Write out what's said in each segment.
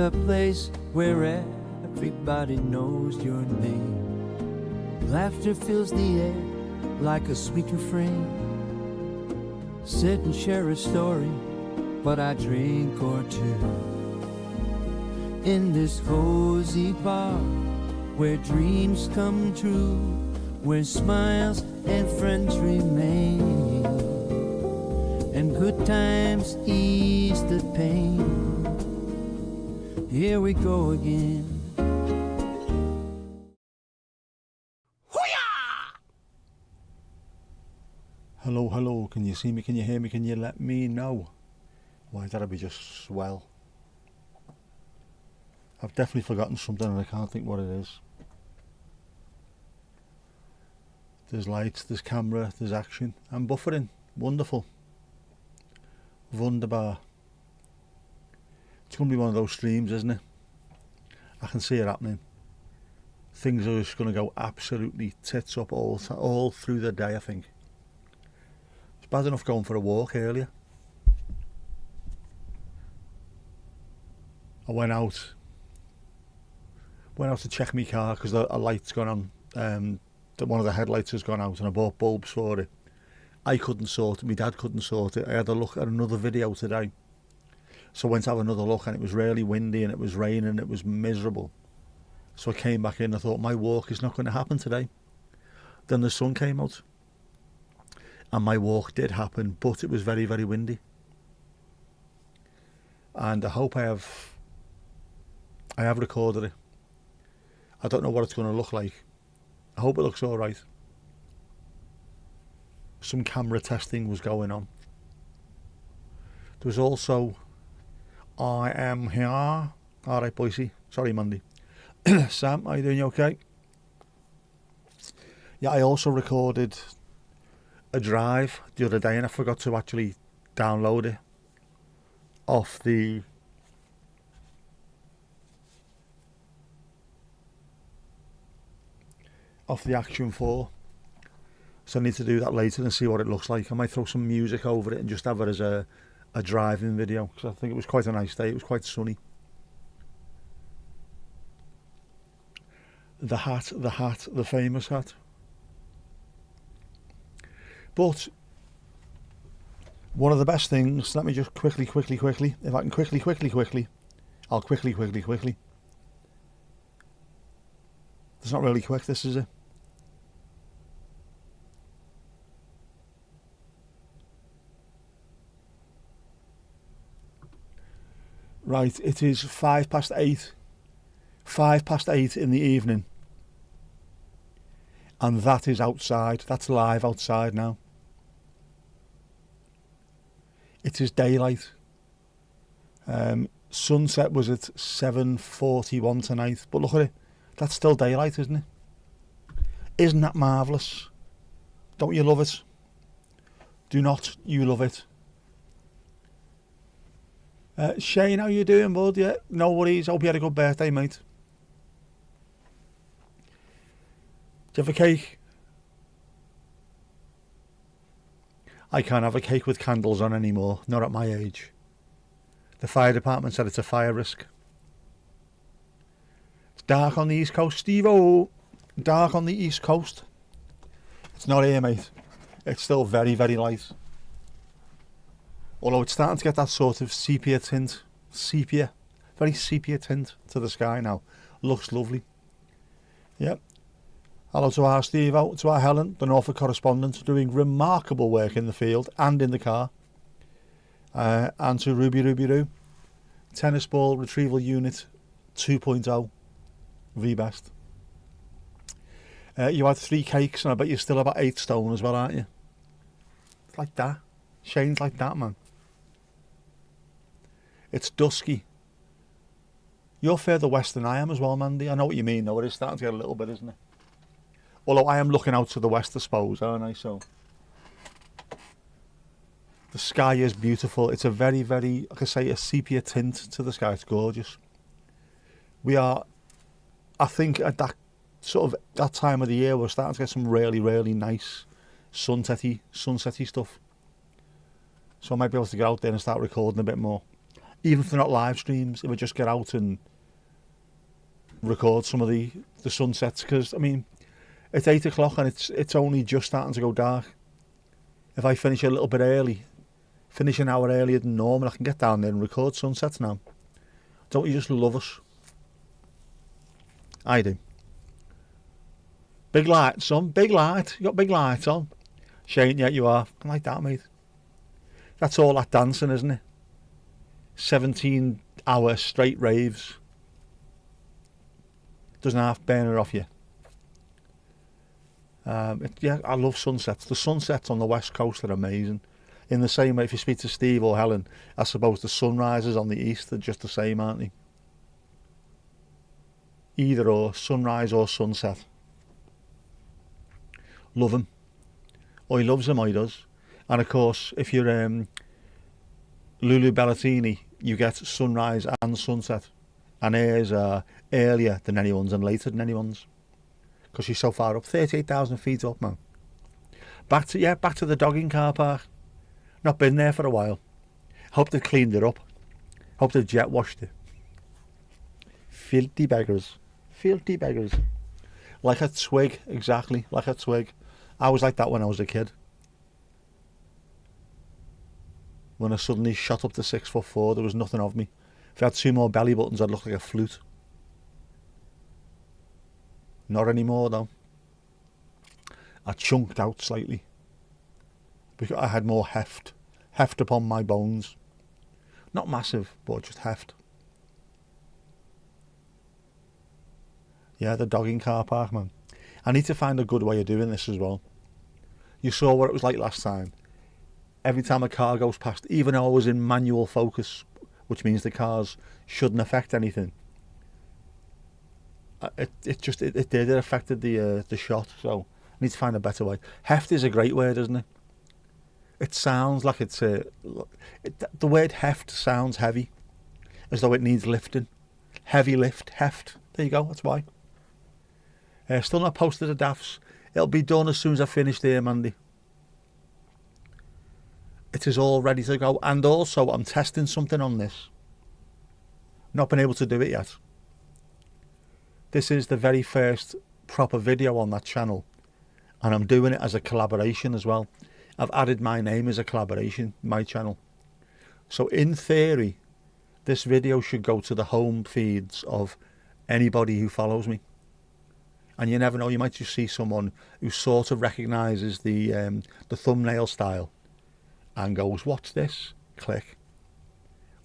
a place where everybody knows your name. Laughter fills the air like a sweet refrain. Sit and share a story, but I drink or two. In this cozy bar, where dreams come true, where smiles and friends remain, and good times ease the pain. Here we go again. Hello, hello, can you see me, can you hear me, can you let me know? Why did I be just swell? I've definitely forgotten something and I can't think what it is. There's lights, there's camera, there's action. I'm buffering. Wonderful. Wunderbar. It's going to be one of those streams, isn't it? I can see it happening. Things are just going to go absolutely tits up all through the day, I think. It's bad enough going for a walk earlier. I went out to check my car because a light's gone on. One of the headlights has gone out and I bought bulbs for it. I couldn't sort it, my dad couldn't sort it. I had a look at another video today. So I went to have another look and it was really windy and it was raining and it was miserable. So I came back in and I thought my walk is not going to happen today. Then the sun came out and my walk did happen, but it was very, very windy. And I hope I have recorded it. I don't know what it's going to look like. I hope it looks alright. Some camera testing was going on. There was also I am here. Alright, Boise. Sorry, Mandy. Sam, are you doing okay? Yeah, I also recorded a drive the other day and I forgot to actually download it off the Action 4. So I need to do that later and see what it looks like. I might throw some music over it and just have it as a driving video because I think it was quite a nice day. It was quite sunny. The hat, the famous hat. But one of the best things, let me just quickly, if I can quickly, I'll quickly. It's not really quick, this is it. Right, it is 8:05. 8:05 in the evening. And that is outside. That's live outside now. It is daylight. Sunset was at 7:41 tonight. But look at it. That's still daylight, isn't it? Isn't that marvellous? Don't you love it? Do not you love it? Shane, how you doing, bud? Yeah, no worries. Hope you had a good birthday, mate. Do you have a cake? I can't have a cake with candles on anymore. Not at my age. The fire department said it's a fire risk. It's dark on the East Coast, Steve-o. Dark on the East Coast. It's not here, mate. It's still very, very light. Although it's starting to get that sort of sepia tint. Very sepia tint to the sky now. Looks lovely. Yep. Hello to our Steve, out to our Helen, the Norfolk correspondent, doing remarkable work in the field and in the car. And to Ruby Roo, tennis ball retrieval unit 2.0, V-best. You had 3 cakes and I bet you're still about 8 stone as well, aren't you? It's like that. Shane's like that, man. It's dusky. You're further west than I am as well, Mandy. I know what you mean, though. It is starting to get a little bit, isn't it? Although I am looking out to the west, I suppose, aren't I? So the sky is beautiful. It's a very, very, like I say, a sepia tint to the sky. It's gorgeous. We are, I think, at that sort of that time of the year, we're starting to get some really, really nice sunsetty stuff. So I might be able to get out there and start recording a bit more. Even if they're not live streams, if I just get out and record some of the sunsets, because I mean, it's 8 o'clock and it's only just starting to go dark. If I finish a little bit early, finish an hour earlier than normal, I can get down there and record sunsets now. Don't you just love us? I do. Big light, son. Big light. You got big lights on. Shane, yeah, you are. I like that, mate. That's all that dancing, isn't it? 17-hour straight raves. Doesn't half burn it off you. Yeah, I love sunsets. The sunsets on the west coast are amazing. In the same way, if you speak to Steve or Helen, I suppose the sunrises on the east are just the same, aren't they? Either or, sunrise or sunset. Love them. Or he loves them, or he does. And of course, if you're Lulu Bellatini, you get sunrise and sunset. And hers are earlier than anyone's and later than anyone's. Because she's so far up, 38,000 feet up, man. Back to the dogging car park. Not been there for a while. Hope they've cleaned it up. Hope they've jet washed it. Filthy beggars. Filthy beggars. Like a twig, exactly, like a twig. I was like that when I was a kid. When I suddenly shot up to 6'4", there was nothing of me. If I had 2 more belly buttons, I'd look like a flute. Not anymore, though. I chunked out slightly. Because I had more heft. Heft upon my bones. Not massive, but just heft. Yeah, the dogging car park, man. I need to find a good way of doing this as well. You saw what it was like last time. Every time a car goes past, even though I was in manual focus, which means the cars shouldn't affect anything, it affected the shot. So I need to find a better way. Heft is a great word, isn't it? It sounds like it's the word heft sounds heavy, as though it needs lifting. Heavy lift, heft. There you go. That's why. Still not posted the daffs. It'll be done as soon as I finish there, Mandy. It is all ready to go. And also, I'm testing something on this. Not been able to do it yet. This is the very first proper video on that channel. And I'm doing it as a collaboration as well. I've added my name as a collaboration, my channel. So in theory, this video should go to the home feeds of anybody who follows me. And you never know, you might just see someone who sort of recognises the thumbnail style and goes, "What's this?" Click.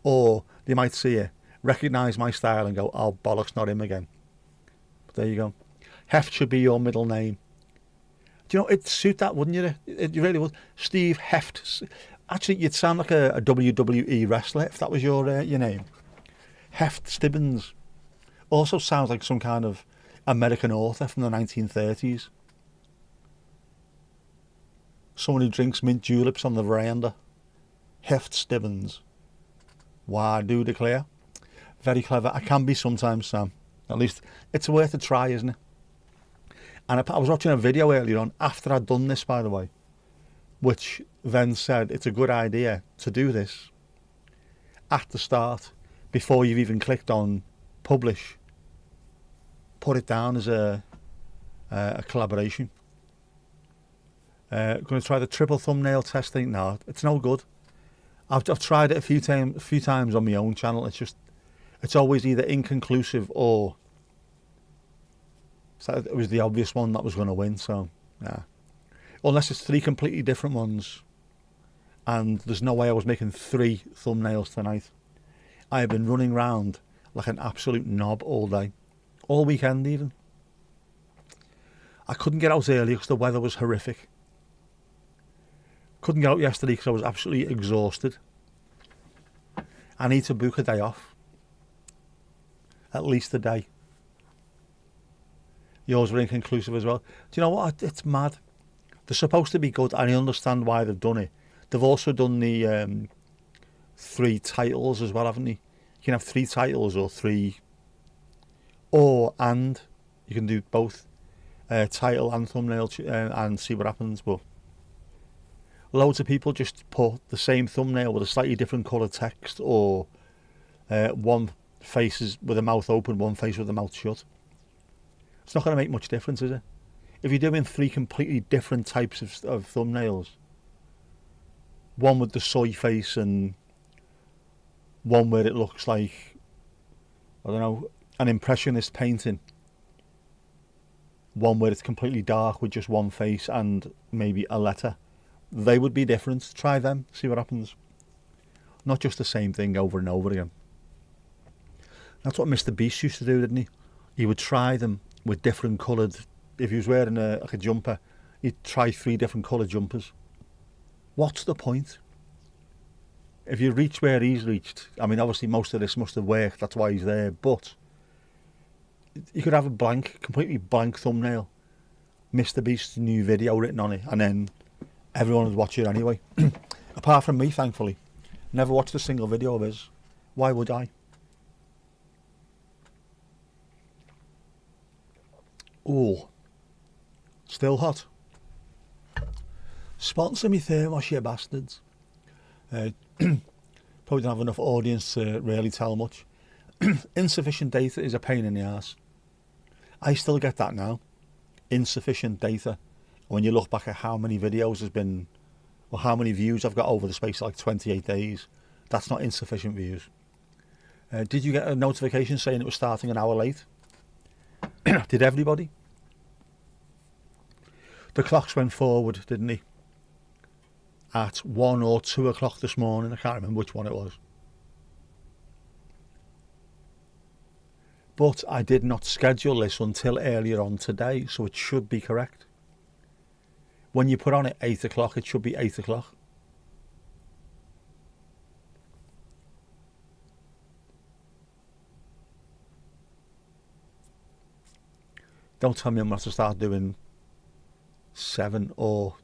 Or they might see it, recognise my style and go, "Oh, bollocks, not him again." But there you go. Heft should be your middle name. Do you know, it'd suit that, wouldn't you? It really would. Steve Heft. Actually, you'd sound like a WWE wrestler if that was your name. Heft Stibbins. Also sounds like some kind of American author from the 1930s. Someone who drinks mint juleps on the veranda. Heft Stibbins. Wow, I do declare. Very clever. I can be sometimes, Sam. At least it's worth a try, isn't it? And I was watching a video earlier on, after I'd done this, by the way, which then said it's a good idea to do this at the start, before you've even clicked on publish. Put it down as a collaboration. Going to try the triple thumbnail testing. No, it's no good. I've tried it a few times on my own channel. It's always either inconclusive or it was the obvious one that was going to win. So yeah, unless it's 3 completely different ones, and there's no way I was making 3 thumbnails tonight. I have been running around like an absolute knob all day. All weekend even. I couldn't get out early because the weather was horrific. Couldn't get out yesterday because I was absolutely exhausted. I need to book a day off. At least a day. Yours were inconclusive as well. Do you know what? It's mad. They're supposed to be good, and I understand why they've done it. They've also done the 3 titles as well, haven't they? You can have 3 titles or 3... and you can do both title and thumbnail and see what happens. But loads of people just put the same thumbnail with a slightly different colour text or One face is with the mouth open, one face with the mouth shut. It's not going to make much difference, is it? If you're doing 3 completely different types of thumbnails, one with the soy face and one where it looks like, I don't know, an impressionist painting, one where it's completely dark with just one face and maybe a letter, they would be different. Try them, see what happens. Not just the same thing over and over again. That's what Mr. Beast used to do, didn't he? He would try them with different coloured, if he was wearing like a jumper, he'd try 3 different coloured jumpers. What's the point? If you reach where he's reached, I mean, obviously most of this must have worked, that's why he's there, but you could have a blank, completely blank thumbnail, Mr. Beast's new video written on it, and then everyone would watch it anyway. Apart from me, thankfully. Never watched a single video of his. Why would I? Oh, still hot. Sponsor me thermos, you bastards. Probably don't have enough audience to really tell much. Insufficient data is a pain in the arse. I still get that now. Insufficient data. When you look back at how many videos there's been, or how many views I've got over the space of like 28 days, that's not insufficient views. Did you get a notification saying it was starting an hour late? Did everybody? The clocks went forward, didn't they? At 1 or 2 o'clock this morning. I can't remember which one it was. But I did not schedule this until earlier on today, so it should be correct. When you put on at 8 o'clock, it should be 8 o'clock. Don't tell me I'm going to have to start doing 7 or...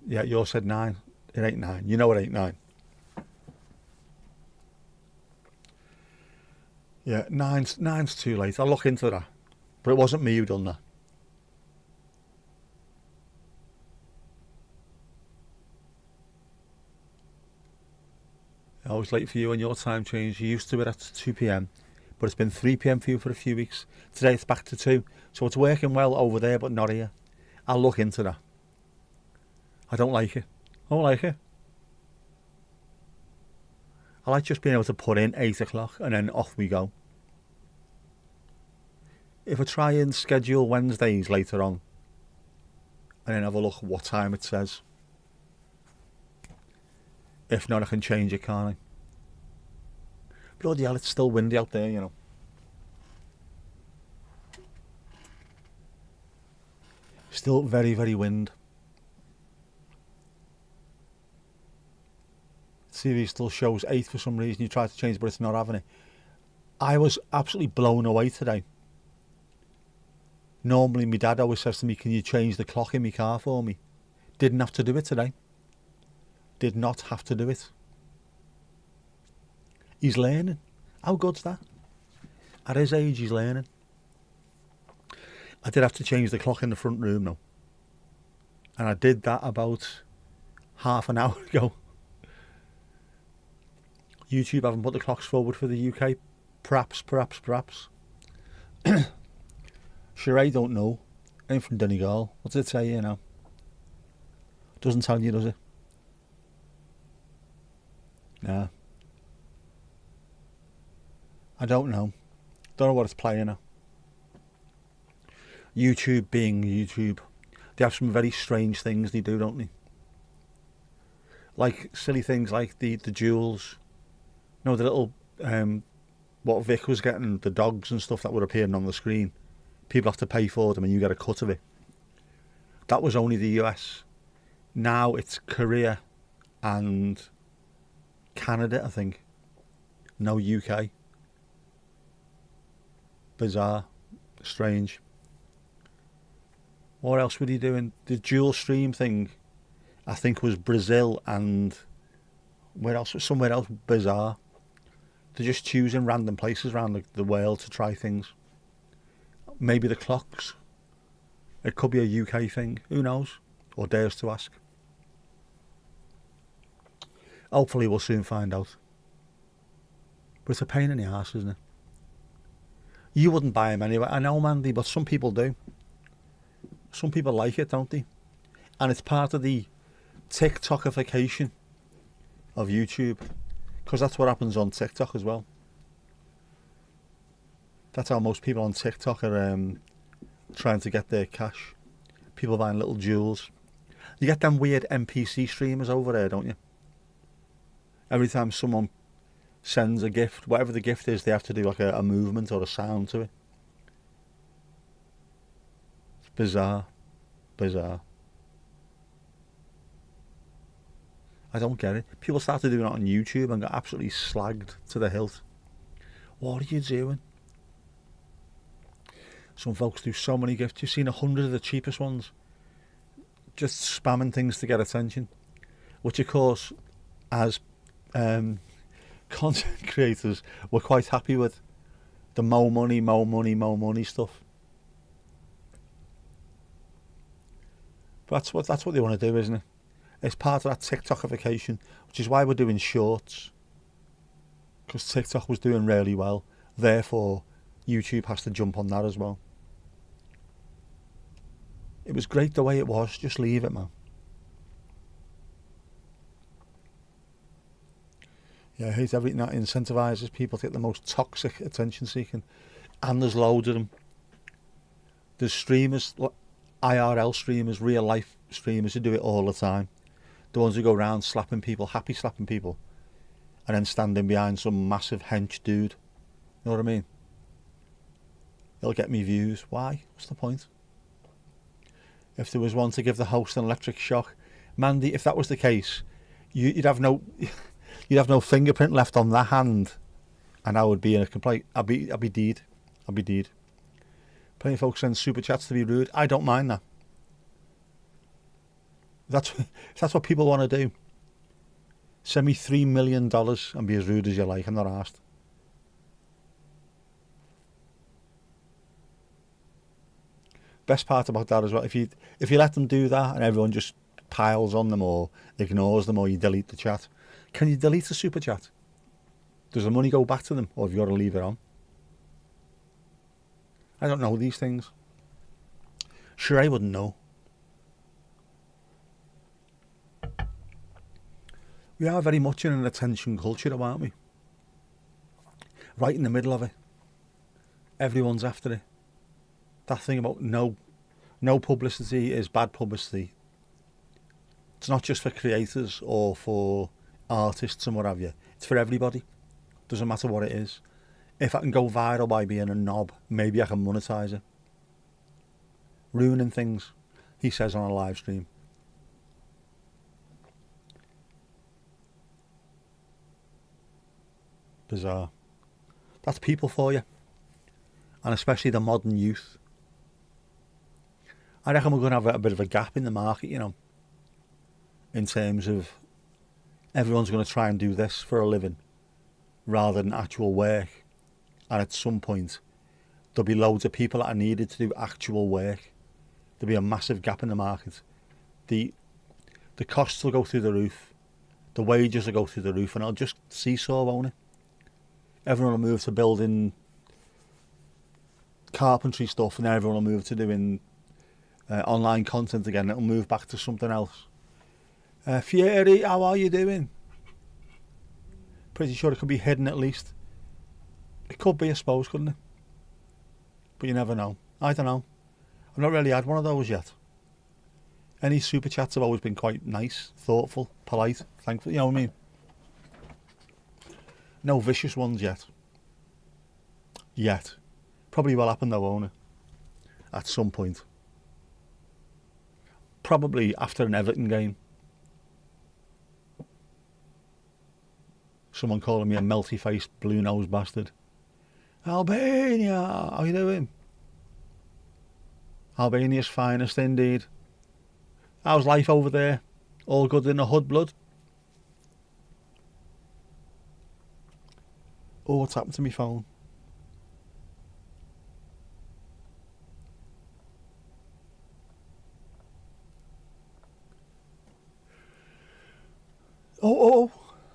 Yeah, you said 9. It ain't 9. You know it ain't 9. Yeah, nine's too late. I'll look into that. But it wasn't me who done that. I was late for you on your time change. You used to it at 2 p.m. But it's been 3 p.m. for you for a few weeks. Today it's back to 2. So it's working well over there, but not here. I'll look into that. I don't like it. I don't like it. I like just being able to put in 8 o'clock and then off we go. If I try and schedule Wednesdays later on and then have a look at what time it says. If not, I can change it, can't I? Bloody hell, it's still windy out there, you know. Still very, very wind. TV still shows 8 for some reason. You try to change, but it's not having it. I was absolutely blown away today. Normally, my dad always says to me, can you change the clock in my car for me? Didn't have to do it today. Did not have to do it. He's learning. How good's that? At his age, he's learning. I did have to change the clock in the front room now. And I did that about half an hour ago. YouTube haven't put the clocks forward for the UK. Perhaps. Sure, I don't know. I'm from Donegal. What's it say here now? Doesn't tell you, does it? Nah. I don't know. Don't know what it's playing now. YouTube being YouTube. They have some very strange things they do, don't they? Like silly things like the jewels. No, the little, what Vic was getting, the dogs and stuff that were appearing on the screen. People have to pay for them and you get a cut of it. That was only the US. Now it's Korea and Canada, I think. No UK. Bizarre. Strange. What else were they doing? The dual stream thing, I think, was Brazil and where else? Somewhere else bizarre. They're just choosing random places around the world to try things. Maybe the clocks. It could be a UK thing. Who knows? Or dares to ask. Hopefully we'll soon find out. But it's a pain in the arse, isn't it? You wouldn't buy them anyway. I know, Mandy, but some people do. Some people like it, don't they? And it's part of the TikTokification of YouTube, because that's what happens on TikTok as well. That's how most people on TikTok are trying to get their cash. People buying little jewels. You get them weird NPC streamers over there, don't you? Every time someone sends a gift, whatever the gift is, they have to do like a movement or a sound to it. It's bizarre. Bizarre. I don't get it. People started doing it on YouTube and got absolutely slagged to the hilt. What are you doing? Some folks do so many gifts. You've seen 100 of the cheapest ones. Just spamming things to get attention. Which, of course, as content creators, we're quite happy with. The more money stuff. But that's what they want to do, isn't it? It's part of that TikTokification, which is why we're doing shorts. Because TikTok was doing really well. Therefore, YouTube has to jump on that as well. It was great the way it was. Just leave it, man. Yeah, I hate everything that incentivises people to get the most toxic attention seeking. And there's loads of them. There's streamers, IRL streamers, real life streamers who do it all the time. The ones who go around slapping people, happy slapping people, and then standing behind some massive hench dude. You know what I mean? It'll get me views. Why? What's the point? If there was one to give the host an electric shock, Mandy, if that was the case, you'd have no fingerprint left on that hand, and I would be in a complaint. I'd be deed. I'd be deed. Plenty of folks send super chats to be rude. I don't mind that. That's what people want to do. Send me $3 million and be as rude as you like. I'm not asked. Best part about that as well, if you let them do that and everyone just piles on them or ignores them or you delete the chat, can you delete the super chat? Does the money go back to them or have you got to leave it on? I don't know these things. Sure, I wouldn't know. We are very much in an attention culture, aren't we? Right in the middle of it. Everyone's after it. That thing about no publicity is bad publicity. It's not just for creators or for artists and what have you. It's for everybody. Doesn't matter what it is. If I can go viral by being a knob, maybe I can monetize it. Ruining things, he says on a live stream. Bizarre. That's people for you. And especially the modern youth. I reckon we're going to have a bit of a gap in the market, you know, in terms of everyone's going to try and do this for a living rather than actual work. And at some point, there'll be loads of people that are needed to do actual work. There'll be a massive gap in the market. The costs will go through the roof. The wages will go through the roof, and it'll just seesaw, won't it? Everyone will move to building carpentry stuff, and then everyone will move to doing online content again. It'll move back to something else. Fieri, how are you doing? Pretty sure it could be hidden at least. It could be, I suppose, couldn't it? But you never know. I don't know. I've not really had one of those yet. Any super chats have always been quite nice, thoughtful, polite, thankful, you know what I mean? No vicious ones yet. Yet. Probably will happen though, won't it? At some point. Probably after an Everton game. Someone calling me a melty-faced, blue-nosed bastard. Albania! How you doing? Albania's finest indeed. How's life over there? All good in the hood, blood? Oh, what's happened to my phone? Oh,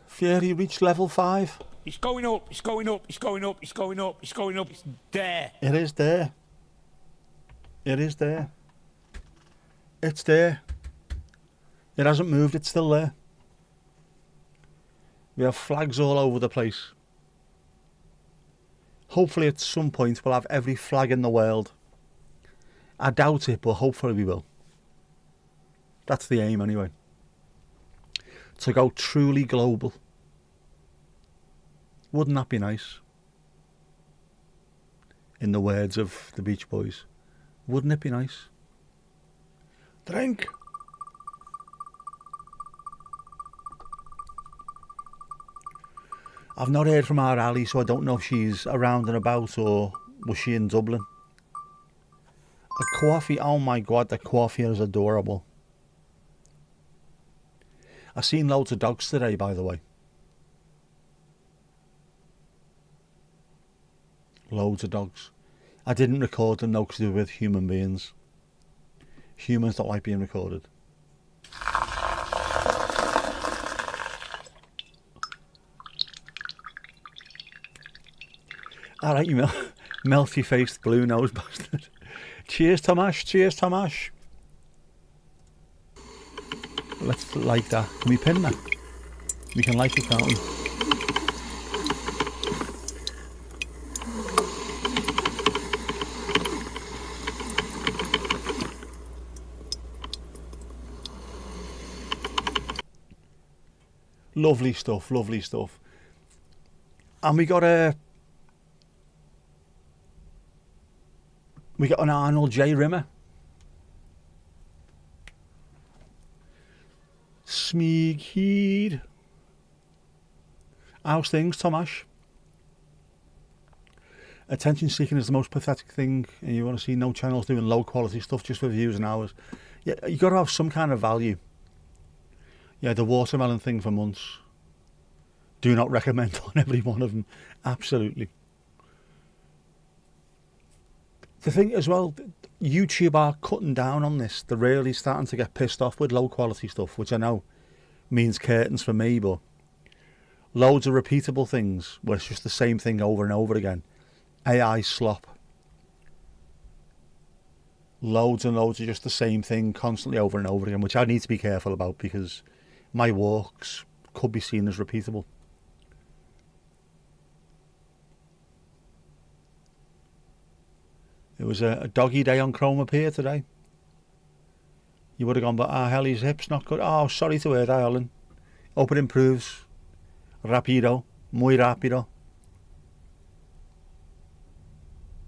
Fieri reached level 5. It's going up, it's going up, it's going up, it's going up, it's going up, it's there. It is there. It is there. It's there. It hasn't moved, it's still there. We have flags all over the place. Hopefully at some point we'll have every flag in the world. I doubt it, but hopefully we will. That's the aim anyway. To go truly global. Wouldn't that be nice? In the words of the Beach Boys. Wouldn't it be nice? Drink! I've not heard from our Ali, so I don't know if she's around and about or was she in Dublin. A coffee, oh my god, the coffee is adorable. I've seen loads of dogs today, by the way. Loads of dogs. I didn't record them though because they were with human beings. Humans don't like being recorded. Alright, you melty faced blue nose bastard. Cheers, Tomash. Cheers, Tomash. Let's light that. Can we pin that? We can light it, can't we? Lovely stuff, lovely stuff. And we got an Arnold J. Rimmer. Smeaghead. How's things, Tomash? Attention seeking is the most pathetic thing, and you want to see no channels doing low quality stuff just for views and hours. Yeah, you got to have some kind of value. Yeah, the watermelon thing for months. Do not recommend on every one of them. Absolutely. The thing as well, YouTube are cutting down on this. They're really starting to get pissed off with low quality stuff, which I know means curtains for me, but loads of repeatable things where it's just the same thing over and over again. AI slop. Loads and loads of just the same thing constantly over and over again, which I need to be careful about because my walks could be seen as repeatable. It was a doggy day on Chrome Up here today. You would have gone, but Helly's hip's not good. Oh, sorry to hear that, Ellen. Hope it improves. Rapido. Muy rapido.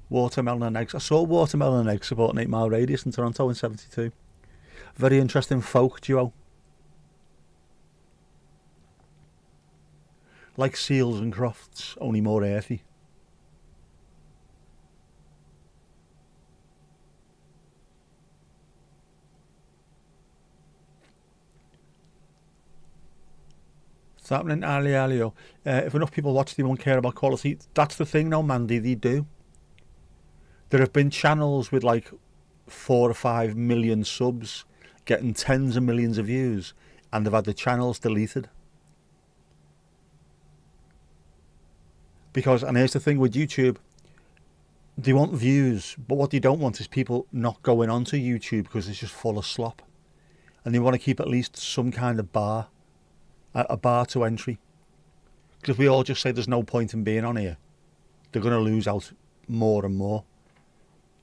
Watermelon and eggs. I saw watermelon and eggs supporting 8 Mile Radius in Toronto in 72. Very interesting folk duo. Like Seals and Crofts, only more earthy. It's happening, Alio. If enough people watch, they won't care about quality. That's the thing now, Mandy, they do. There have been channels with like 4 or 5 million subs getting tens of millions of views, and they've had the channels deleted. Because, and here's the thing with YouTube, they want views, but what they don't want is people not going onto YouTube because it's just full of slop. And they want to keep at least some kind of bar, a bar to entry. Because if we all just say there's no point in being on here, they're going to lose out more and more.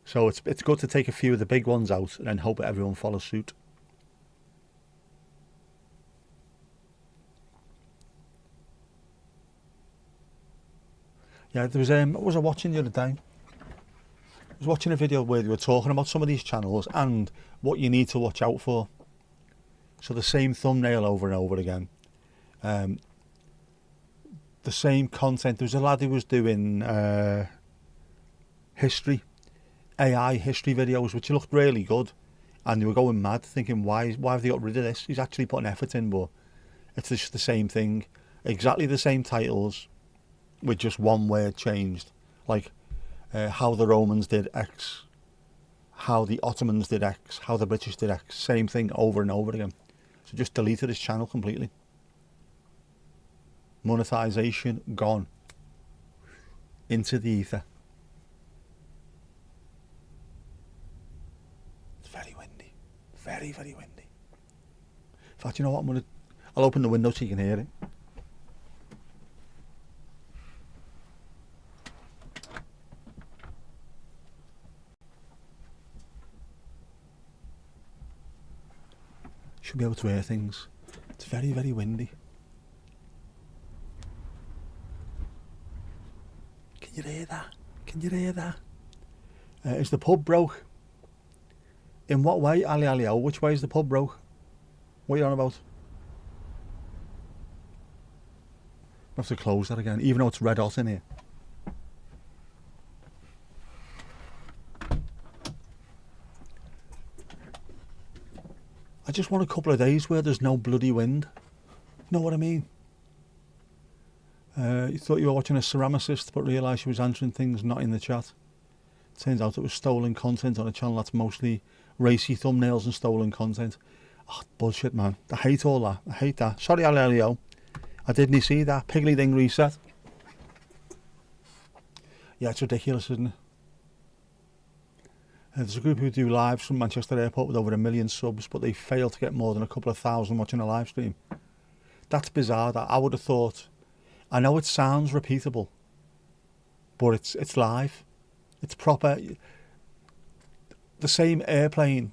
So it's good to take a few of the big ones out and then hope that everyone follows suit. Yeah, there was what was I watching the other day? I was watching a video where they were talking about some of these channels and what you need to watch out for. So the same thumbnail over and over again. The same content. There was a lad who was doing history, AI history videos, which looked really good. And they were going mad, thinking, why have they got rid of this? He's actually putting effort in, but it's just the same thing. Exactly the same titles, with just one word changed. Like how the Romans did X, how the Ottomans did X, how the British did X. Same thing over and over again. So just deleted his channel completely. Monetization gone into the ether. It's very windy. Very, very windy. In fact, you know what? I'll open the window so you can hear it. Should be able to hear things. It's very, very windy. Can you hear that? Can you hear that? Is the pub broke? In what way? Ali Ali O, which way is the pub broke? What are you on about? I have to close that again, even though it's red hot in here. I just want a couple of days where there's no bloody wind. You know what I mean? You thought you were watching a ceramicist, but realised she was answering things not in the chat. Turns out it was stolen content on a channel that's mostly racy thumbnails and stolen content. Oh, bullshit, man. I hate all that. I hate that. Sorry, Alelio. I didn't see that. Piggly thing reset. Yeah, it's ridiculous, isn't it? There's a group who do lives from Manchester Airport with over 1 million subs, but they fail to get more than a couple of thousand watching a live stream. That's bizarre. That I would have thought. I know it sounds repeatable, but it's live. It's proper. The same airplane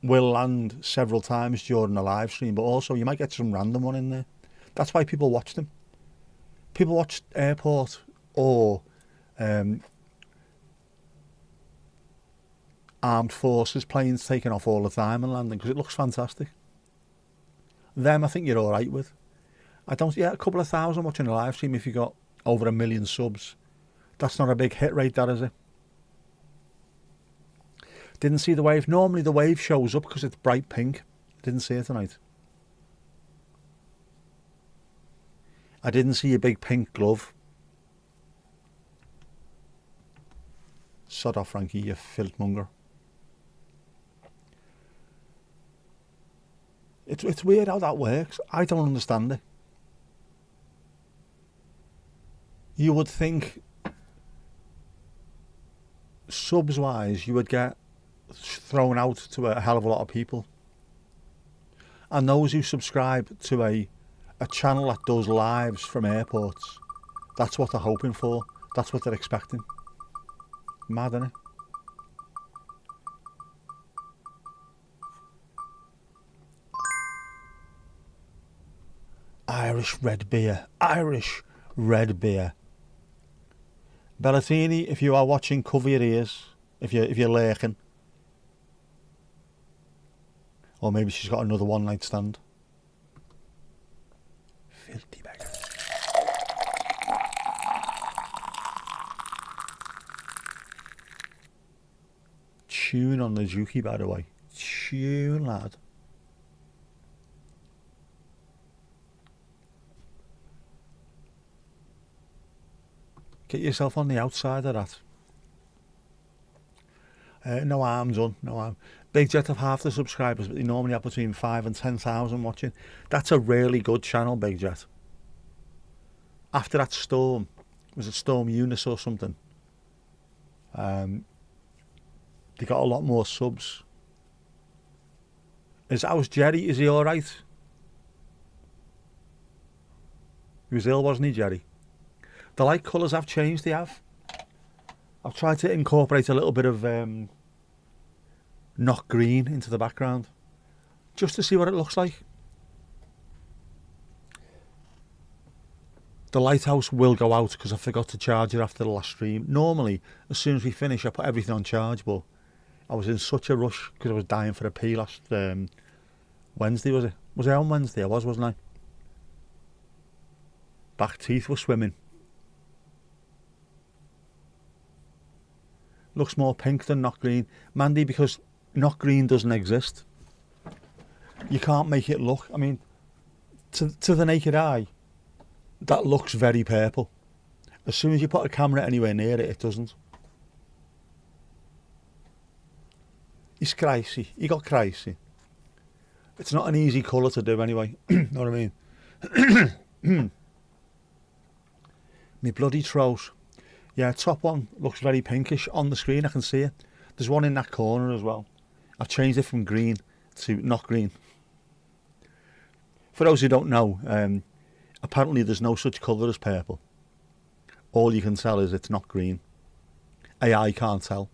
will land several times during a live stream, but also you might get some random one in there. That's why people watch them. People watch airport or armed forces planes taking off all the time and landing because it looks fantastic. Them I think you're alright with. I don't, yeah, a couple of thousand watching a live stream if you got over 1 million subs. That's not a big hit rate, that is it? Didn't see the wave. Normally the wave shows up because it's bright pink. Didn't see it tonight. I didn't see a big pink glove. Sod off, Frankie, you filthmonger. It's weird how that works. I don't understand it. You would think, subs-wise, you would get thrown out to a hell of a lot of people. And those who subscribe to a channel that does lives from airports, that's what they're hoping for. That's what they're expecting. Mad, innit? Irish red beer. Irish red beer. Bellatini, if you are watching, cover your ears. If you're lurking. Or maybe she's got another one night stand. Filthy beggar. Tune on the Juki, by the way. Tune, lad. Get yourself on the outside of that. No harm done, no harm. Big Jet have half the subscribers, but they normally have between 5 and 10,000 watching. That's a really good channel, Big Jet. After that storm, was it Storm Eunice or something? They got a lot more subs. How's Jerry? Is he alright? He was ill, wasn't he, Jerry? The light colours have changed, they have. I've tried to incorporate a little bit of not green into the background, just to see what it looks like. The lighthouse will go out because I forgot to charge it after the last stream. Normally, as soon as we finish, I put everything on charge, but I was in such a rush because I was dying for a pee last Wednesday, was it? Was it on Wednesday? I was, wasn't I? Back teeth were swimming. Looks more pink than not green. Mandy, because not green doesn't exist. You can't make it look, I mean, to the naked eye, that looks very purple. As soon as you put a camera anywhere near it, it doesn't. He's crazy. He got crazy. It's not an easy colour to do anyway. Know what I mean? My bloody throat. Yeah, top one looks very pinkish on the screen. I can see it. There's one in that corner as well. I've changed it from green to not green. For those who don't know, apparently there's no such colour as purple. All you can tell is it's not green. AI can't tell.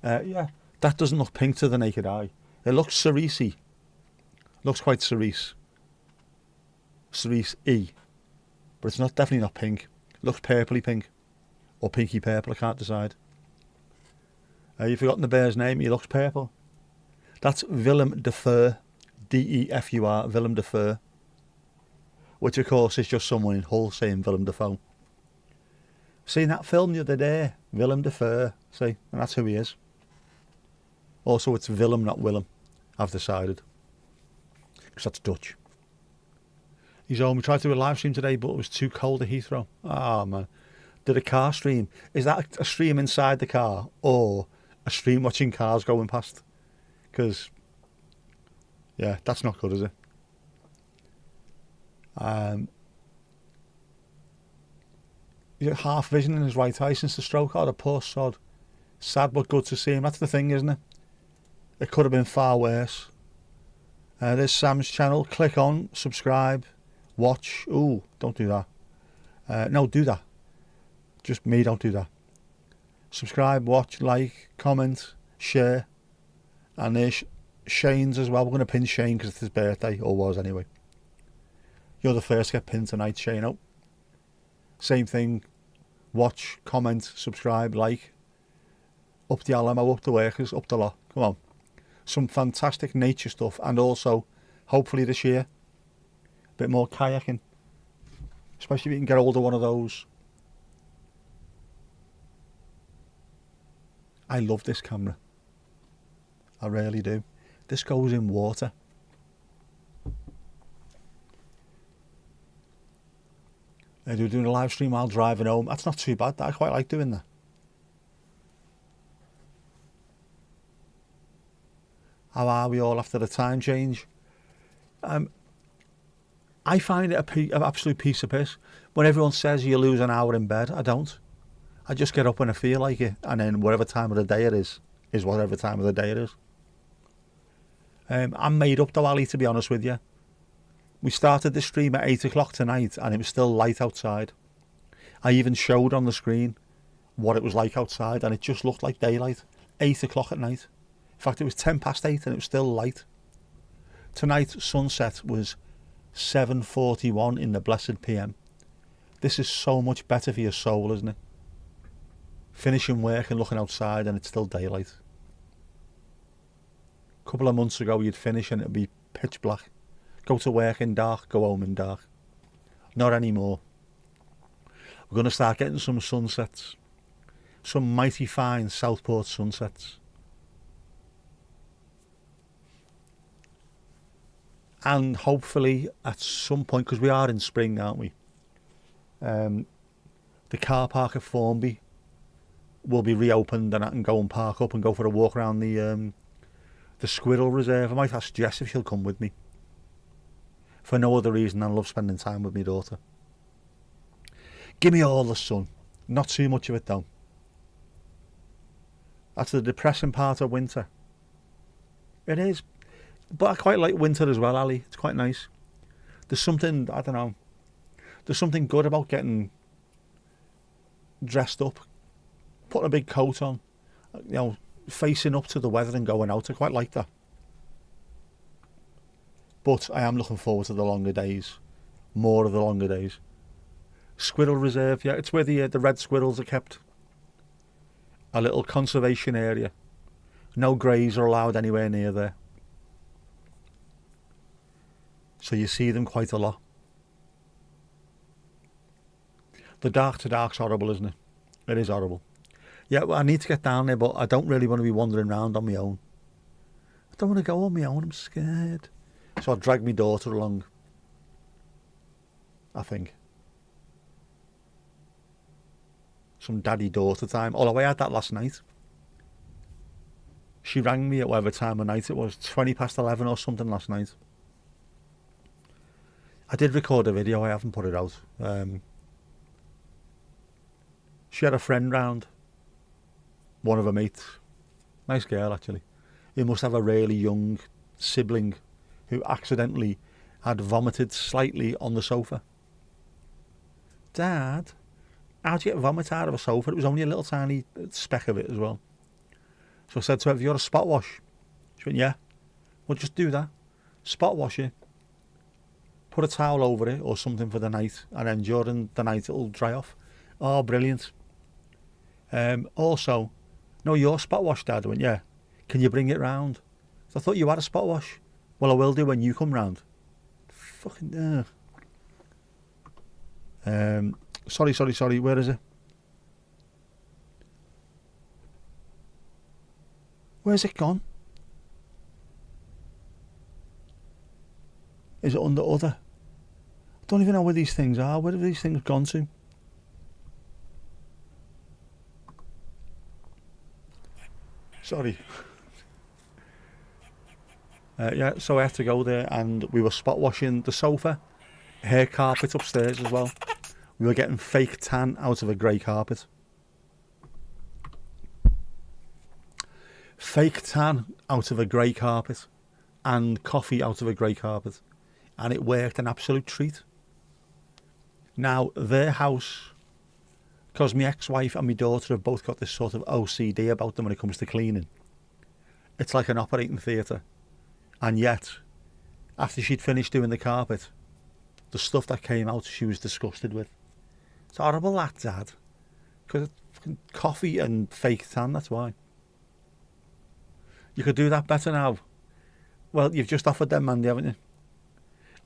Yeah, that doesn't look pink to the naked eye. It looks cerise-y. Looks quite cerise. Cerise-y. But it's not, definitely not pink. It looks purpley pink. Or pinky purple, I can't decide. You've forgotten the bear's name, he looks purple. That's Willem Dafoe. D-E-F-U-R, Willem Dafoe. Which of course is just someone in Hull saying Willem Dafoe. Seen that film the other day, Willem Dafoe, see, and that's who he is. Also it's Willem, not Willem, I've decided. Because that's Dutch. He's home, we tried to do a live stream today, but it was too cold at Heathrow. Ah, man. Did a car stream. Is that a stream inside the car, or a stream watching cars going past? Because, yeah, that's not good, is it? He's got half vision in his right eye since the stroke. Oh, the poor sod. Sad but good to see him. That's the thing, isn't it? It could have been far worse. There's Sam's channel. Click on, subscribe, watch. Ooh, don't do that. No, do that. Just me, don't do that. Subscribe, watch, like, comment, share. And there's Shane's as well. We're going to pin Shane because it's his birthday, or was anyway. You're the first to get pinned tonight, Shane. Oh. Same thing. Watch, comment, subscribe, like. Up the Alamo, up the workers, up the lot. Come on. Some fantastic nature stuff, and also, hopefully this year, a bit more kayaking. Especially if you can get hold of one of those. I love this camera. I really do. This goes in water. They do doing a live stream while driving home. That's not too bad. I quite like doing that. How are we all after the time change? I find it an absolute piece of piss. When everyone says you lose an hour in bed, I don't. I just get up when I feel like it, and then whatever time of the day it is whatever time of the day it is. I'm made up though, Ali, to be honest with you. We started this stream at 8 o'clock tonight and it was still light outside. I even showed on the screen what it was like outside and it just looked like daylight. 8 o'clock at night. In fact, it was 10 past 8 and it was still light. Tonight, sunset was 7:41 in the blessed PM. This is so much better for your soul, isn't it? Finishing work and looking outside and it's still daylight. A couple of months ago you'd finish and it'd be pitch black. Go to work in dark, go home in dark. Not anymore. We're going to start getting some sunsets. Some mighty fine Southport sunsets. And hopefully at some point, because we are in spring, aren't we? The car park at Formby will be reopened and I can go and park up and go for a walk around the squirrel reserve. I might ask Jess if she'll come with me. For no other reason than I love spending time with my daughter. Give me all the sun. Not too much of it though. That's the depressing part of winter. It is. But I quite like winter as well, Ali. It's quite nice. There's something, I don't know. There's something good about getting dressed up. Putting a big coat on. You know, facing up to the weather and going out. I quite like that. But I am looking forward to the longer days. More of the longer days. Squirrel Reserve, yeah, it's where the red squirrels are kept. A little conservation area. No greys are allowed anywhere near there. So you see them quite a lot. The dark to dark's horrible, isn't it? It is horrible. Yeah, well, I need to get down there, but I don't really want to be wandering around on my own. I don't want to go on my own, I'm scared. So I'll drag my daughter along. I think. Some daddy-daughter time. Although I had that last night. She rang me at whatever time of night it was. 20 past 11 or something last night. I did record a video. I haven't put it out. She had a friend round, one of her mates. Nice girl, actually. He must have a really young sibling who accidentally had vomited slightly on the sofa. Dad, how'd you get vomit out of a sofa? It was only a little tiny speck of it as well. So I said to her, have you got a spot wash? She went, yeah. Well, just do that. Spot wash it. Put a towel over it or something for the night, and then during the night it'll dry off. Oh, brilliant. Also, no, your spot wash, Dad. I went, yeah. Can you bring it round? So I thought you had a spot wash. Well, I will do when you come round. Fucking, sorry. Where is it? Where's it gone? Is it under other? I don't even know where these things are. Where have these things gone to? Sorry. Yeah, so I had to go there and we were spot washing the sofa, hair carpet upstairs as well. We were getting fake tan out of a grey carpet. Fake tan out of a grey carpet and coffee out of a grey carpet. And it worked an absolute treat. Now, their house, because my ex-wife and my daughter have both got this sort of OCD about them when it comes to cleaning. It's like an operating theatre. And yet, after she'd finished doing the carpet, the stuff that came out she was disgusted with. It's horrible, that, Dad. Because it's coffee and fake tan, that's why. You could do that better now. Well, you've just offered them, Mandy, haven't you?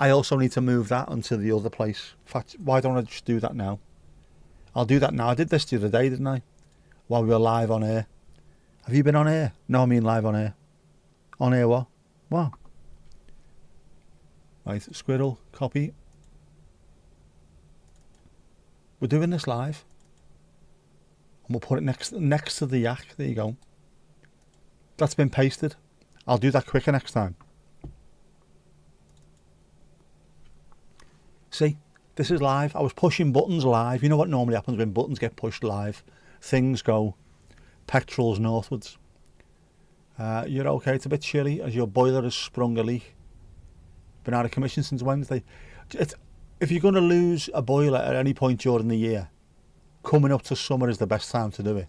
I also need to move that onto the other place. In fact, why don't I just do that now? I'll do that now. I did this the other day, didn't I? While we were live on air. Have you been on air? No, I mean live on air. On air what? What? Right, squirrel, copy. We're doing this live. And we'll put it next to the yak. There you go. That's been pasted. I'll do that quicker next time. See, this is live. I was pushing buttons live. You know what normally happens when buttons get pushed live? Things go pectorals northwards. You're okay. It's a bit chilly as your boiler has sprung a leak. Been out of commission since Wednesday. If you're going to lose a boiler at any point during the year, coming up to summer is the best time to do it.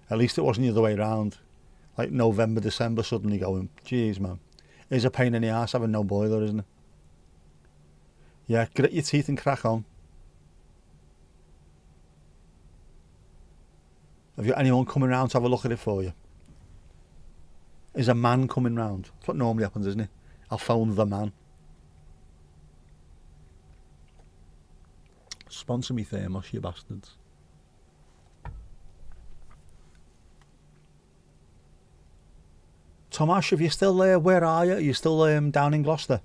At least it wasn't the other way around. Like November, December suddenly going, jeez, man. It's a pain in the arse having no boiler, isn't it? Yeah, grit your teeth and crack on. Have you got anyone coming round to have a look at it for you? Is a man coming round? That's what normally happens, isn't it? I'll phone the man. Sponsor me thermos, you bastards. Tomash, if you're still there, where are you? Are you still down in Gloucester?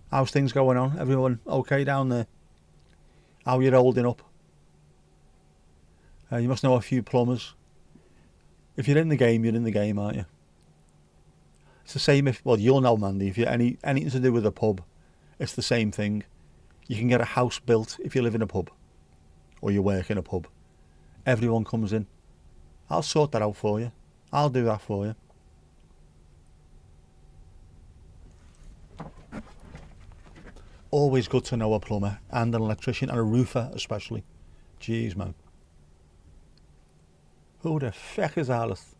How's things going on? Everyone okay down there? How are you holding up? You must know a few plumbers. If you're in the game, you're in the game, aren't you? It's the same if, well, you'll know, Mandy, if you're anything to do with a pub, it's the same thing. You can get a house built if you live in a pub or you work in a pub. Everyone comes in. I'll sort that out for you. I'll do that for you. Always good to know a plumber and an electrician and a roofer especially. Jeez, man. Who the feck is Alice?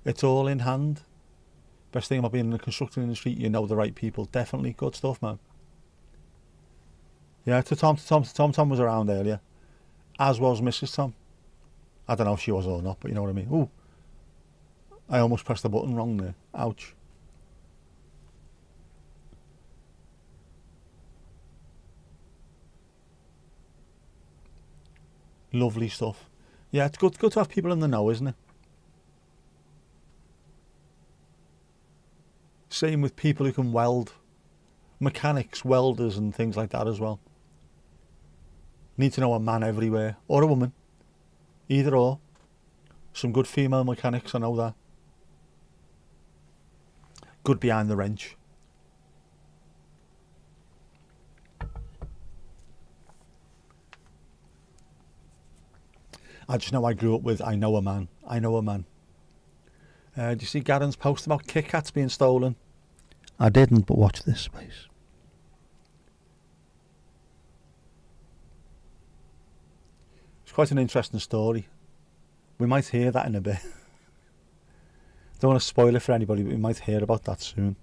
It's all in hand. Best thing about being in the construction industry, you know the right people. Definitely good stuff, man. Yeah, Tom was around earlier. As was Mrs. Tom. I don't know if she was or not, but you know what I mean. Ooh. I almost pressed the button wrong there. Ouch. Lovely stuff. Yeah, it's good to have people in the know, isn't it? Same with people who can weld. Mechanics, welders and things like that as well. Need to know a man everywhere. Or a woman. Either or. Some good female mechanics, I know that. Good behind the wrench. I just know I grew up with, I know a man. Do you see Garen's post about Kit Kats being stolen? I didn't, but watch this space. It's quite an interesting story. We might hear that in a bit. Don't want to spoil it for anybody, but we might hear about that soon.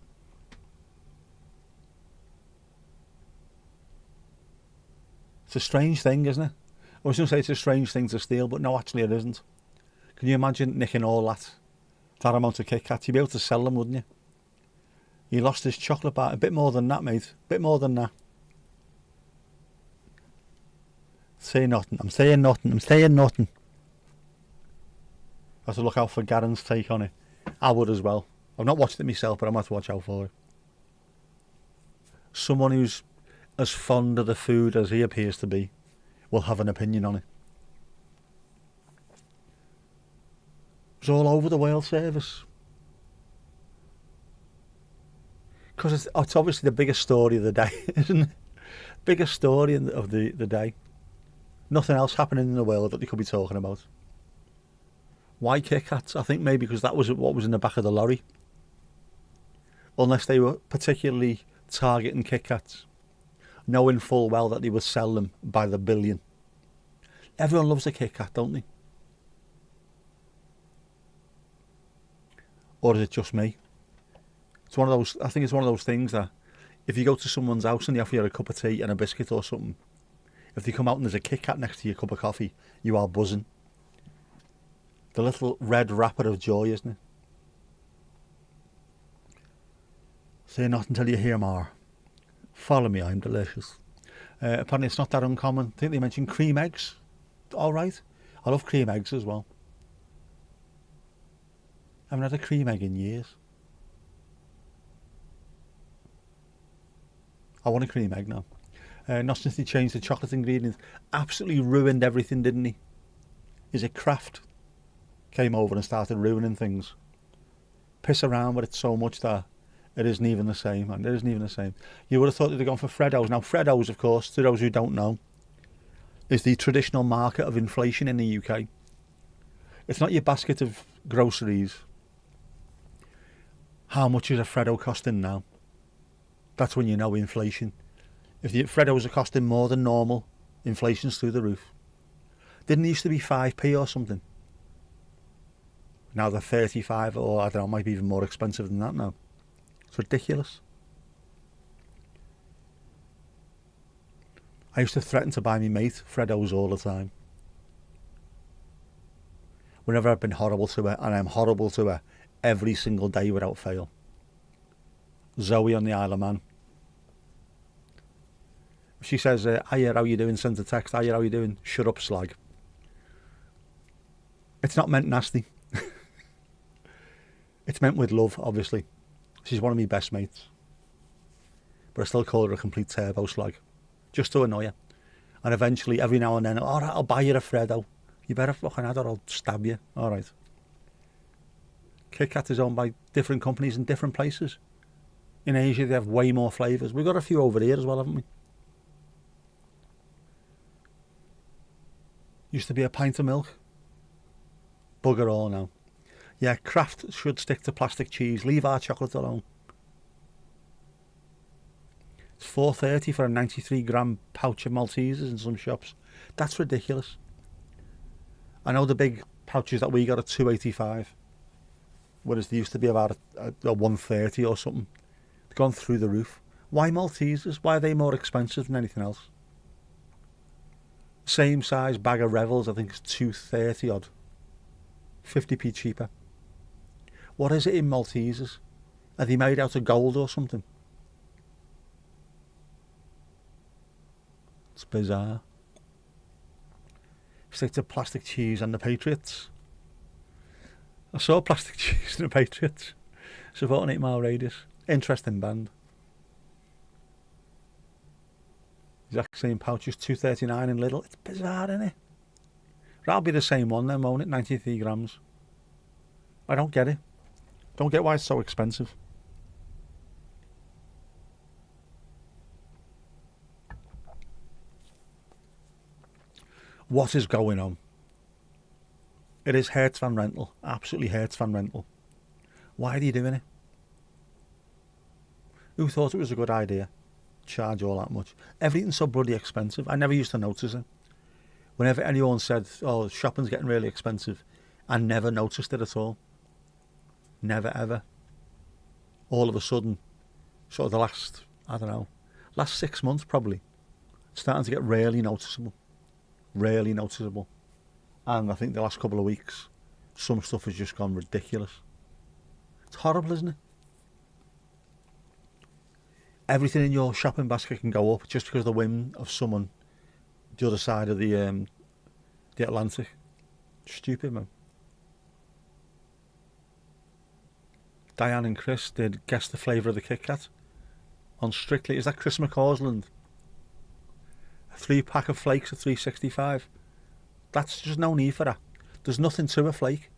It's a strange thing, isn't it? I was going to say it's a strange thing to steal, but no, actually it isn't. Can you imagine nicking all that amount of Kit Kats? You'd be able to sell them, wouldn't you? He lost his chocolate bar. A bit more than that, mate. A bit more than that. Say nothing. I'm saying nothing. I have to look out for Garen's take on it. I would as well. I've not watched it myself, but I might watch out for it. Someone who's as fond of the food as he appears to be will have an opinion on it. It's all over the Whale Service. Because it's obviously the biggest story of the day, isn't it? Biggest story of the day. Nothing else happening in the world that they could be talking about. Why Kit Kats? I think maybe because that was what was in the back of the lorry. Unless they were particularly targeting Kit Kats, knowing full well that they would sell them by the billion. Everyone loves a Kit Kat, don't they? Or is it just me? It's one of those. I think it's one of those things that if you go to someone's house and they offer you a cup of tea and a biscuit or something, if they come out and there's a Kit Kat next to your cup of coffee, you are buzzing. The little red wrapper of joy, isn't it? Say not until you hear more. Follow me, I'm delicious. Apparently it's not that uncommon. I think they mentioned cream eggs. All right. I love cream eggs as well. I haven't had a cream egg in years. I want a cream egg now. Not since he changed the chocolate ingredients. Absolutely ruined everything, didn't he? Is it Kraft? Came over and started ruining things. Piss around with it so much that it isn't even the same, man. It isn't even the same. You would have thought they'd have gone for Freddos. Now, Freddos, of course, to those who don't know, is the traditional market of inflation in the UK. It's not your basket of groceries. How much is a Freddo costing now? That's when you know inflation. If the Freddos are costing more than normal, inflation's through the roof. Didn't it used to be 5p or something? Now they're 35, or I don't know, might be even more expensive than that now. It's ridiculous. I used to threaten to buy me mate Freddos all the time. Whenever I've been horrible to her, and I'm horrible to her every single day without fail. Zoe on the Isle of Man. She says, hiya, how you doing? Sends a text, hiya, how you doing? Shut up, slag. It's not meant nasty. It's meant with love, obviously. She's one of my best mates. But I still call her a complete turbo slag. Just to annoy her. And eventually, every now and then, alright, I'll buy you a Freddo. You better fucking add or I'll stab you. Alright. Kit Kat is owned by different companies in different places. In Asia, they have way more flavours. We've got a few over here as well, haven't we? Used to be a pint of milk. Bugger all now. Yeah, Kraft should stick to plastic cheese. Leave our chocolate alone. It's $4.30 for a 93-gram pouch of Maltesers in some shops. That's ridiculous. I know the big pouches that we got are $2.85, whereas they used to be about a $1.30 or something. They've gone through the roof. Why Maltesers? Why are they more expensive than anything else? Same size bag of Revels, I think it's $2.30 odd. 50p cheaper. What is it in Maltesers? Are they made out of gold or something? It's bizarre. Stick to plastic cheese and the Patriots. I saw plastic cheese and the Patriots. Supporting 8 Mile Radius. Interesting band. Exact same pouches, $2.39 in Lidl. It's bizarre, isn't it? That'll be the same one then, won't it? 93 grams. I don't get it. Don't get why it's so expensive. What is going on? It is Hertz van Rental. Absolutely Hertz van Rental. Why are you doing it? Who thought it was a good idea? Charge all that much. Everything's so bloody expensive. I never used to notice it. Whenever anyone said, oh, shopping's getting really expensive, I never noticed it at all. Never, ever. All of a sudden, sort of the last, I don't know, last 6 months probably, it's starting to get really noticeable. Really noticeable. And I think the last couple of weeks, some stuff has just gone ridiculous. It's horrible, isn't it? Everything in your shopping basket can go up just because of the whim of someone the other side of the Atlantic. Stupid, man. Diane and Chris did guess the flavour of the Kit Kat on Strictly. Is that Chris McCausland? A 3-pack of flakes at $3.65. That's just no need for that. There's nothing to a flake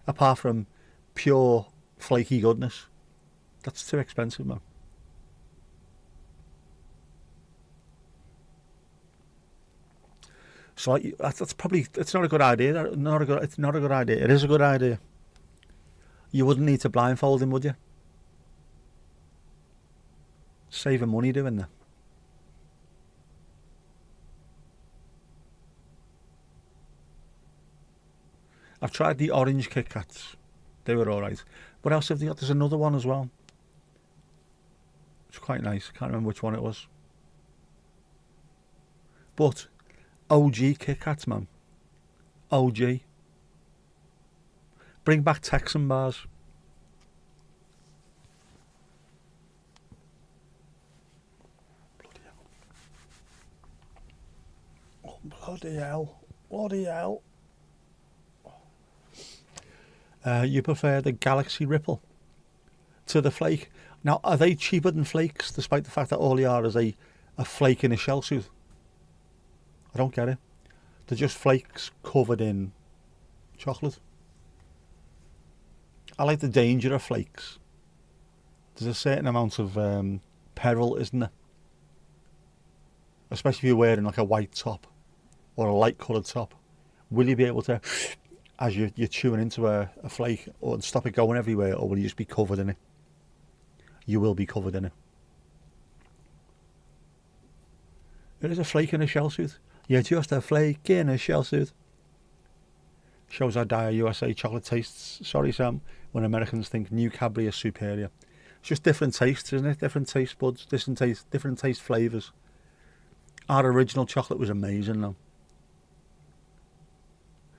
apart from pure flaky goodness. That's too expensive, man. So that's probably, it's not a good idea. It's not a good idea. It is a good idea. You wouldn't need to blindfold him, would you? Saving money doing that. I've tried the orange Kit Kats. They were alright. What else have they got? There's another one as well. It's quite nice. I can't remember which one it was. But OG Kit Kats, man. OG. Bring back Texan bars. Bloody hell. Oh, bloody hell. Bloody hell. You prefer the Galaxy Ripple to the flake. Now, are they cheaper than flakes, despite the fact that all they are is a flake in a shell suit? I don't get it. They're just flakes covered in chocolate. I like the danger of flakes. There's a certain amount of peril, isn't there? Especially if you're wearing like a white top or a light coloured top. Will you be able to, as you're chewing into a flake, or stop it going everywhere, or will you just be covered in it? You will be covered in it. It is a flake in a shell suit. You're just a flake in a shell suit. Shows how dire USA chocolate tastes. Sorry, Sam, when Americans think new Cadbury is superior. It's just different tastes, isn't it? Different taste buds, different taste flavours. Our original chocolate was amazing, though.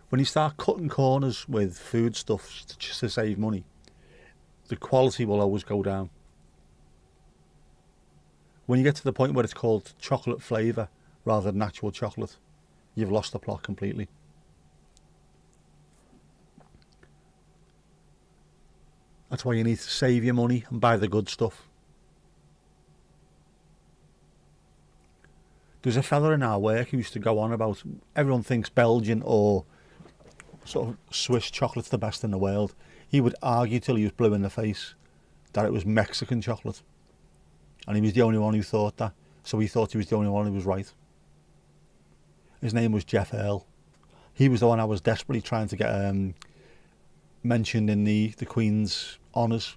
When you start cutting corners with foodstuffs just to save money, the quality will always go down. When you get to the point where it's called chocolate flavour rather than actual chocolate, you've lost the plot completely. That's why you need to save your money and buy the good stuff. There's a fella in our work who used to go on about, everyone thinks Belgian or sort of Swiss chocolate's the best in the world. He would argue till he was blue in the face that it was Mexican chocolate. And he was the only one who thought that. So he thought he was the only one who was right. His name was Jeff Earl. He was the one I was desperately trying to get mentioned in the Queen's honours.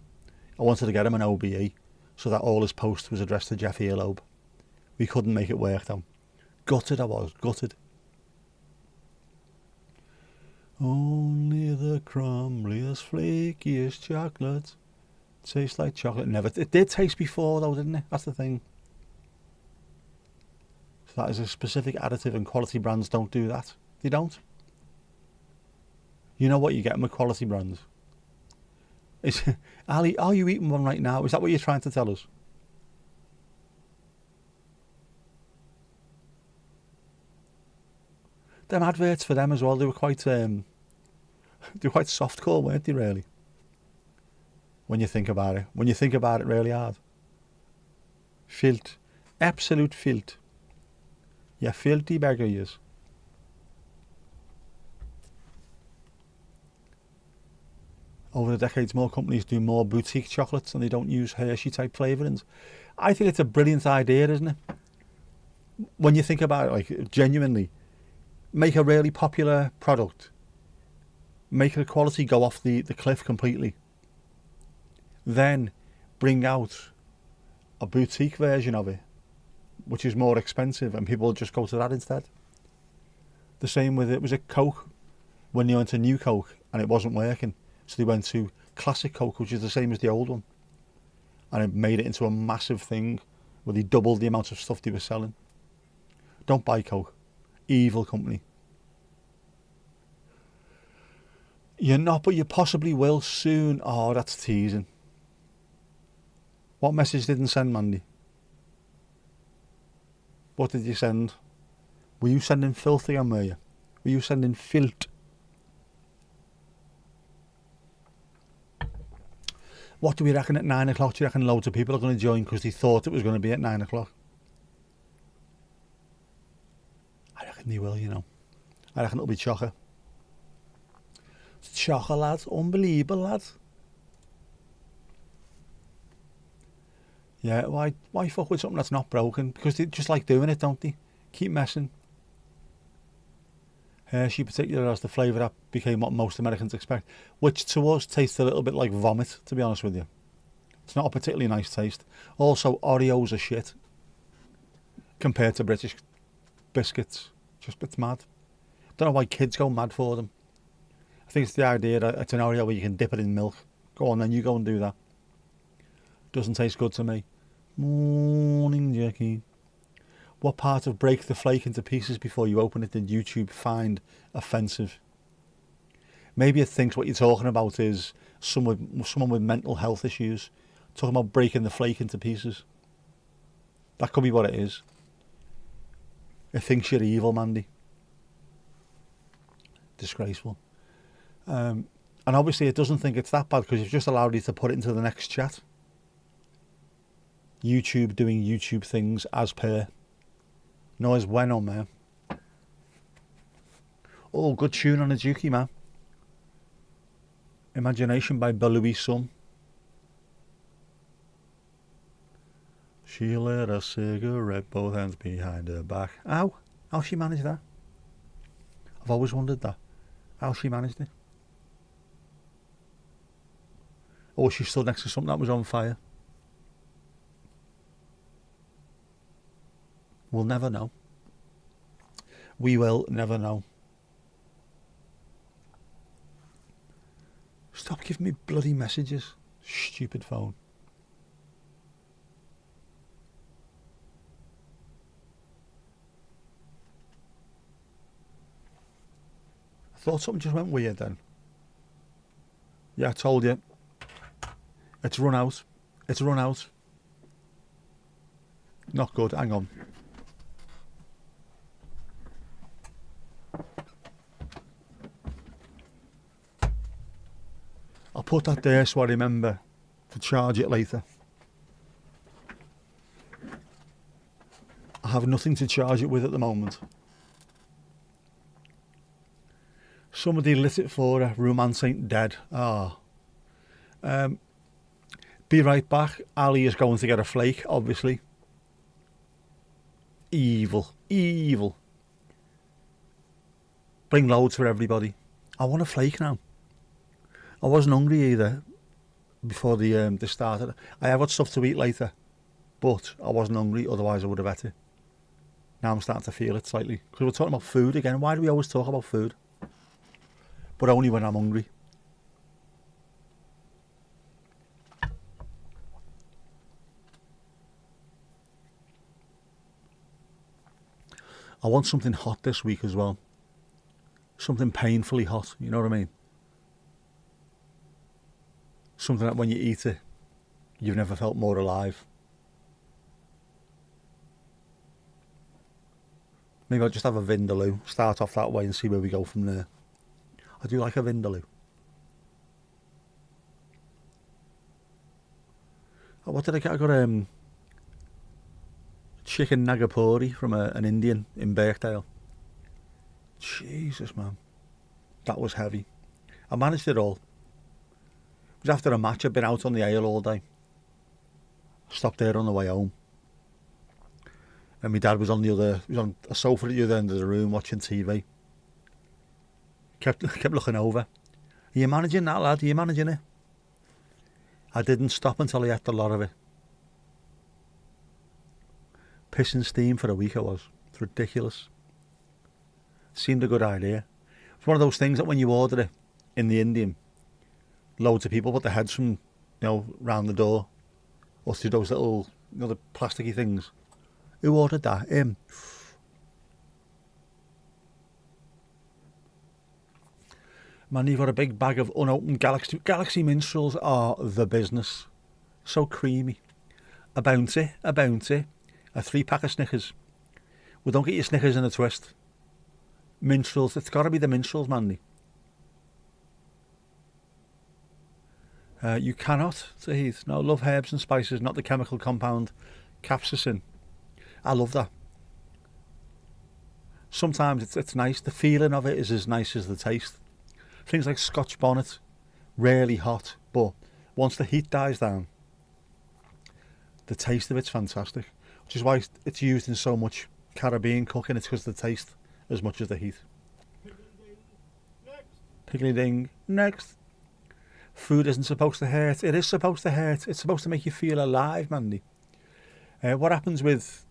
I wanted to get him an OBE so that all his post was addressed to Jeff Earlobe. We couldn't make it work though. Gutted I was, gutted. Only the crumbliest, flakiest chocolate tastes like chocolate. Never. It did taste before though, didn't it? That's the thing. So that is a specific additive, and quality brands don't do that. They don't. You know what you get with quality brands. Ali, are you eating one right now? Is that what you're trying to tell us? Them adverts for them as well, they were quite softcore, weren't they, really? When you think about it. When you think about it really hard. Filth. Absolute filth. You filthy beggar yous. Over the decades, more companies do more boutique chocolates and they don't use Hershey-type flavourings. I think it's a brilliant idea, isn't it? When you think about it, like, genuinely, make a really popular product Make the quality go off the cliff completely. Then bring out a boutique version of it, which is more expensive, and people just go to that instead. The same with, it was a Coke, when they went to new Coke and it wasn't working, so they went to classic Coke, which is the same as the old one, and it made it into a massive thing where they doubled the amount of stuff they were selling. Don't buy Coke. Evil company. You're not, but you possibly will soon. Oh, that's teasing. What message didn't send, Mandy? What did you send? Were you sending filthy on me? Were you sending filth? What do we reckon at 9 o'clock? Do you reckon loads of people are going to join because they thought it was going to be at 9 o'clock? I reckon they will, you know. I reckon it'll be chocker. It's chocker, lad. Unbelievable, lad. Yeah, why fuck with something that's not broken? Because they just like doing it, don't they? Keep messing. Hershey particular as the flavour that became what most Americans expect, which to us tastes a little bit like vomit, to be honest with you. It's not a particularly nice taste. Also, Oreos are shit compared to British biscuits. Just it's mad. Don't know why kids go mad for them. I think it's the idea that it's an Oreo where you can dip it in milk. Go on then, you go and do that. Doesn't taste good to me. Morning, Jackie. What part of break the flake into pieces before you open it did YouTube find offensive? Maybe it thinks what you're talking about is someone with mental health issues. Talking about breaking the flake into pieces. That could be what it is. It thinks you're evil, Mandy. Disgraceful. And obviously it doesn't think it's that bad because you've just allowed it to put it into the next chat. YouTube doing YouTube things as per. No es bueno, man. Oh, good tune on a Juki, man. Imagination by Belouis Sum. She lit a cigarette, both hands behind her back. How she managed that? I've always wondered that. How she managed it. Or she stood next to something that was on fire. We'll never know. We will never know. Stop giving me bloody messages. Stupid phone. I thought something just went weird then. Yeah, I told you. It's run out. It's run out. Not good. Hang on. I'll put that there so I remember to charge it later. I have nothing to charge it with at the moment. Somebody lit it for her. Romance ain't dead. Ah. Be right back. Ali is going to get a flake, obviously. Evil. Evil. Bring loads for everybody. I want a flake now. I wasn't hungry either before the started. I have got stuff to eat later, but I wasn't hungry, otherwise I would have had it. Now I'm starting to feel it slightly. Because we're talking about food again. Why do we always talk about food? But only when I'm hungry. I want something hot this week as well. Something painfully hot, you know what I mean? Something that when you eat it, you've never felt more alive. Maybe I'll just have a Vindaloo, start off that way and see where we go from there. I do like a Vindaloo. Oh, what did I get? I got chicken nagapuri from an Indian in Birkdale. Jesus, man. That was heavy. I managed it all. It was after a match. I'd been out on the ale all day. Stopped there on the way home. And my dad was on a sofa at the other end of the room watching TV. Kept looking over. you managing that, lad? Are you managing it? I didn't stop until I ate a lot of it. Pissing steam for a week I was. It's ridiculous. Seemed a good idea. It's one of those things that when you order it in the Indian, loads of people put their heads from, round the door. Or through those little, the plasticky things. Who ordered that? Him. Man, you've got a big bag of unopened Galaxy Minstrels are the business. So creamy. A bounty. A 3-pack of Snickers. Well, don't get your Snickers in a twist. Minstrels, it's got to be the Minstrels, Mandy. You cannot, to Heath. No, love herbs and spices, not the chemical compound capsaicin. I love that. Sometimes it's nice. The feeling of it is as nice as the taste. Things like Scotch bonnet, rarely hot, but once the heat dies down, the taste of it's fantastic. Which is why it's used in so much Caribbean cooking. It's because of the taste as much as the heat. Piggly ding. Next. Food isn't supposed to hurt. It is supposed to hurt. It's supposed to make you feel alive, Mandy. What happens with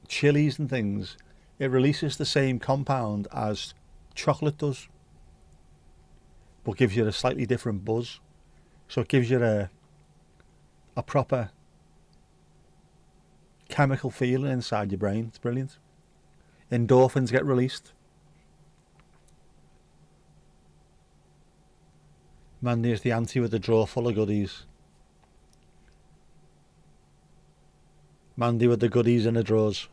chilies and things, it releases the same compound as chocolate does, but gives you a slightly different buzz. So it gives you a proper chemical feeling inside your brain. It's brilliant. Endorphins get released. Mandy is the auntie with the drawer full of goodies. Mandy with the goodies in the drawers.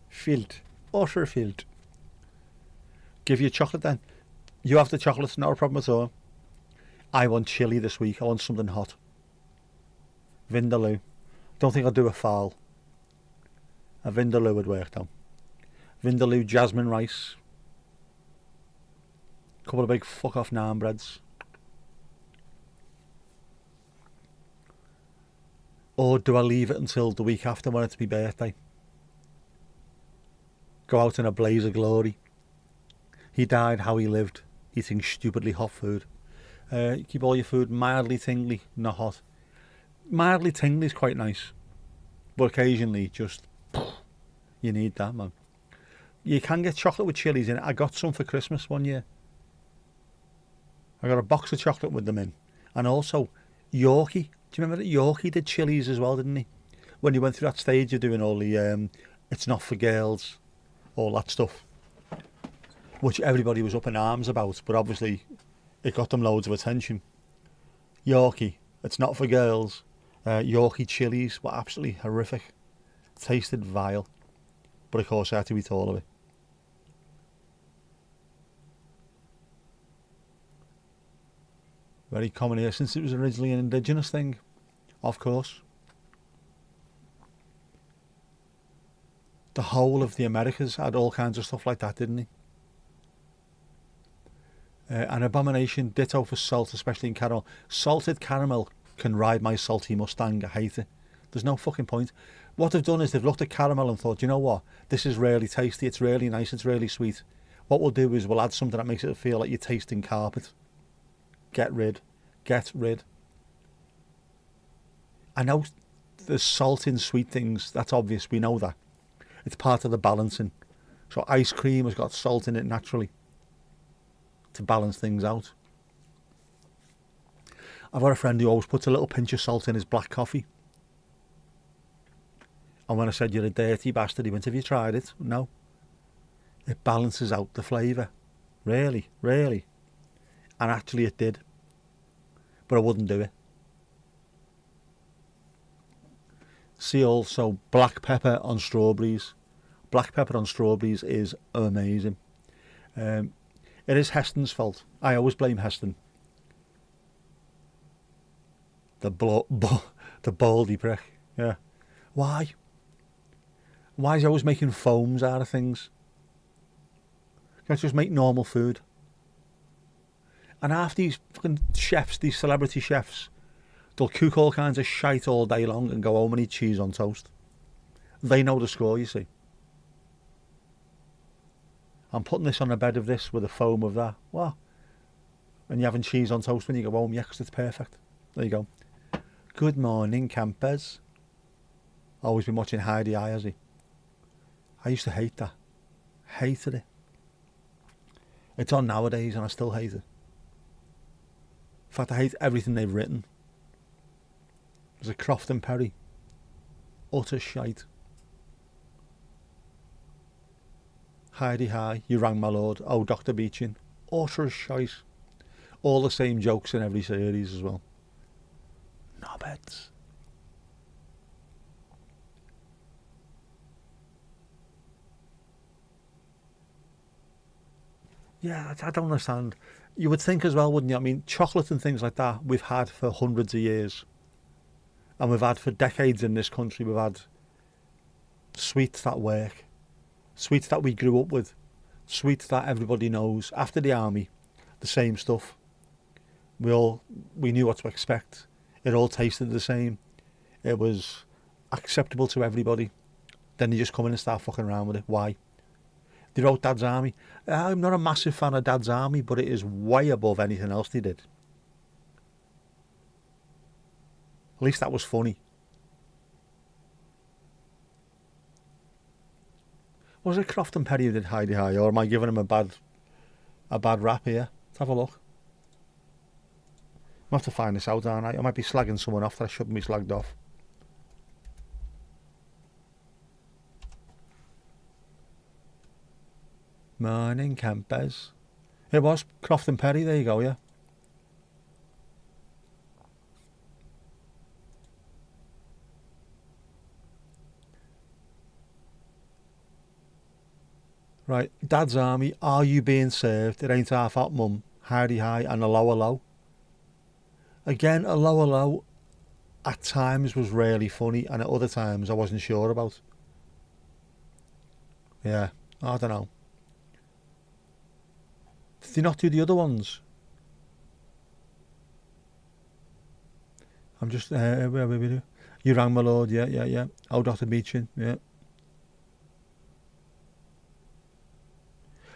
Filled. Utter filled. Give you chocolate then. You have the chocolate, not a problem at all. I want chili this week. I want something hot. Vindaloo. Don't think I'll do a fowl. A Vindaloo would work though. Vindaloo, jasmine rice. Couple of big fuck off naan breads. Or do I leave it until the week after when it's my birthday? Go out in a blaze of glory. He died how he lived, eating stupidly hot food. Keep all your food mildly tingly, not hot. Mildly tingly is quite nice, but occasionally just you need that, man. You can get chocolate with chilies in it. I got some for Christmas one year. I got a box of chocolate with them in, and also Yorkie. Do you remember that Yorkie did chilies as well, didn't he? When he went through that stage of doing all the it's not for girls, all that stuff, which everybody was up in arms about, but obviously it got them loads of attention. Yorkie, it's not for girls. Yorkie chilies were absolutely horrific. Tasted vile. But of course I had to eat all of it. Very common here since it was originally an indigenous thing, of course. The whole of the Americas had all kinds of stuff like that, didn't they? An abomination, ditto for salt, especially in caramel. Salted caramel can ride my salty Mustang. I hate it. There's no fucking point. What they've done is they've looked at caramel and thought, you know what? This is really tasty. It's really nice. It's really sweet. What we'll do is we'll add something that makes it feel like you're tasting carpet. Get rid. I know there's salt in sweet things. That's obvious. We know that. It's part of the balancing. So ice cream has got salt in it naturally to balance things out. I've got a friend who always puts a little pinch of salt in his black coffee. And when I said, you're a dirty bastard, he went, have you tried it? No. It balances out the flavour. Really. And actually it did. But I wouldn't do it. See also black pepper on strawberries. Black pepper on strawberries is amazing. It is Heston's fault. I always blame Heston. The baldy prick. Yeah. Why? Why is he always making foams out of things? Can't just make normal food? And half these fucking chefs, these celebrity chefs, they'll cook all kinds of shite all day long and go home and eat cheese on toast. They know the score, you see. I'm putting this on a bed of this with a foam of that. What? And you're having cheese on toast when you go home. Yeah, 'cause it's perfect. There you go. Good morning, campers. Always been watching Heidi Eye, has he? I used to hate that. Hated it. It's on nowadays and I still hate it. In fact, I hate everything they've written. There's a Croft and Perry. Utter shite. Heidi High, you rang my lord. Oh, Dr. Beechin. Utter shite. All the same jokes in every series as well. Knobheads. Yeah, I don't understand. You would think as well, wouldn't you? I mean, chocolate and things like that we've had for hundreds of years. And we've had for decades in this country. We've had sweets that work. Sweets that we grew up with. Sweets that everybody knows. After the army, the same stuff. We knew what to expect. It all tasted the same. It was acceptable to everybody. Then you just come in and start fucking around with it. Why? They wrote Dad's Army. I'm not a massive fan of Dad's Army, but it is way above anything else they did. At least that was funny. Was it Croft and Perry who did Heidi High, or am I giving him a bad rap here? Let's have a look. I'm going to have to find this out, aren't I? I might be slagging someone off that I shouldn't be slagged off. Morning, campers. It was Croft and Perry, there you go, yeah. Right, Dad's Army, Are You Being Served? It Ain't Half Hot Mum, Heidi High, and A Lower Low. Again, A Lower Low at times was really funny, and at other times I wasn't sure about. Yeah, I don't know. Did they not do the other ones? I'm just, You Rang My Lord, yeah. Oh, Dr. Beechin, yeah.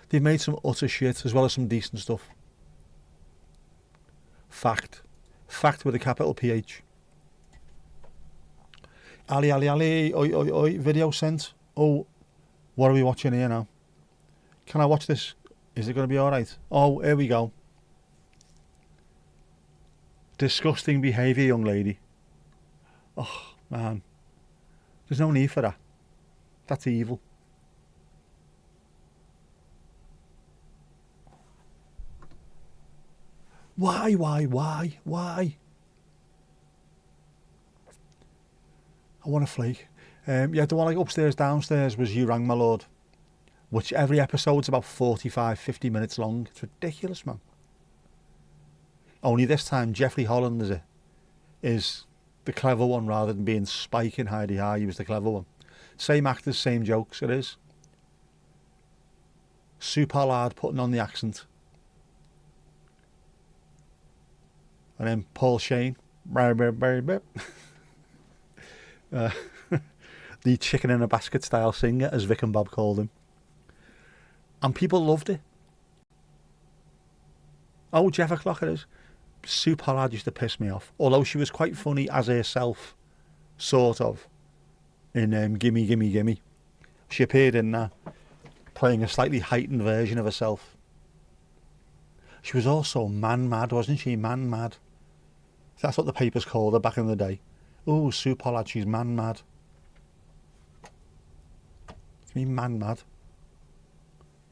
They've made some utter shit as well as some decent stuff. Fact. Fact with a capital PH. Ali, oi, video sent. Oh, what are we watching here now? Can I watch this? Is it going to be alright? Oh, here we go. Disgusting behaviour, young lady. Oh, man. There's no need for that. That's evil. Why? I want a flake. Yeah, the one like upstairs, downstairs was You Rang My Lord, which every episode's about 45, 50 minutes long. It's ridiculous, man. Only this time, Jeffrey Holland is the clever one rather than being Spike in Heidi High. He was the clever one. Same actors, same jokes, it is. Sue Pollard putting on the accent. And then Paul Shane. The chicken in a basket style singer, as Vic and Bob called him. And people loved it. Oh, Jeff O'Clock it is. Sue Pollard used to piss me off. Although she was quite funny as herself, sort of, in Gimme, Gimme, Gimme. She appeared in that, playing a slightly heightened version of herself. She was also man-mad, wasn't she? Man-mad. That's what the papers called her back in the day. Oh, Sue Pollard, she's man-mad. You mean man-mad?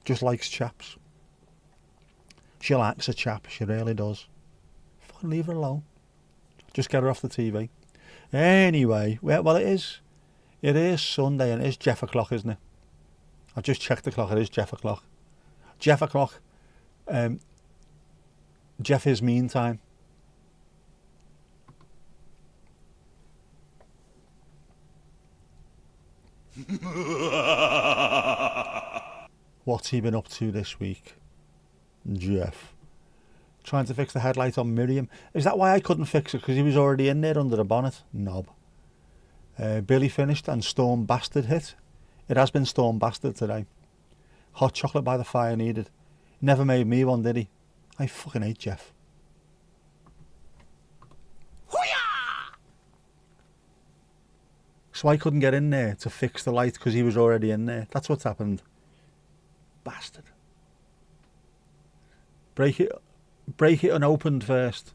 Just likes chaps. She likes a chap, she really does. Fucking leave her alone. Just get her off the TV. Anyway, well it is Sunday and it is Jeff O'Clock, isn't it? I've just checked the clock, it is Jeff O'Clock. Jeff O'Clock. Jeff is meantime. What's he been up to this week? Jeff. Trying to fix the headlight on Miriam. Is that why I couldn't fix it? Because he was already in there under the bonnet? Knob. Billy finished and Storm Bastard hit. It has been Storm Bastard today. Hot chocolate by the fire needed. Never made me one, did he? I fucking hate Jeff. So I couldn't get in there to fix the light because he was already in there. That's what's happened. Bastard. Break it unopened first.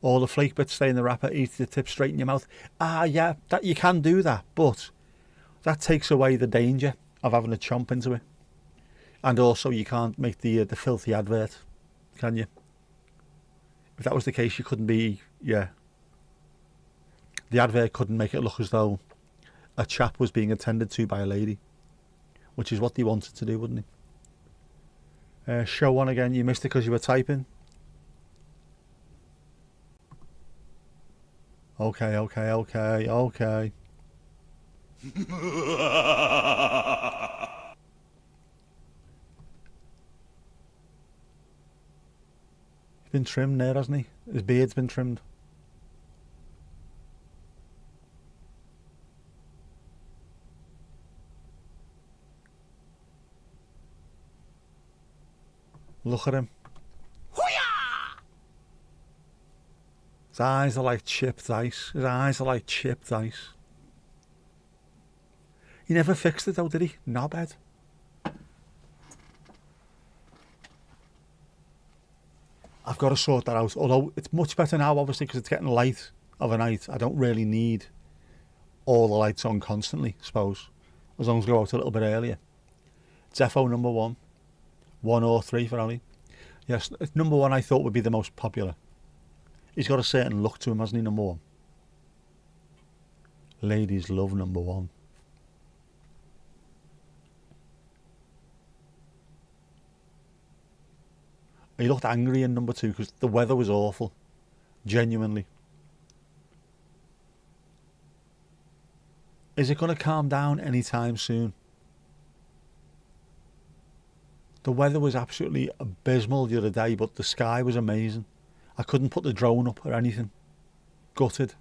All the flake bits stay in the wrapper, eat the tip straight in your mouth. Yeah, that you can do that, but that takes away the danger of having a chomp into it. And also you can't make the filthy advert, can you? If that was the case, you couldn't be, the advert couldn't make it look as though a chap was being attended to by a lady, which is what they wanted to do, wouldn't he? Show one again. You missed it because you were typing. Okay. He's been trimmed there, hasn't he? His beard's been trimmed. Look at him. His eyes are like chipped ice. He never fixed it though, did he? Knobhead. I've got to sort that out. Although it's much better now, obviously, because it's getting light of a night. I don't really need all the lights on constantly, I suppose. As long as I go out a little bit earlier. Defo number 1. 1 or 3 for Ali. Yes, number 1 I thought would be the most popular. He's got a certain look to him, hasn't he, number 1? Ladies love number 1. He looked angry in number 2 because the weather was awful. Genuinely. Is it going to calm down anytime soon? The weather was absolutely abysmal the other day, but the sky was amazing. I couldn't put the drone up or anything. Gutted.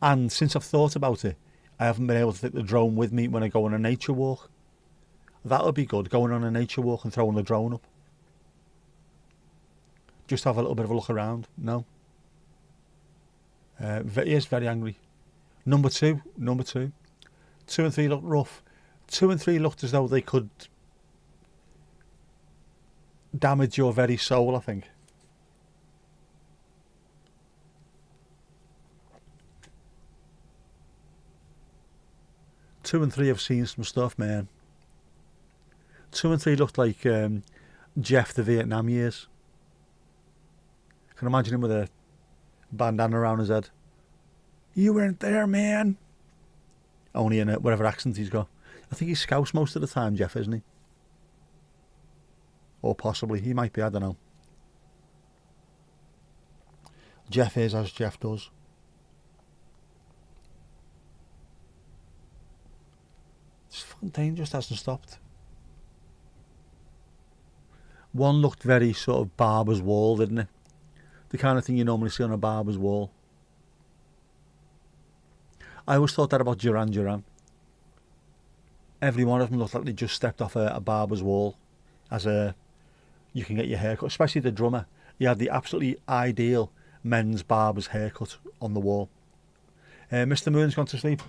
And since I've thought about it, I haven't been able to take the drone with me when I go on a nature walk. That would be good, going on a nature walk and throwing the drone up. Just have a little bit of a look around. No. He is very angry. Number 2. 2 and 3 looked rough. 2 and 3 looked as though they could damage your very soul, I think. Two and 3 have seen some stuff, man. 2 and 3 looked like Jeff the Vietnam years. I can imagine him with a bandana around his head. You weren't there, man. Only in whatever accent he's got. I think he's Scouse most of the time, Jeff, isn't he? Or possibly. He might be, I don't know. Jeff is as Jeff does. This fontaine just hasn't stopped. One looked very sort of barber's wall, didn't it? The kind of thing you normally see on a barber's wall. I always thought that about Duran Duran. Every one of them looked like they just stepped off a barber's wall as you can get your haircut, especially the drummer. He had the absolutely ideal men's barber's haircut on the wall. Mr. Moon's gone to sleep.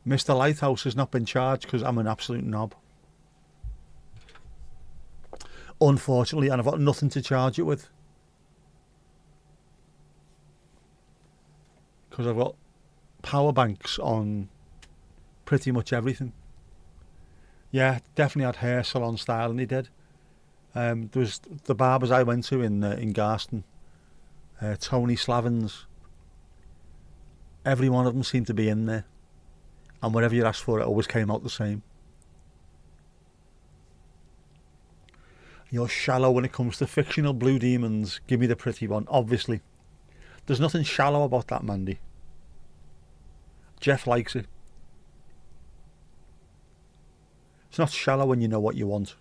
Mr. Lighthouse has not been charged because I'm an absolute knob. Unfortunately, and I've got nothing to charge it with. Because I've got power banks on pretty much everything. Yeah, definitely had hair salon style, and he did. There was the barbers I went to in Garston, Tony Slavin's. Every one of them seemed to be in there, and whatever you asked for, it always came out the same. You're shallow when it comes to fictional blue demons. Give me the pretty one. Obviously, there's nothing shallow about that, Mandy. Jeff likes it. It's not shallow when you know what you want.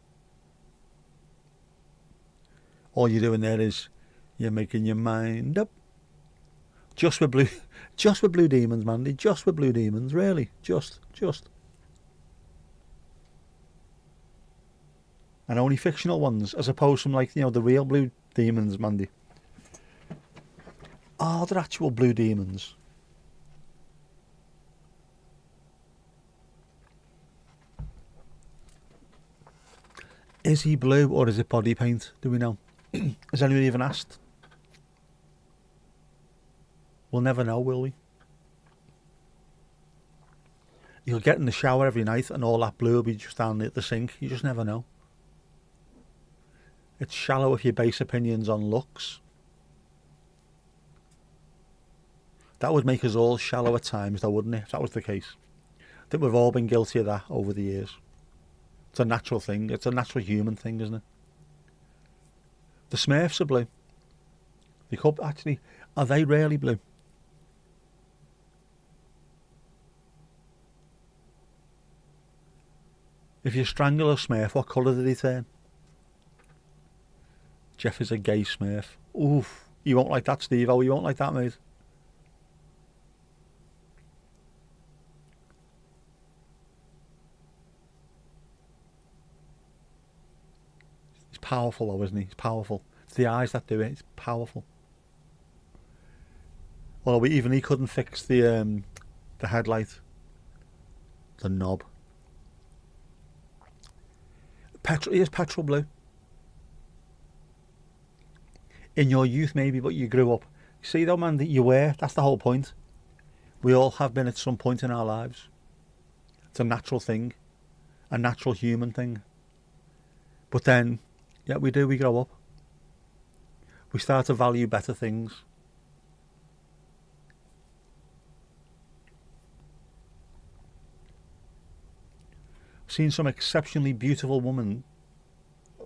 All you're doing there is you're making your mind up. Just with blue demons, Mandy. Just with blue demons, really. Just. and only fictional ones, as opposed to like, you know, the real blue demons, Mandy. Are there actual blue demons? Is he blue or is it body paint? Do we know? Has anyone even asked? We'll never know, will we? You'll get in the shower every night and all that blue will be just down at the sink. You just never know. It's shallow if you base opinions on looks. That would make us all shallow at times, though, wouldn't it, if that was the case? I think we've all been guilty of that over the years. It's a natural thing. It's a natural human thing, isn't it? The Smurfs are blue. They could, actually, are they really blue? If you strangle a Smurf, what colour did he turn? Jeff is a gay Smurf. Oof. You won't like that, Steve. Oh, you won't like that, mate. He's powerful, though, isn't he? He's powerful. It's the eyes that do it. It's powerful. Well, even he couldn't fix the headlight. The knob. He is petrol blue. In your youth, maybe, but you grew up. See, though, man, that you were. That's the whole point. We all have been at some point in our lives. It's a natural thing, a natural human thing. But then, yeah, we do. We grow up. We start to value better things. I've seen some exceptionally beautiful women,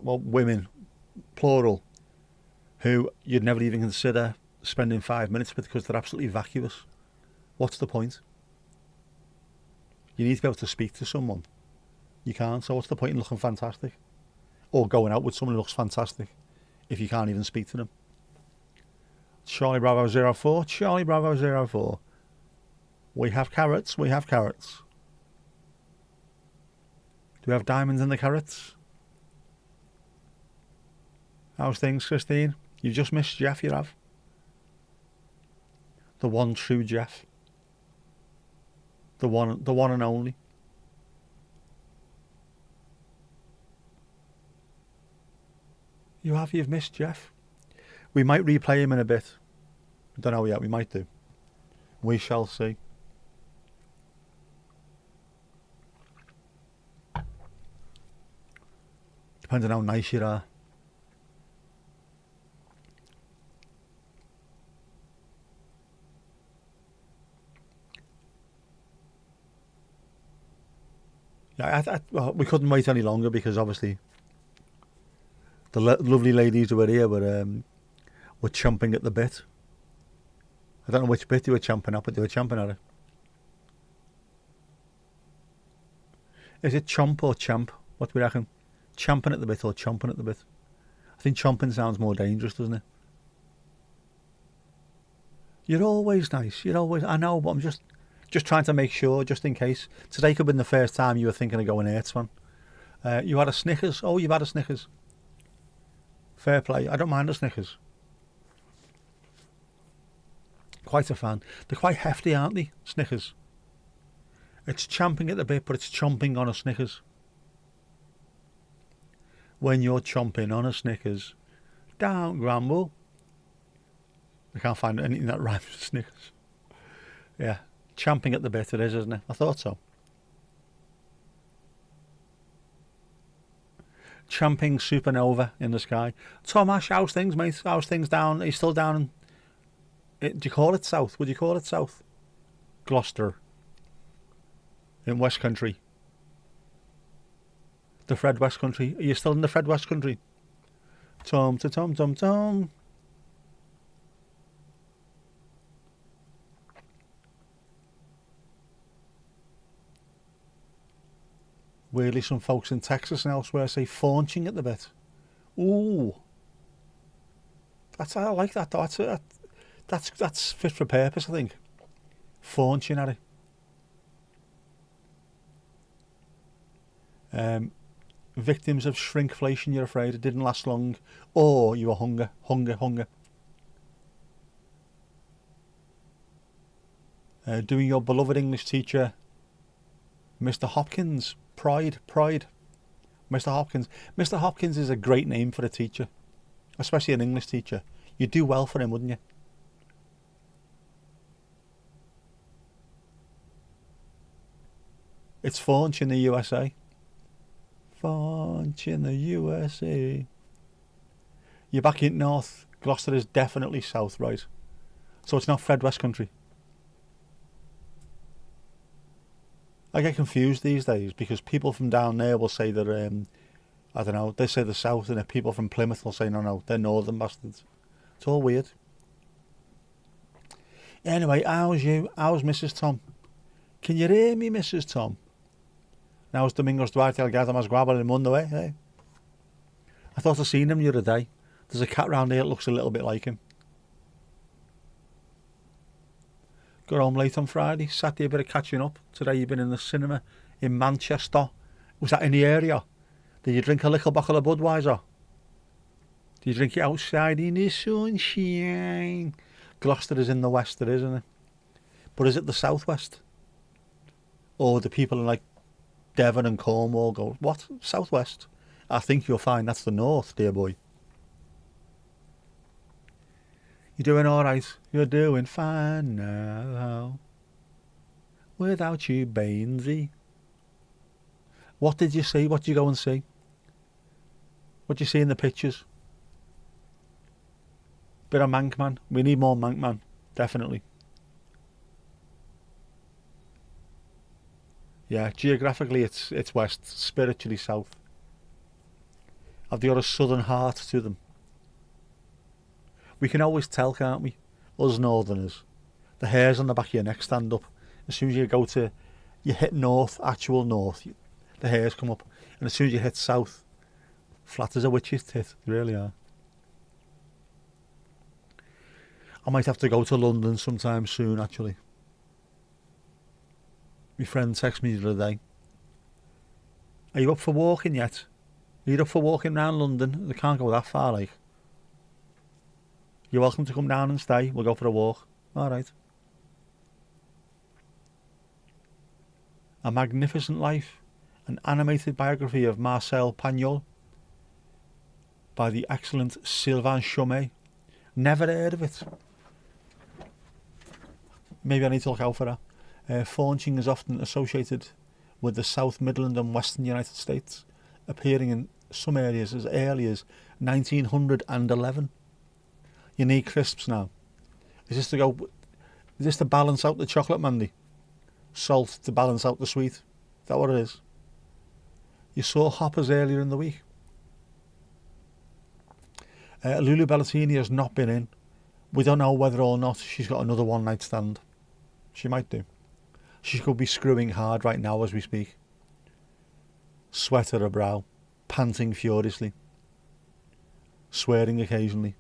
well, women, plural, who you'd never even consider spending 5 minutes with because they're absolutely vacuous. What's the point? You need to be able to speak to someone. You can't, so what's the point in looking fantastic? Or going out with someone who looks fantastic if you can't even speak to them? Charlie Bravo 04, Charlie Bravo 04. We have carrots, we have carrots. Do we have diamonds in the carrots? How's things, Christine? You just missed Jeff, you have. The one true Jeff. The one and only. You've missed Jeff. We might replay him in a bit. I don't know yet, we might do. We shall see. Depends on how nice you are. Yeah, well, we couldn't wait any longer because obviously the lovely ladies who were here were chomping at the bit. I don't know which bit they were chomping at, but they were chomping at it. Is it chomp or champ? What do we reckon? Champing at the bit or chomping at the bit? I think chomping sounds more dangerous, doesn't it? You're always nice. You're always... I know, but I'm just trying to make sure, just in case. Today could have been the first time you were thinking of going Earthsman. You had a Snickers. Oh, you've had a Snickers. Fair play. I don't mind a Snickers. Quite a fan. They're quite hefty, aren't they, Snickers? It's champing at the bit, but it's chomping on a Snickers. When you're chomping on a Snickers, don't grumble. I can't find anything that rhymes with Snickers. Yeah, champing at the bit it is, isn't it? I thought so. Champing supernova in the sky. Tom Ash, how's things, mate? How's things down? Are you still down in... do you call it south? Would you call it south? Gloucester. In West Country. The Fred West Country. Are you still in the Fred West Country? Tom to Tom, Tom, Tom. Weirdly, some folks in Texas and elsewhere say faunching at the bit. Ooh. I like that. That's fit for purpose, I think. Faunching at it. Victims of shrinkflation, you're afraid it didn't last long, or you were hunger. Doing your beloved English teacher, Mr. Hopkins, pride. Mr. Hopkins. Mr. Hopkins is a great name for a teacher, especially an English teacher. You'd do well for him, wouldn't you? It's Faunch in the USA. Faunch in the USA. You're back in north. Gloucester is definitely south, right? So it's not Fred West country. I get confused these days because people from down there will say that, I don't know, they say the south, and then people from Plymouth will say, no, they're northern bastards. It's all weird. Anyway, how's you? How's Mrs. Tom? Can you hear me, Mrs. Tom? Now's Domingos Duarte Algada Mas Guabal in Mundo, eh? I thought I seen him the other day. There's a cat round here that looks a little bit like him. Got home late on Friday, Saturday a bit of catching up. Today you've been in the cinema in Manchester. Was that in the area? Did you drink a little bottle of Budweiser? Did you drink it outside in the sunshine? Gloucester is in the west, there, isn't it? But is it the southwest? Or the people in like Devon and Cornwall go, what? Southwest? I think you'll find that's the north, dear boy. You're doing alright. You're doing fine now. Without you, Bainesy. What did you see? What did you go and see? What did you see in the pictures? Bit of Mankman. We need more Mankman. Definitely. Yeah, geographically it's west, spiritually south. Have they got a southern heart to them? We can always tell, can't we? Us northerners. The hairs on the back of your neck stand up. As soon as you hit north, actual north, the hairs come up. And as soon as you hit south, flat as a witch's tit, they really are. I might have to go to London sometime soon, actually. My friend texted me the other day. Are you up for walking yet? Are you up for walking around London? They can't go that far, like. You're welcome to come down and stay. We'll go for a walk. Alright. A Magnificent Life. An animated biography of Marcel Pagnol by the excellent Sylvain Chomet. Never heard of it. Maybe I need to look out for that. Faunching is often associated with the South Midland and Western United States, appearing in some areas as early as 1911. You need crisps now. Is this to balance out the chocolate, Mandy? Salt to balance out the sweet? Is that what it is? You saw Hoppers earlier in the week. Lulu Bellatini has not been in. We don't know whether or not she's got another one night stand. She might do. She could be screwing hard right now as we speak. Sweat at her brow, panting furiously, swearing occasionally.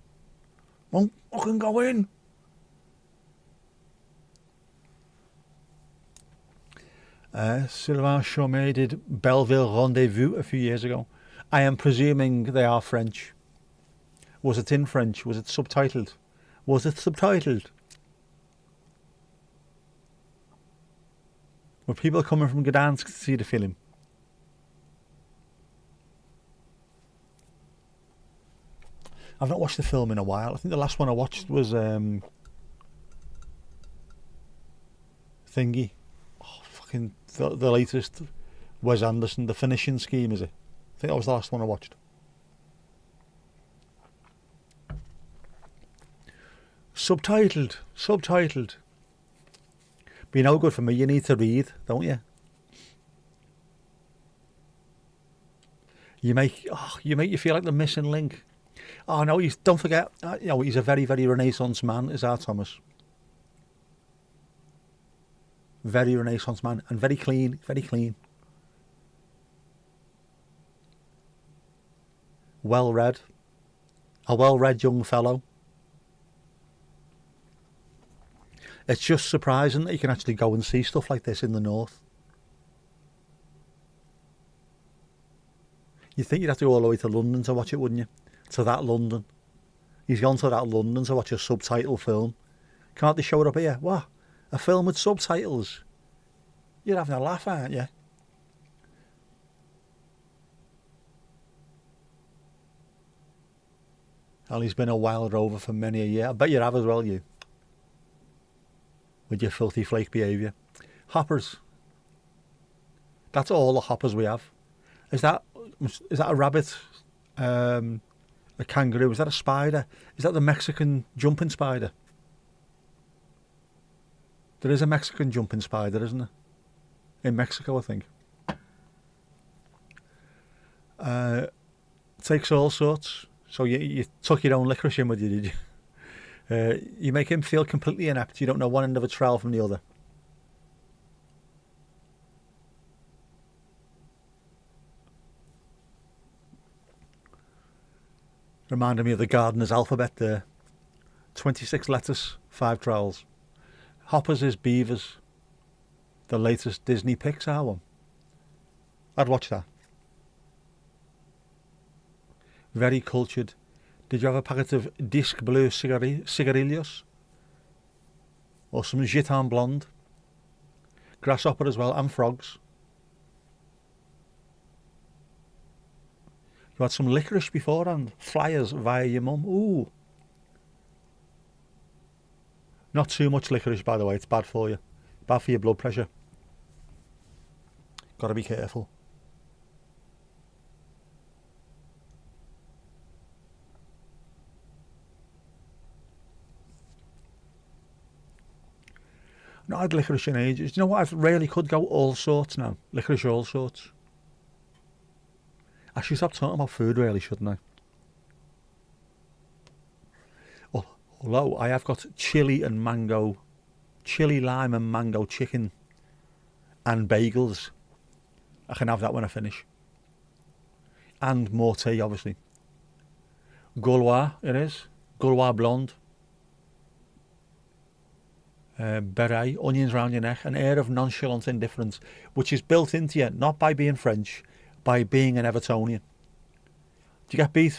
Won't fucking go in. Sylvain Chomet did Belleville Rendezvous a few years ago. I am presuming they are French. Was it in French? Was it subtitled? Was it subtitled? Were people coming from Gdansk to see the film? I've not watched the film in a while. I think the last one I watched was Thingy. Oh, fucking the latest Wes Anderson, The Finishing Scheme, is it? I think that was the last one I watched. Subtitled. Be no good for me. You need to read, don't you? You make you feel like the missing link. Oh no, don't forget. He's a very, very Renaissance man, is our Thomas. Very Renaissance man and very clean, very clean. Well read. A well-read young fellow. It's just surprising that you can actually go and see stuff like this in the north. You'd think you'd have to go all the way to London to watch it, wouldn't you? To that London. He's gone to that London to watch a subtitle film. Can't they show it up here? What? A film with subtitles? You're having a laugh, aren't you? Ali's been a wild rover for many a year. I bet you have as well, you. With your filthy flake behaviour. Hoppers. That's all the hoppers we have. Is that a rabbit? A kangaroo? Is that a spider? Is that the Mexican jumping spider? There is a Mexican jumping spider, isn't there? In Mexico, I think. Takes all sorts. So you took your own licorice in with you, did you? You make him feel completely inept. You don't know one end of a trowel from the other. Reminded me of the gardener's alphabet there. 26 letters, 5 trowels. Hoppers is beavers. The latest Disney Pixar one. I'd watch that. Very cultured. Did you have a packet of Disc Bleu cigarillos? Or some Gitan Blonde? Grasshopper as well, and frogs. You had some licorice beforehand. Flyers via your mum. Ooh. Not too much licorice, by the way. It's bad for you. Bad for your blood pressure. Got to be careful. Not had licorice in ages. You know what? I really could go all sorts now. Licorice all sorts. I should stop talking about food, really, shouldn't I? Although I have got chili, lime and mango chicken and bagels. I can have that when I finish. And more tea, obviously. Gaulois, it is. Gaulois blonde. Beret, onions round your neck, an air of nonchalant indifference, which is built into you, not by being French, by being an Evertonian. Do you get beat?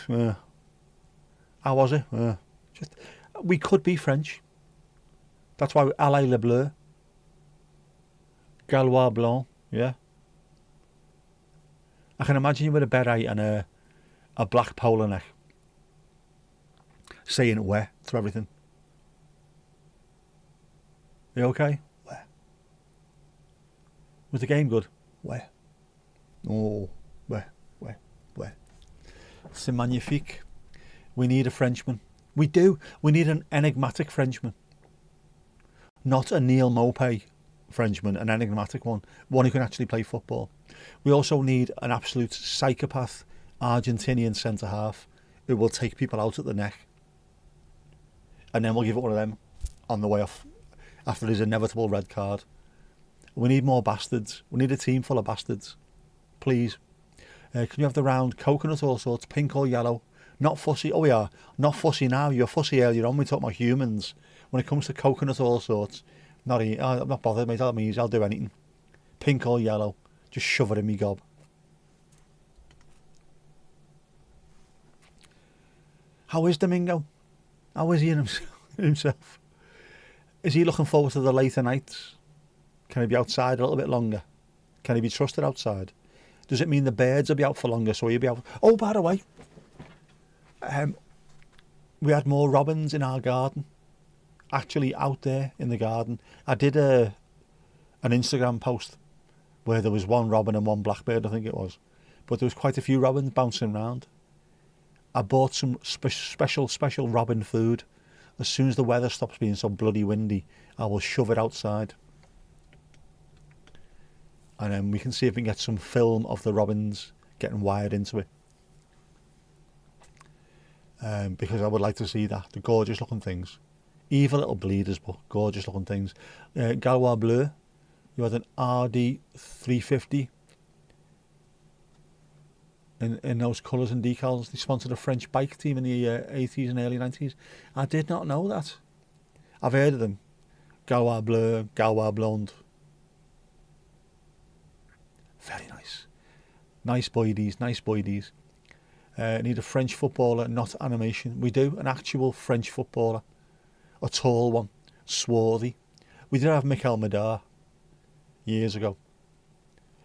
How was it? We could be French. That's why Allez le Bleu. Gaulois Blanc, yeah. I can imagine you with a beret and a black polo neck. Saying where to everything. You okay? Where? Was the game good? Where? Oh, where? C'est magnifique. We need a Frenchman. We do. We need an enigmatic Frenchman. Not a Neil Maupay Frenchman, an enigmatic one. One who can actually play football. We also need an absolute psychopath Argentinian centre-half who will take people out at the neck. And then we'll give it one of them on the way off after his inevitable red card. We need more bastards. We need a team full of bastards. Please. Can you have the round coconut all sorts, pink or yellow? Not fussy. Oh, we are. Not fussy now. You were fussy earlier on. We talk about humans. When it comes to coconut all sorts, I'm not bothered, mate. That means I'll do anything. Pink or yellow. Just shove it in me gob. How is Domingo? How is he in himself? Is he looking forward to the later nights? Can he be outside a little bit longer? Can he be trusted outside? Does it mean the birds will be out for longer, so he'll be out? Oh, by the way, we had more robins in our garden. Actually out there in the garden. I did an Instagram post where there was one robin and one blackbird, I think it was. But there was quite a few robins bouncing around. I bought some special robin food. As soon as the weather stops being so bloody windy, I will shove it outside. And then we can see if we can get some film of the robins getting wired into it. Because I would like to see that. The gorgeous looking things. Evil little bleeders, but gorgeous looking things. Gaulois Bleu. You had an RD 350 in those colours and decals. They sponsored a French bike team in the 80s and early 90s. I did not know that. I've heard of them. Gaulois Bleu, Gaulois Blonde. Very nice. Nice boydies, nice boydies. Need a French footballer, not animation. We do, an actual French footballer. A tall one, swarthy. We did have Mikel Madar years ago,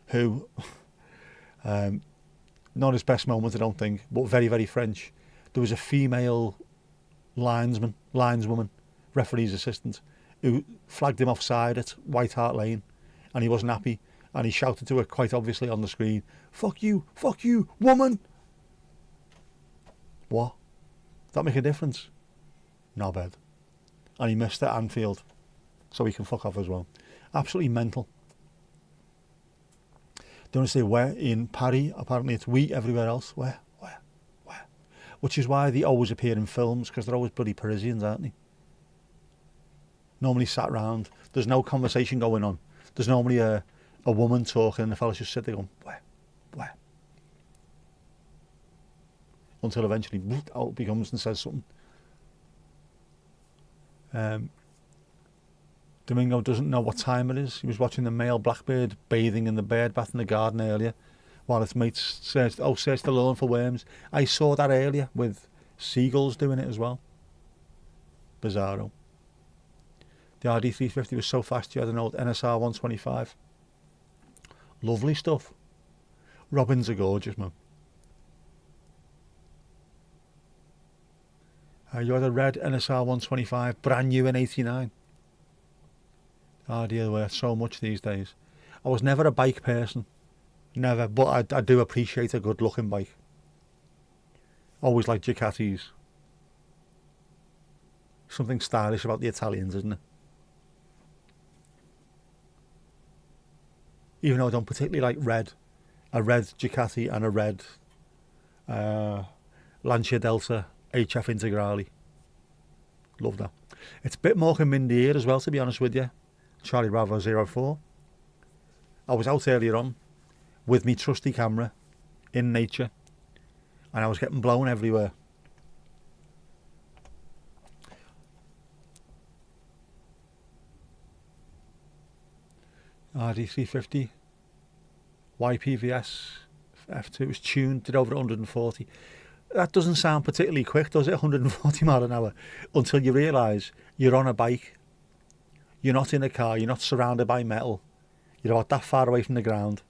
who, not his best moment, I don't think, but very, very French. There was a female lineswoman, referee's assistant, who flagged him offside at White Hart Lane, and he wasn't happy, and he shouted to her quite obviously on the screen, fuck you, woman! What? Does that make a difference? No bad. And he missed at Anfield, so he can fuck off as well. Absolutely mental. Don't want to say where in Paris, apparently it's we everywhere else. Where? Which is why they always appear in films, because they're always bloody Parisians, aren't they? Normally sat round, there's no conversation going on. There's normally a woman talking and the fellas just sit there going, where? Until eventually out becomes and says something. Domingo doesn't know what time it is. He was watching the male blackbird bathing in the bird bath in the garden earlier, while its mates search the lawn for worms. I saw that earlier with seagulls doing it as well. Bizarro. The RD350 was so fast you had an old NSR 125. Lovely stuff. Robins are gorgeous, man. You had a red NSR 125, brand new in 89. Oh dear, they're worth so much these days. I was never a bike person. Never, but I do appreciate a good looking bike. Always like Ducatis. Something stylish about the Italians, isn't it? Even though I don't particularly like red. A red Ducati and a red Lancia Delta HF Integrale. Love that. It's a bit more Mindy as well, to be honest with you. Charlie Bravo 04. I was out earlier on with me trusty camera in nature, and I was getting blown everywhere. RD350 YPVS F2 was tuned, did over 140. That doesn't sound particularly quick, does it? 140 mile an hour, until you realise you're on a bike. You're not in a car, you're not surrounded by metal. You're about that far away from the ground.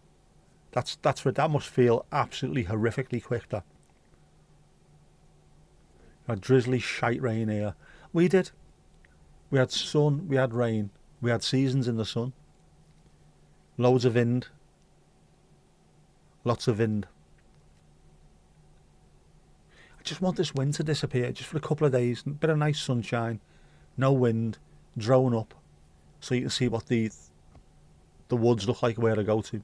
That must feel absolutely horrifically quick, that. A drizzly shite rain here. We did. We had sun, we had rain, we had seasons in the sun. Loads of wind. Lots of wind. I just want this wind to disappear, just for a couple of days. A bit of nice sunshine, no wind, drone up, so you can see what the woods look like where to go to.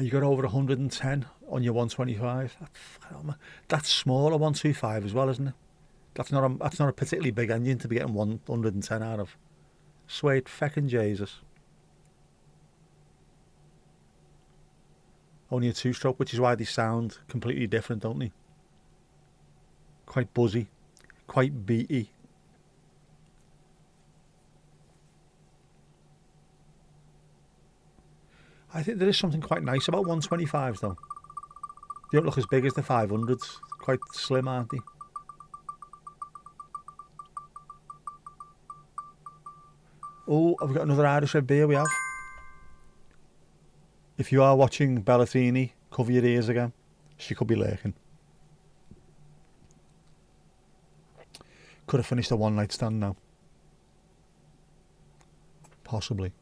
You got over 110 on your 125. That's small, a 125 as well, isn't it? That's not a particularly big engine to be getting 110 out of. Sweet feckin' Jesus. Only a two-stroke, which is why they sound completely different, don't they? Quite buzzy, quite beaty. I think there is something quite nice about 125s though. They don't look as big as the 500s. Quite slim, aren't they? Oh, have we got another Irish red beer? We have. If you are watching Bellatini, cover your ears again. She could be lurking. Could have finished a one night stand now. Possibly.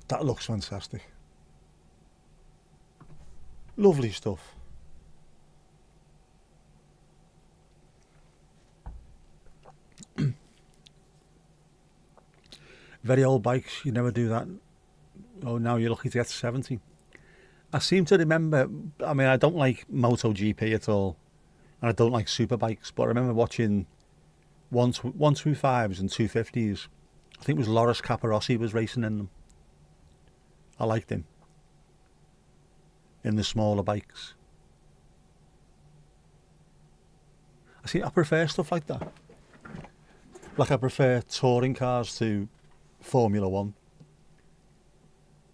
That looks fantastic. Lovely stuff. Very old bikes, you never do that. Oh, now you're lucky to get 70. I seem to remember, I mean, I don't like MotoGP at all, and I don't like superbikes, but I remember watching 125s and 250s. I think it was Loris Capirossi was racing in them. I liked him in the smaller bikes. I prefer stuff like that. Like I prefer touring cars to Formula One,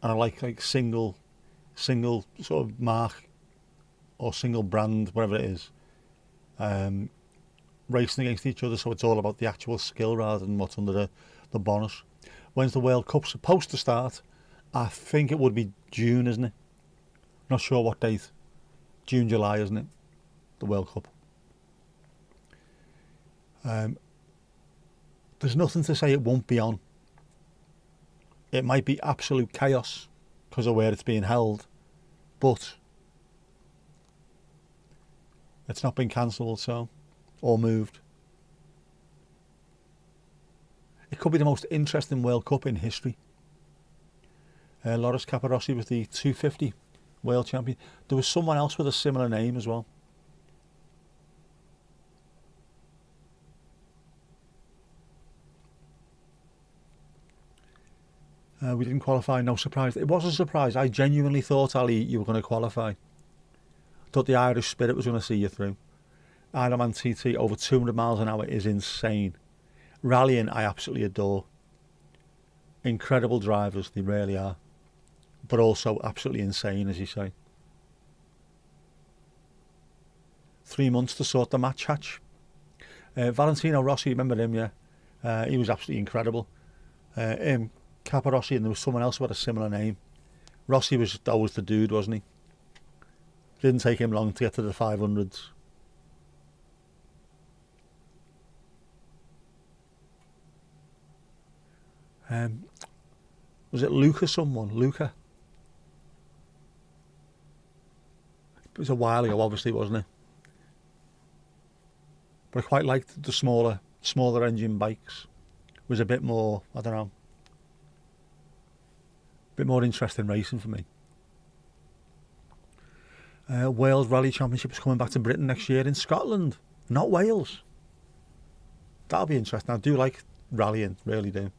and I like single sort of mark or single brand, whatever it is, racing against each other. So it's all about the actual skill rather than what's under the bonnet. When's the World Cup supposed to start? I think it would be June, isn't it? Not sure what date. June, July, isn't it? The World Cup. There's nothing to say it won't be on. It might be absolute chaos because of where it's being held, but it's not been cancelled, so, or moved. It could be the most interesting World Cup in history. Loris Capirossi was the 250 world champion. There was someone else with a similar name as well. We didn't qualify, no surprise. It was a surprise. I genuinely thought, Ali, you were going to qualify. Thought the Irish spirit was going to see you through. Ironman TT over 200 miles an hour is insane. Rallying, I absolutely adore. Incredible drivers, they really are. But also absolutely insane, as you say. 3 months to sort the match hatch. Valentino Rossi, remember him, yeah? He was absolutely incredible. Him, Capirossi, and there was someone else who had a similar name. Rossi was always the dude, wasn't he? Didn't take him long to get to the 500s. Was it Luca someone? Luca? It was a while ago, obviously, wasn't it? But I quite liked the smaller engine bikes. It was a bit more, I don't know, a bit more interesting racing for me. Wales Rally Championship is coming back to Britain next year in Scotland, not Wales. That'll be interesting. I do like rallying, really do.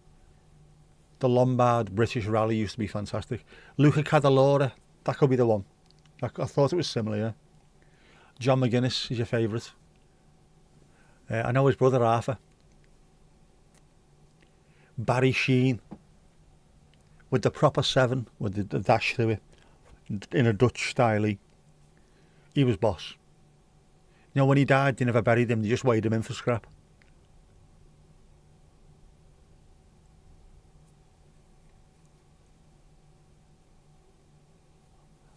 The Lombard British Rally used to be fantastic. Luca Cadalora, that could be the one. I thought it was similar, yeah. John McGuinness is your favourite. I know his brother Arthur. Barry Sheen, with the proper 7, with the dash through it, in a Dutch style. He was boss. You know, when he died, they never buried him, they just weighed him in for scrap.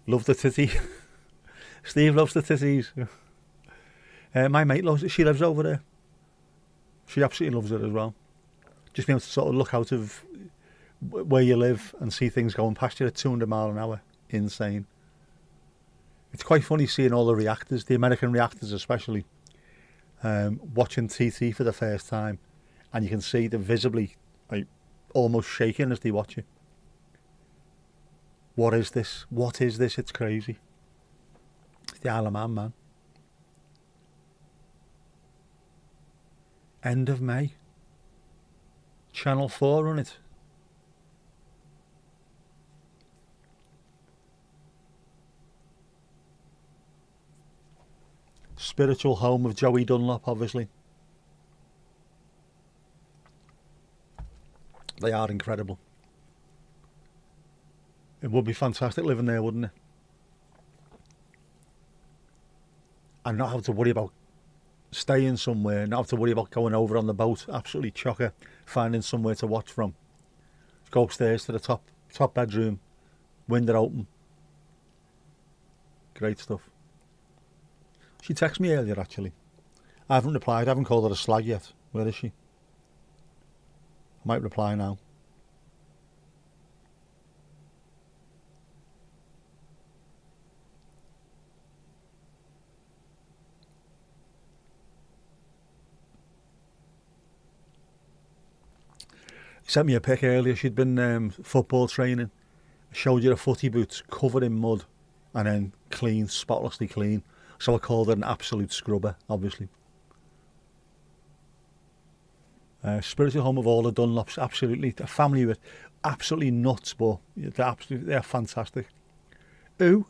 Love the titty. Steve loves the titties. My mate loves it. She lives over there. She absolutely loves it as well. Just being able to sort of look out of where you live and see things going past you at 200 miles an hour. Insane. It's quite funny seeing all the reactors, the American reactors especially, watching TT for the first time, and you can see them visibly like almost shaking as they watch it. What is this? What is this? It's crazy. It's the Isle of Man, man. End of May. Channel 4 on it. Spiritual home of Joey Dunlop, obviously. They are incredible. It would be fantastic living there, wouldn't it? And not have to worry about staying somewhere, not have to worry about going over on the boat. Absolutely chocker. Finding somewhere to watch from. Go upstairs to the top bedroom, window open. Great stuff. She texted me earlier, actually. I haven't replied. I haven't called her a slag yet. Where is she? I might reply now. Sent me a pic earlier. She'd been football training. Showed you her footy boots covered in mud and then clean, spotlessly clean. So I called her an absolute scrubber, obviously. Spiritual home of all the Dunlops, absolutely. A family with absolutely nuts, but they're fantastic. Ooh.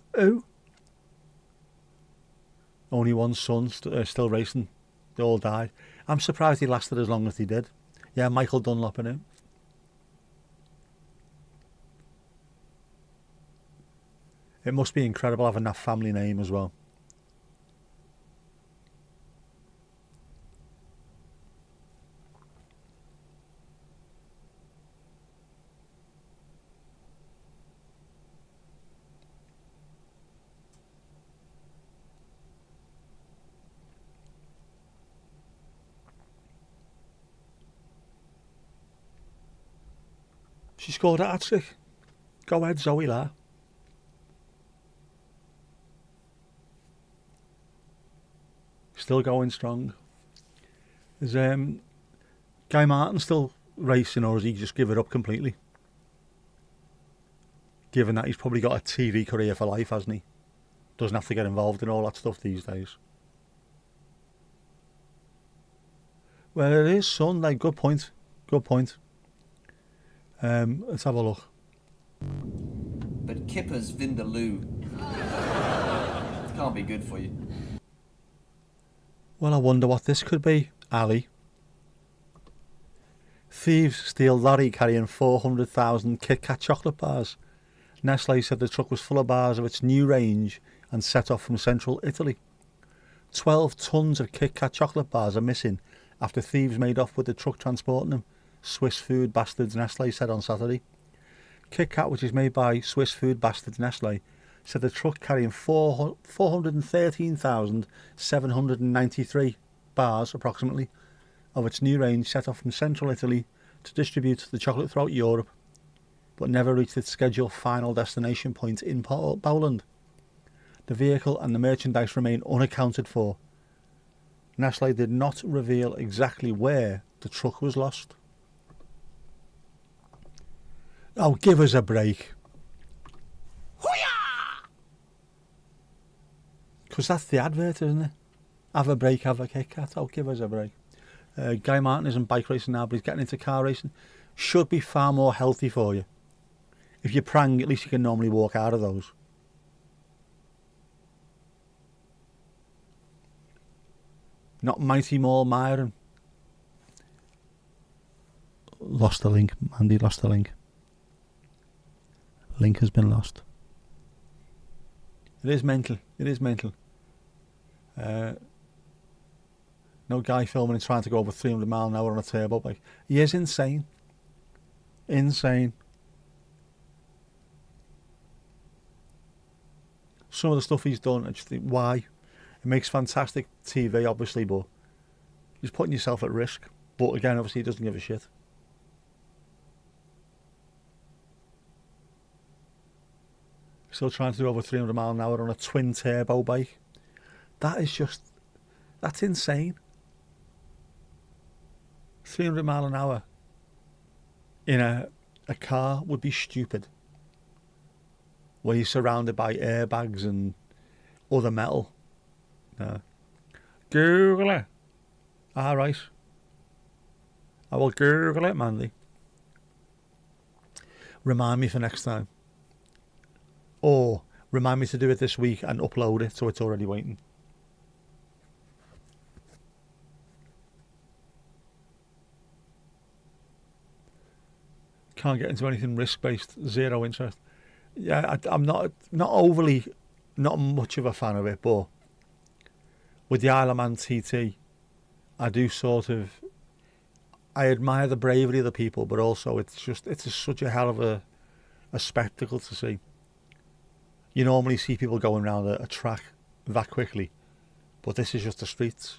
Only one son still racing. They all died. I'm surprised he lasted as long as he did. Yeah, Michael Dunlop and him. It must be incredible having that family name as well. She scored a hat-trick. Go ahead, Zoe La. Still going strong. Is Guy Martin still racing, or has he just give it up completely? Given that he's probably got a TV career for life, hasn't he? Doesn't have to get involved in all that stuff these days. Well, it is Sunday. Good point. Let's have a look. But Kipper's Vindaloo can't be good for you. Well, I wonder what this could be, Ali. Thieves steal lorry carrying 400,000 Kit Kat chocolate bars. Nestle said the truck was full of bars of its new range and set off from central Italy. 12 tons of Kit Kat chocolate bars are missing after thieves made off with the truck transporting them, Swiss food bastards Nestle said on Saturday. Kit Kat, which is made by Swiss food bastards Nestle, said the truck carrying 413,793 bars, approximately, of its new range set off from central Italy to distribute the chocolate throughout Europe, but never reached its scheduled final destination point in Poland. The vehicle and the merchandise remain unaccounted for. Nestle did not reveal exactly where the truck was lost. Oh, give us a break. Because that's the advert, isn't it? Have a break, have a Kit Kat. Oh, give us a break. Guy Martin isn't bike racing now, but he's getting into car racing. Should be far more healthy for you. If you prang, at least you can normally walk out of those. Not Mighty Mall Myron. Lost the link. Andy lost the link. Link has been lost. It is mental. No guy filming and trying to go over 300 mile an hour on a turbo bike. He is insane. Some of the stuff he's done, I just think, why? It makes fantastic TV, obviously, but he's putting yourself at risk. But again, obviously, he doesn't give a shit. Still trying to do over 300 mile an hour on a twin turbo bike. That's insane. 300 mile an hour in a car would be stupid. Where you're surrounded by airbags and other metal. No. Google it. Alright. I will Google it, Mandy. Remind me for next time. Or remind me to do it this week and upload it so it's already waiting. Can't get into anything risk-based, zero interest. Yeah, I'm not much of a fan of it, but with the Isle of Man TT, I do I admire the bravery of the people, but also it's such a hell of a spectacle to see. You normally see people going around a track that quickly, but this is just the streets.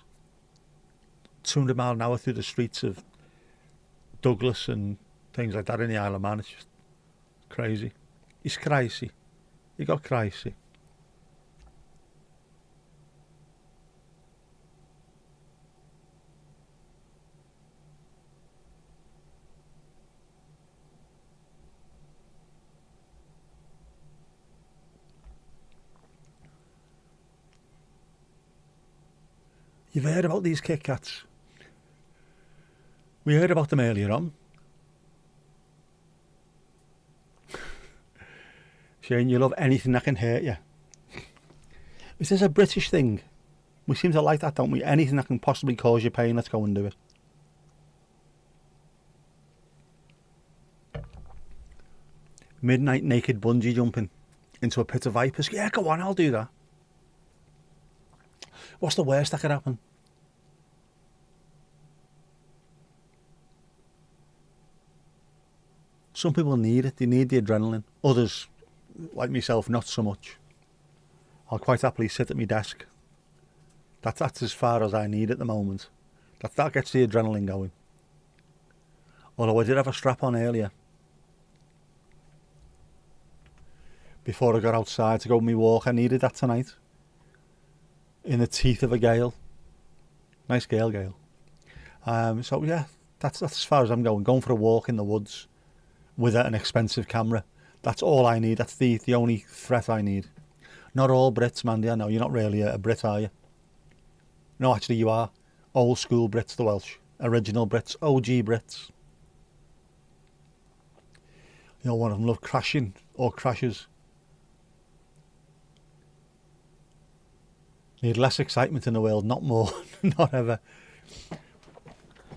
200 mile an hour through the streets of Douglas and things like that in the Isle of Man. It's just crazy. It's crazy. You got crazy. You've heard about these Kit Kats? We heard about them earlier on. Shane, you love anything that can hurt you. Is this a British thing? We seem to like that, don't we? Anything that can possibly cause you pain, let's go and do it. Midnight naked bungee jumping into a pit of vipers. Yeah, go on, I'll do that. What's the worst that could happen? Some people need it. They need the adrenaline. Others, like myself, not so much. I'll quite happily sit at my desk. That's as far as I need at the moment. That gets the adrenaline going. Although I did have a strap on earlier. Before I got outside to go on my walk, I needed that tonight. In the teeth of a gale. Nice gale. So yeah, that's as far as I'm going. Going for a walk in the woods with an expensive camera. That's all I need. That's the only threat I need. Not all Brits, Mandy, I know. You're not really a Brit, are you? No, actually you are. Old school Brits, the Welsh. Original Brits. OG Brits. You know, one of them love crashing or crashes. Need less excitement in the world, not more. Not ever.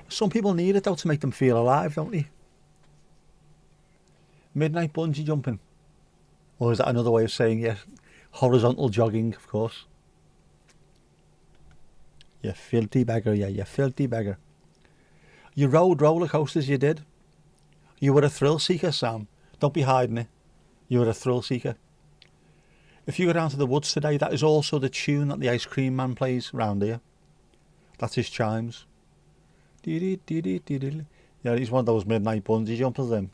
Some people need it though to make them feel alive, don't they? Midnight bungee jumping. Or is that another way of saying, yes, horizontal jogging, of course. You filthy beggar, yeah, you filthy beggar. You rode roller coasters, you did. You were a thrill seeker, Sam. Don't be hiding it. You were a thrill seeker. If you go down to the woods today, that is also the tune that the ice cream man plays round here. That's his chimes. Yeah, he's one of those midnight bungee jumpers then.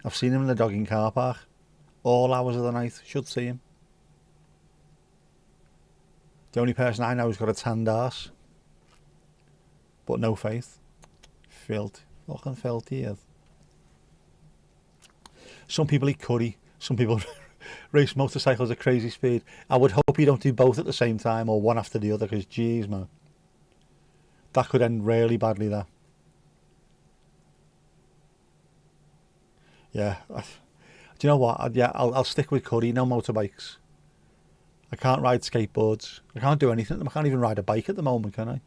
I've seen him in the dogging car park. All hours of the night. Should see him. The only person I know who's got a tanned arse. But no faith. Filth. Fucking filthy. Yeah. Some people eat curry. Some people race motorcycles at crazy speed. I would hope you don't do both at the same time or one after the other, because geez, man. That could end really badly, that. Yeah. Do you know what? I'll stick with curry, no motorbikes. I can't ride skateboards. I can't do anything. I can't even ride a bike at the moment, can I?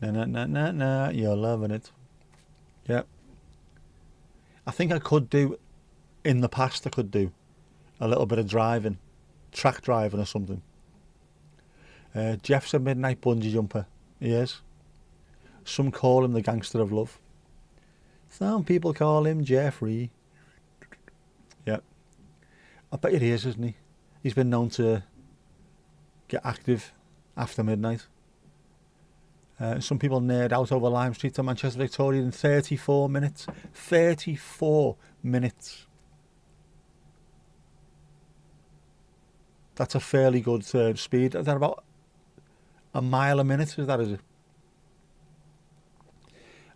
No, you're loving it. Yep. I think I could do, in the past I could do, a little bit of driving, track driving or something. Jeff's a midnight bungee jumper. He is. Some call him the gangster of love. Some people call him Jeffrey. Yep. I bet he is, isn't he? He's been known to get active after midnight. Some people nerd out over Lime Street to Manchester Victoria in 34 minutes. 34 minutes. That's a fairly good speed. Is that about a mile a minute? Is it?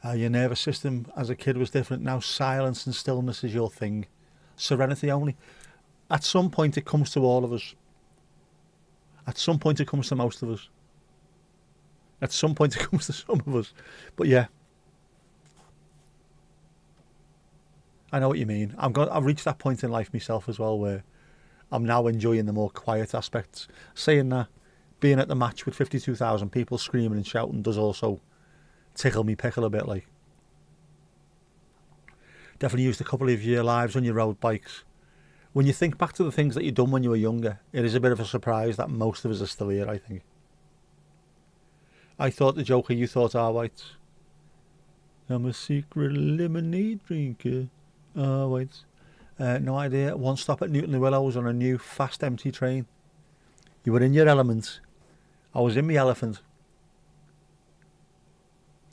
Your nervous system as a kid was different. Now silence and stillness is your thing. Serenity only. At some point it comes to all of us. At some point it comes to most of us. At some point it comes to some of us. But yeah. I know what you mean. I've reached that point in life myself as well where I'm now enjoying the more quiet aspects. Saying that, being at the match with 52,000 people screaming and shouting does also tickle me pickle a bit, like. Definitely used a couple of your lives on your road bikes. When you think back to the things that you've done when you were younger, it is a bit of a surprise that most of us are still here, I think. I thought the Joker, you thought our whites. I'm a secret lemonade drinker. Our whites. No idea. One stop at Newton Willows on a new fast empty train. You were in your element. I was in my elephant.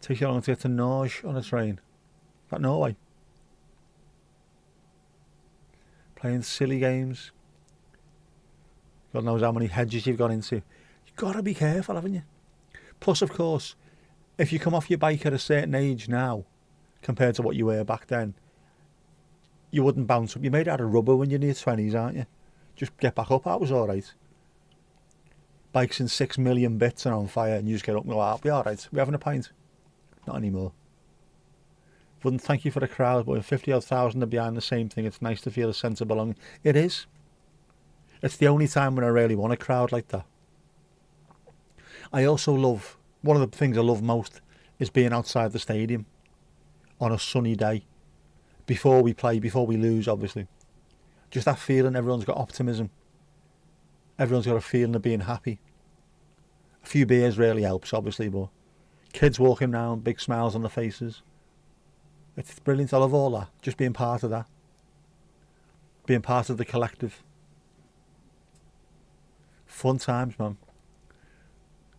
Takes you long to get to Norge on a train. Is that Norway? Playing silly games. God knows how many hedges you've gone into. You've got to be careful, haven't you? Plus, of course, if you come off your bike at a certain age now, compared to what you were back then, you wouldn't bounce up. You're made out of rubber when you're near 20s, aren't you? Just get back up. That was all right. bikes in 6 million bits and on fire, and you just get up and go, I'll be alright, we're having a pint. Not anymore. Wouldn't thank you for the crowd, but when 50 odd thousand are behind the same thing, it's nice to feel a sense of belonging. It is. It's the only time when I really want a crowd like that. I also love, one of the things I love most is being outside the stadium on a sunny day, before we play, before we lose, obviously. Just that feeling, everyone's got optimism. Everyone's got a feeling of being happy. A few beers really helps, obviously, but kids walking around, big smiles on their faces. It's brilliant. I love all that. Just being part of that. Being part of the collective. Fun times, man.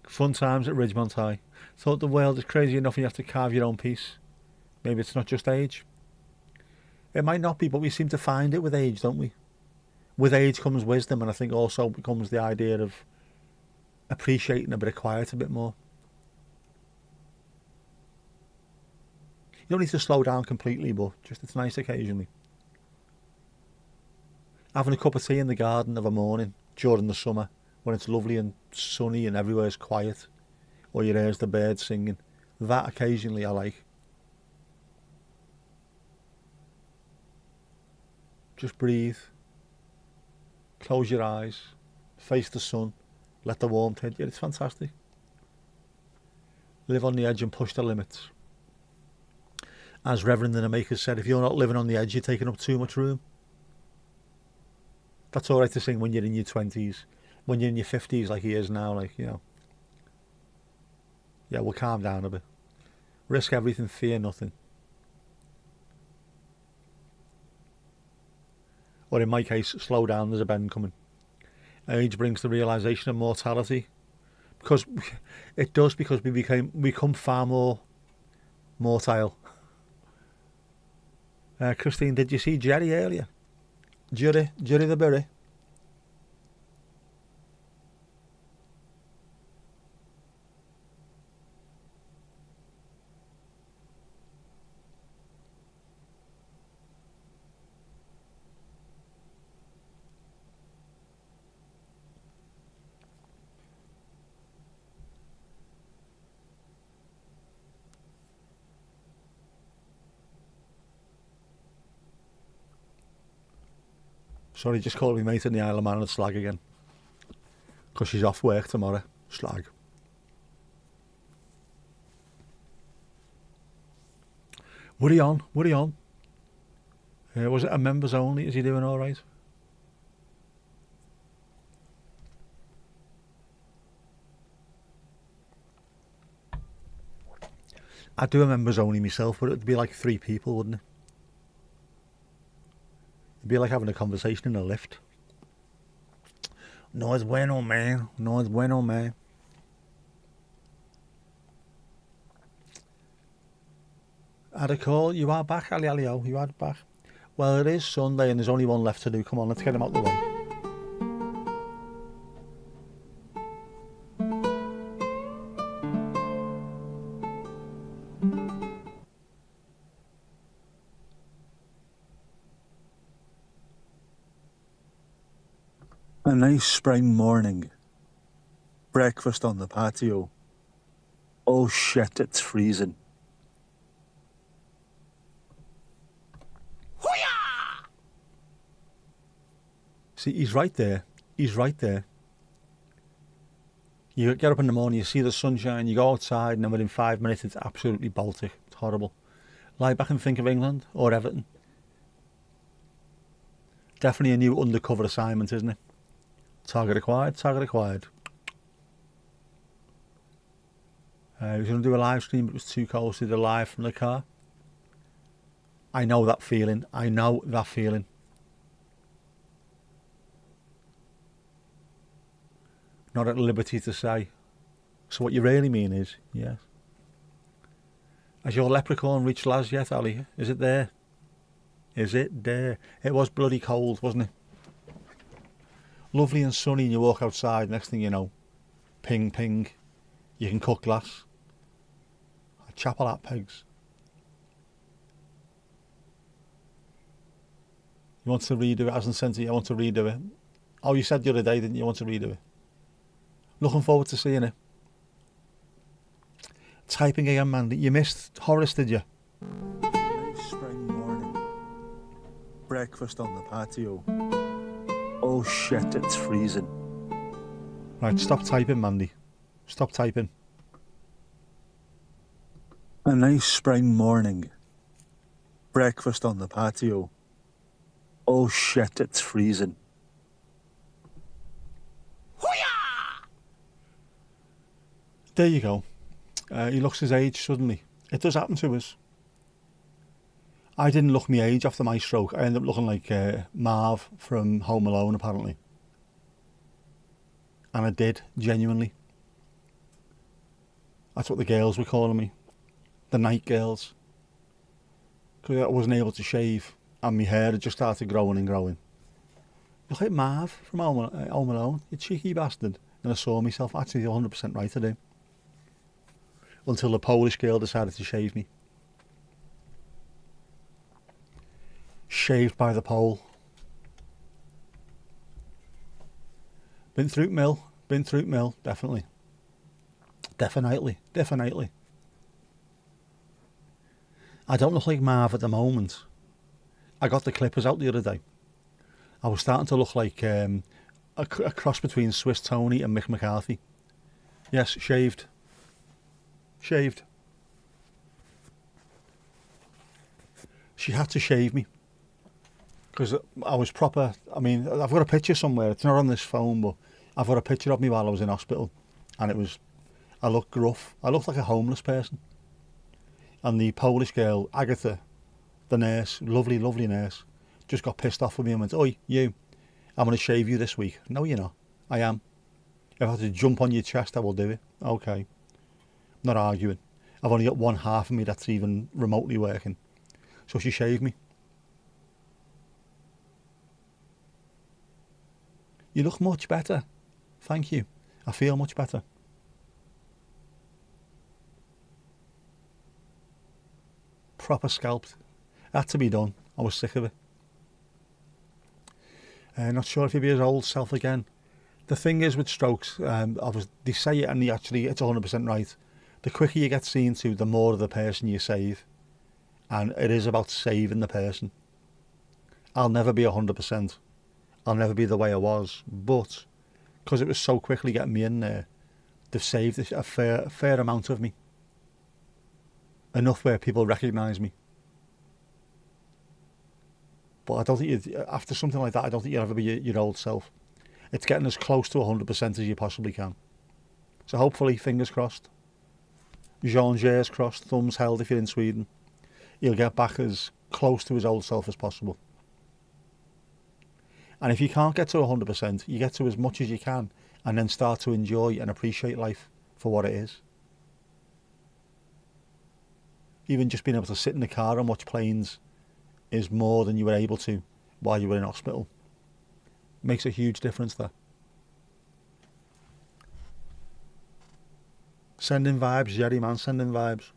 Fun times at Ridgemont High. Thought the world is crazy enough and you have to carve your own piece. Maybe it's not just age. It might not be, but we seem to find it with age, don't we? With age comes wisdom, and I think also becomes the idea of appreciating a bit of quiet a bit more. You don't need to slow down completely, but just it's nice occasionally. Having a cup of tea in the garden of a morning during the summer when it's lovely and sunny and everywhere's quiet, or you hear the birds singing. That occasionally I like. Just breathe. Close your eyes. Face the sun. Let the warmth hit you. It's fantastic. Live on the edge and push the limits. As Reverend Namaker said, if you're not living on the edge, you're taking up too much room. That's all right to sing when you're in your 20s. When you're in your 50s like he is now, like, you know. Yeah, we'll calm down a bit. Risk everything, fear nothing. Or in my case, slow down, there's a bend coming. Age brings the realisation of mortality. Because it does, because we become far more mortile. Christine, did you see Jerry earlier? Jerry the Berry. Sorry, just called me mate in the Isle of Man and slag again. Because she's off work tomorrow. Slag. Were he on? Was it a members only? Is he doing alright? I'd do a members only myself, but it'd be like 3 people, wouldn't it? It'd be like having a conversation in a lift. No es bueno, man. No es bueno, man. Had a call. You are back, Ali Alio. You are back. Well, it is Sunday and there's only one left to do. Come on, let's get him out the way. A nice spring morning. Breakfast on the patio. Oh shit, it's freezing. Hoo-yah! See, he's right there. He's right there. You get up in the morning, you see the sunshine, you go outside, and then within 5 minutes it's absolutely Baltic. It's horrible. Lie back and think of England or Everton. Definitely a new undercover assignment, isn't it? Target acquired, target acquired. He was going to do a live stream, but it was too cold to do live from the car. I know that feeling. I know that feeling. Not at liberty to say. So what you really mean is, yes. Has your leprechaun reached Laz yet, Ali? Is it there? Is it there? It was bloody cold, wasn't it? Lovely and sunny, and you walk outside, next thing you know, ping, ping, you can cut glass. A chapel at pegs. You want to redo it, hasn't sent it, I want to redo it. Oh, you said the other day, didn't you, want to redo it? Looking forward to seeing it. Typing again, Mandy. You missed Horace, did you? Nice spring morning. Breakfast on the patio. Oh shit, it's freezing. Right, stop typing, Mandy. Stop typing. A nice spring morning. Breakfast on the patio. Oh shit, it's freezing. There you go. He looks his age suddenly. It does happen to us. I didn't look my age after my stroke. I ended up looking like Marv from Home Alone, apparently. And I did, genuinely. That's what the girls were calling me. The night girls. Because I wasn't able to shave and my hair had just started growing and growing. Look like Marv from Home Alone, you cheeky bastard. And I saw myself, actually 100% right I do. Until the Polish girl decided to shave me. Shaved by the pole. Been through mill, definitely. Definitely. I don't look like Marv at the moment. I got the clippers out the other day. I was starting to look like a cross between Swiss Tony and Mick McCarthy. Yes, shaved. She had to shave me. Because I was proper, I mean, I've got a picture somewhere, it's not on this phone, but I've got a picture of me while I was in hospital. And I looked gruff. I looked like a homeless person. And the Polish girl, Agatha, the nurse, lovely nurse, just got pissed off with me and went, "Oi, you, I'm going to shave you this week." "No, you're not." "I am. If I have to jump on your chest, I will do it." "Okay." Not arguing. I've only got one half of me that's even remotely working. So she shaved me. "You look much better." "Thank you. I feel much better." Proper scalped. Had to be done. I was sick of it. Not sure if he'll be his old self again. The thing is with strokes, they say it and it's 100% right. The quicker you get seen to, the more of the person you save. And it is about saving the person. I'll never be 100%. I'll never be the way I was. But because it was so quickly getting me in there, they've saved a fair amount of me. Enough where people recognise me. But I don't think after something like that, I don't think you'll ever be your old self. It's getting as close to 100% as you possibly can. So hopefully, fingers crossed. Jean-Jers crossed, thumbs held if you're in Sweden. He'll get back as close to his old self as possible. And if you can't get to 100%, you get to as much as you can and then start to enjoy and appreciate life for what it is. Even just being able to sit in the car and watch planes is more than you were able to while you were in hospital. Makes a huge difference there. Sending vibes, Jerry man, sending vibes.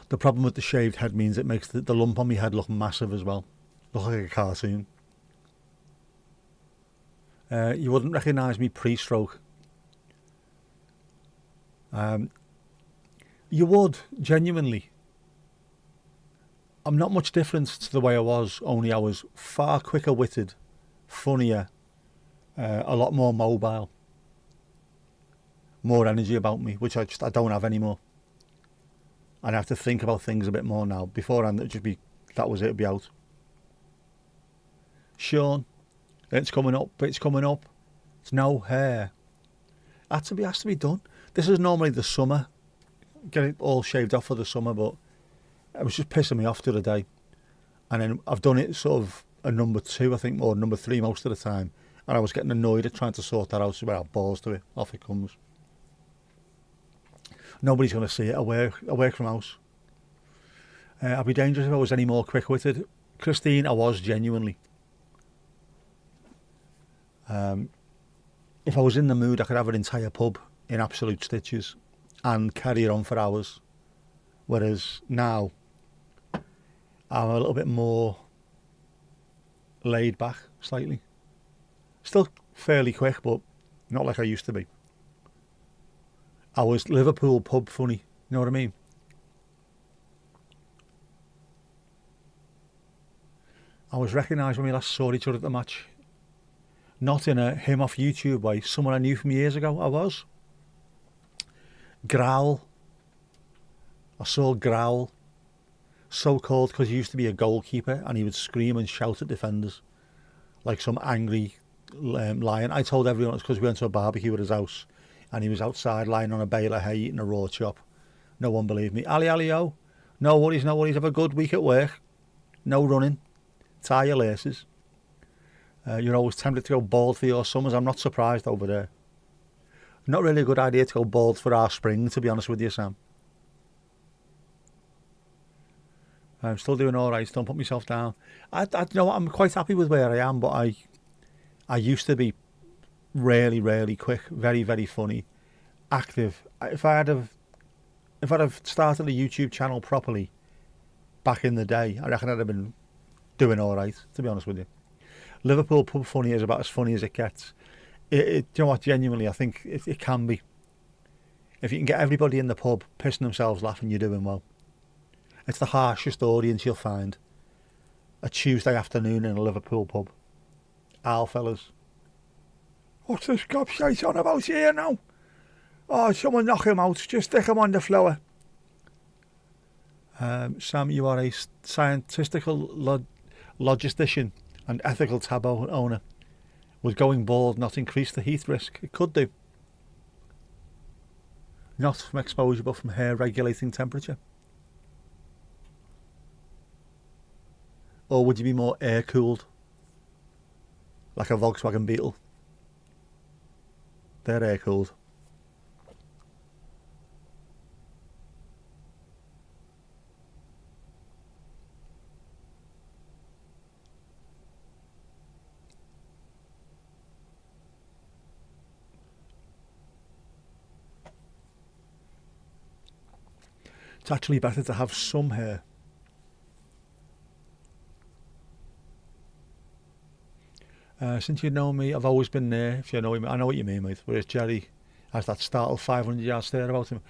The problem with the shaved head means it makes the lump on my head look massive as well. Look like a cartoon. You wouldn't recognise me pre-stroke. You would, genuinely. I'm not much different to the way I was, only I was far quicker witted, funnier, a lot more mobile, more energy about me, which I don't have anymore. And I have to think about things a bit more now. Beforehand, that was it, it'd be out. Sean, it's coming up. It's no hair. Has to be done. This is normally the summer. Get it all shaved off for the summer, but it was just pissing me off the other day. And then I've done it sort of a number 2, I think, or number 3 most of the time. And I was getting annoyed at trying to sort that out. So, well, balls to it. Off it comes. Nobody's going to see it. I work from house. I'd be dangerous if I was any more quick-witted. Christine, I was genuinely. If I was in the mood, I could have an entire pub in absolute stitches and carry it on for hours. Whereas now, I'm a little bit more laid back, slightly. Still fairly quick, but not like I used to be. I was Liverpool pub funny, you know what I mean? I was recognised when we last saw each other at the match. Not in a him off YouTube way, someone I knew from years ago, I was. Growl. I saw Growl. So called because he used to be a goalkeeper and he would scream and shout at defenders like some angry lion. I told everyone it's because we went to a barbecue at his house and he was outside lying on a bale of hay eating a raw chop. No one believed me. Ali, Ali, oh. No worries, no worries. Have a good week at work. No running. Tie your laces. You're always tempted to go bald for your summers. I'm not surprised over there. Not really a good idea to go bald for our spring, to be honest with you, Sam. I'm still doing all right. Don't put myself down. You know what? I'm quite happy with where I am, but I used to be really, really quick, very, very funny, active. If I'd have started a YouTube channel properly back in the day, I reckon I'd have been doing all right, to be honest with you. Liverpool pub funny is about as funny as it gets. You know what? Genuinely, I think it can be. If you can get everybody in the pub pissing themselves laughing, you're doing well. It's the harshest audience you'll find. A Tuesday afternoon in a Liverpool pub. Al fellas. What's this gobshite on about here now? Oh, someone knock him out. Just stick him on the floor. Sam, you are a scientistical logistician and ethical tab owner. Would going bald not increase the heat risk? It could do. Not from exposure, but from hair regulating temperature. Or would you be more air cooled? Like a Volkswagen Beetle? They're air cooled. It's actually better to have some hair. Since you know me, I've always been there. If you know him, I know what you mean, mate. Whereas Jerry has that startled 500-yard stare about him.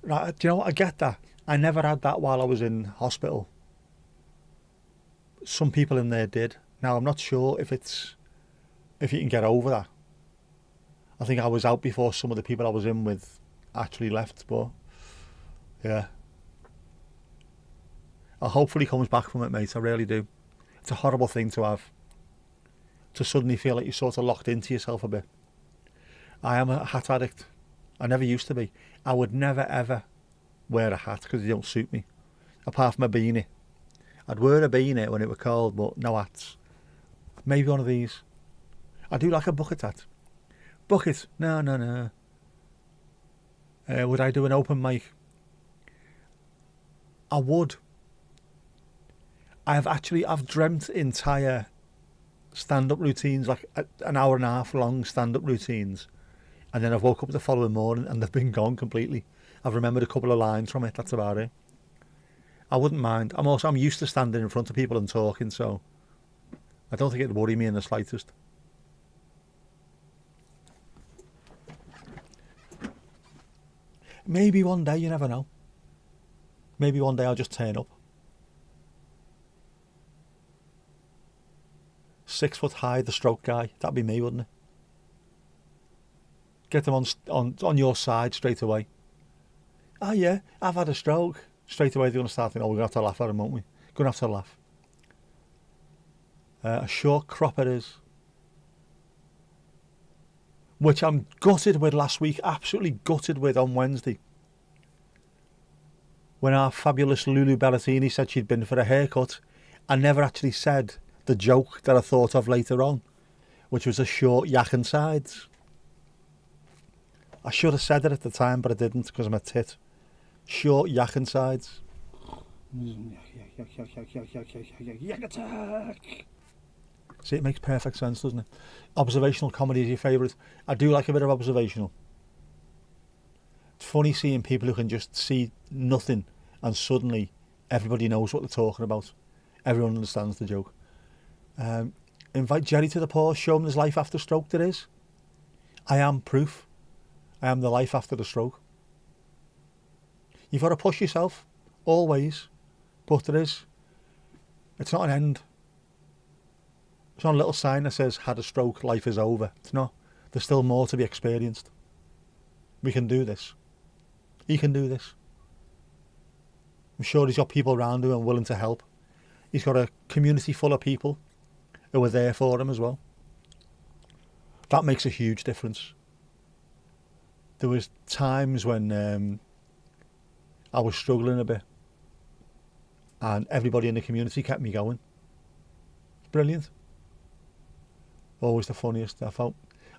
Right, do you know what? I get that. I never had that while I was in hospital. Some people in there did. Now I'm not sure if you can get over that. I think I was out before some of the people I was in with actually left, but yeah. I hopefully he comes back from it, mate. I really do. It's a horrible thing to have. To suddenly feel like you're sort of locked into yourself a bit. I am a hat addict. I never used to be. I would never ever wear a hat because they don't suit me. Apart from a beanie. I'd wear a beanie when it was cold, but no hats. Maybe one of these. I do like a bucket hat. Bucket? No. Would I do an open mic? I would. I've dreamt entire stand-up routines, like an hour and a half long stand-up routines, and then I've woke up the following morning and they've been gone completely. I've remembered a couple of lines from it, that's about it. I wouldn't mind. I'm used to standing in front of people and talking, so I don't think it'd worry me in the slightest. Maybe one day, you never know. Maybe one day I'll just turn up. 6 foot high, the stroke guy. That'd be me, wouldn't it? Get them on your side straight away. Oh yeah, I've had a stroke. Straight away they're going to start thinking, oh, we're going to have to laugh at him, won't we? Going to have to laugh. A short crop it is. Which I'm gutted with last week. Absolutely gutted with on Wednesday. When our fabulous Lulu Bellatini said she'd been for a haircut, I never actually said the joke that I thought of later on, which was a short yak and sides. I should have said it at the time, but I didn't because I'm a tit. Short yak and sides. Yak attack! See, it makes perfect sense, doesn't it? Observational comedy is your favourite. I do like a bit of observational. It's funny seeing people who can just see nothing and suddenly everybody knows what they're talking about. Everyone understands the joke. Invite Jerry to the pause, show him there's life after stroke. There is. I am proof. I am the life after the stroke. You've got to push yourself, always, but there is. It's not an end. It's not a little sign that says, had a stroke, life is over. It's not. There's still more to be experienced. We can do this. He can do this. I'm sure he's got people around him and willing to help. He's got a community full of people who are there for him as well. That makes a huge difference. There was times when I was struggling a bit and everybody in the community kept me going. Brilliant. Always the funniest, I felt.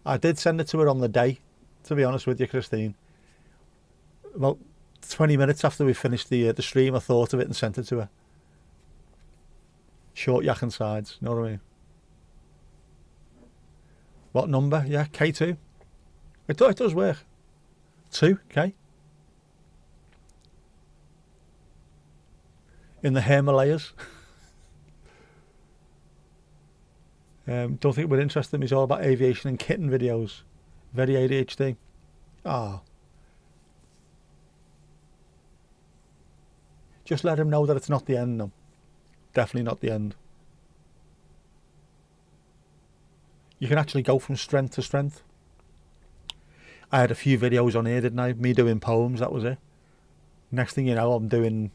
I did send it to her on the day, to be honest with you, Christine. About 20 minutes after we finished the stream, I thought of it and sent it to her. Short yak and sides, you know what I mean? What number? Yeah, K2. It does work. 2, K. In the Himalayas. Don't think we're interested. He's all about aviation and kitten videos. Very ADHD. Ah. Just let him know that it's not the end, no. Definitely not the end. You can actually go from strength to strength. I had a few videos on here, didn't I? Me doing poems, that was it. Next thing you know, I'm doing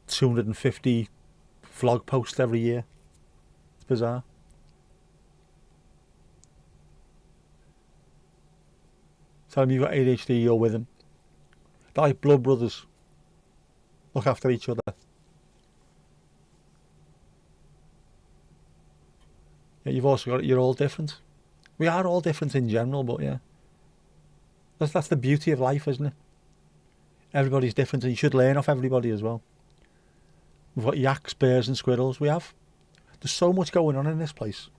250 vlog posts every year. It's bizarre. Tell him you've got ADHD, you're with him. They're like blood brothers. Look after each other. Yeah, you've also got, you're all different. We are all different in general, but yeah. That's the beauty of life, isn't it? Everybody's different and you should learn off everybody as well. We've got yaks, bears and squirrels. We have. There's so much going on in this place.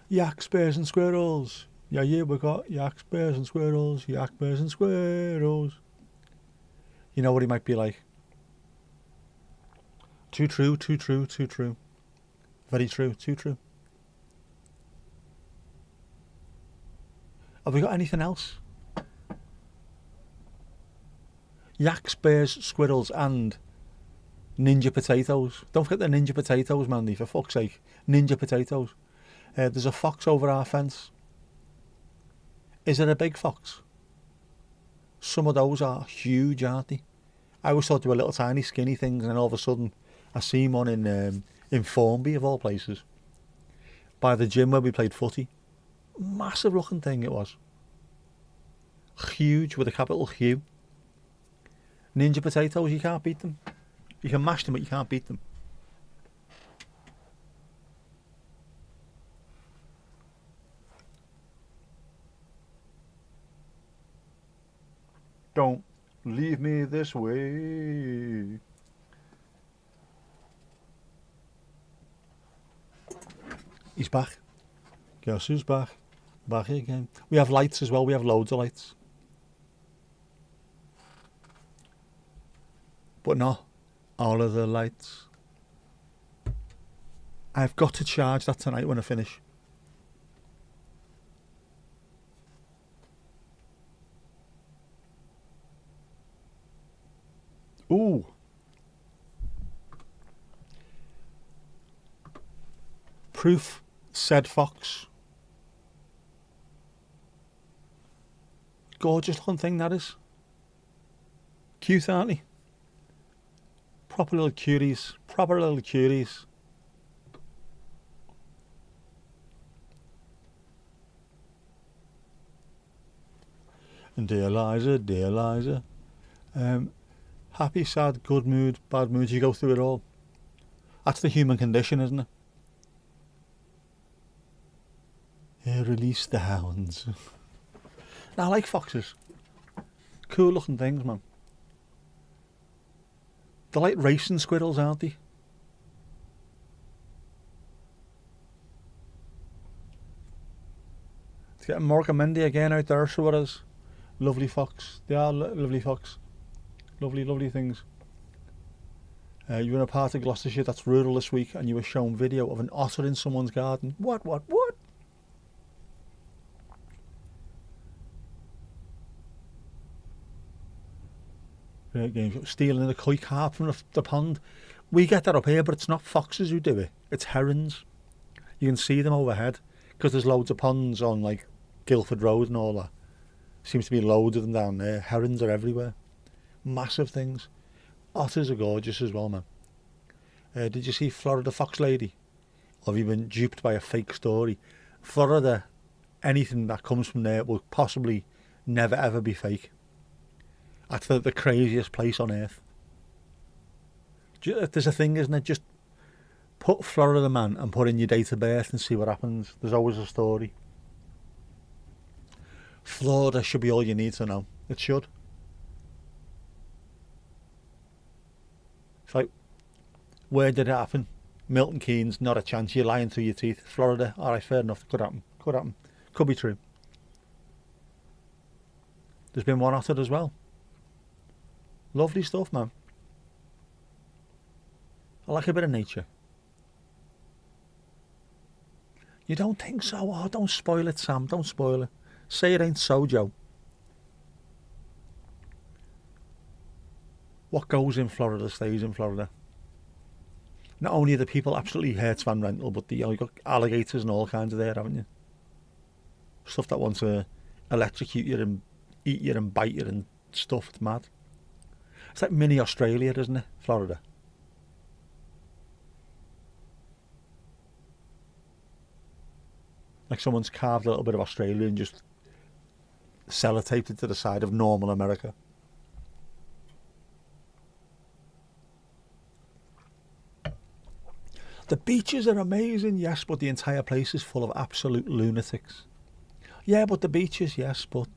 Yaks, bears and squirrels. Yeah, we've got yaks, bears and squirrels. Yak, bears and squirrels. You know what he might be like. Too true, too true, too true. Very true, too true. Have we got anything else? Yaks, bears, squirrels and ninja potatoes. Don't forget the ninja potatoes, Mandy, for fuck's sake. Ninja potatoes. There's a fox over our fence. Is it a big fox? Some of those are huge, aren't they? I always thought they were little tiny skinny things, and then all of a sudden I seen one in Formby, of all places, by the gym where we played footy. Massive looking thing it was. Huge, with a capital Q. Ninja potatoes, you can't beat them. You can mash them, but you can't beat them. Don't leave me this way. He's back. Guess who's back? Back again. We have lights as well. We have loads of lights. But not all of the lights. I've got to charge that tonight when I finish. Ooh. Proof, said fox. Gorgeous looking thing that is. Cute, aren't they? Proper little cuties. Proper little cuties. And dear Liza. Happy, sad, good mood, bad mood, you go through it all. That's the human condition, isn't it? Yeah, release the hounds. Now, I like foxes. Cool looking things, man. They're like racing squirrels, aren't they? It's getting more Mendy again out there, so it is. Lovely fox. They are lovely fox. Lovely things. You were in a part of Gloucestershire that's rural this week and you were shown video of an otter in someone's garden. What? Great game. Stealing a koi carp from the pond. We get that up here, but it's not foxes who do it. It's herons. You can see them overhead because there's loads of ponds on like Guildford Road and all that. Seems to be loads of them down there. Herons are everywhere. Massive things. Otters are gorgeous as well, man. Did you see Florida Fox Lady? Or have you been duped by a fake story? Florida, anything that comes from there will possibly never ever be fake. That's the craziest place on earth. There's a thing, isn't it? Just put Florida man and put in your date of birth and see what happens. There's always a story. Florida should be all you need to know. It should. It's like, where did it happen? Milton Keynes, not a chance. You're lying through your teeth. Florida, alright, fair enough. Could happen. Could be true. There's been one otter as well. Lovely stuff, man. I like a bit of nature. You don't think so? Oh, don't spoil it, Sam. Don't spoil it. Say it ain't so, Joe. What goes in Florida stays in Florida. Not only are the people absolutely Hertz van Rental, but you've got alligators and all kinds of there, haven't you? Stuff that wants to electrocute you and eat you and bite you and stuff. It's mad. It's like mini Australia, isn't it? Florida. Like someone's carved a little bit of Australia and just sellotaped it to the side of normal America. The beaches are amazing, yes, but the entire place is full of absolute lunatics. Yeah, but the beaches, yes, but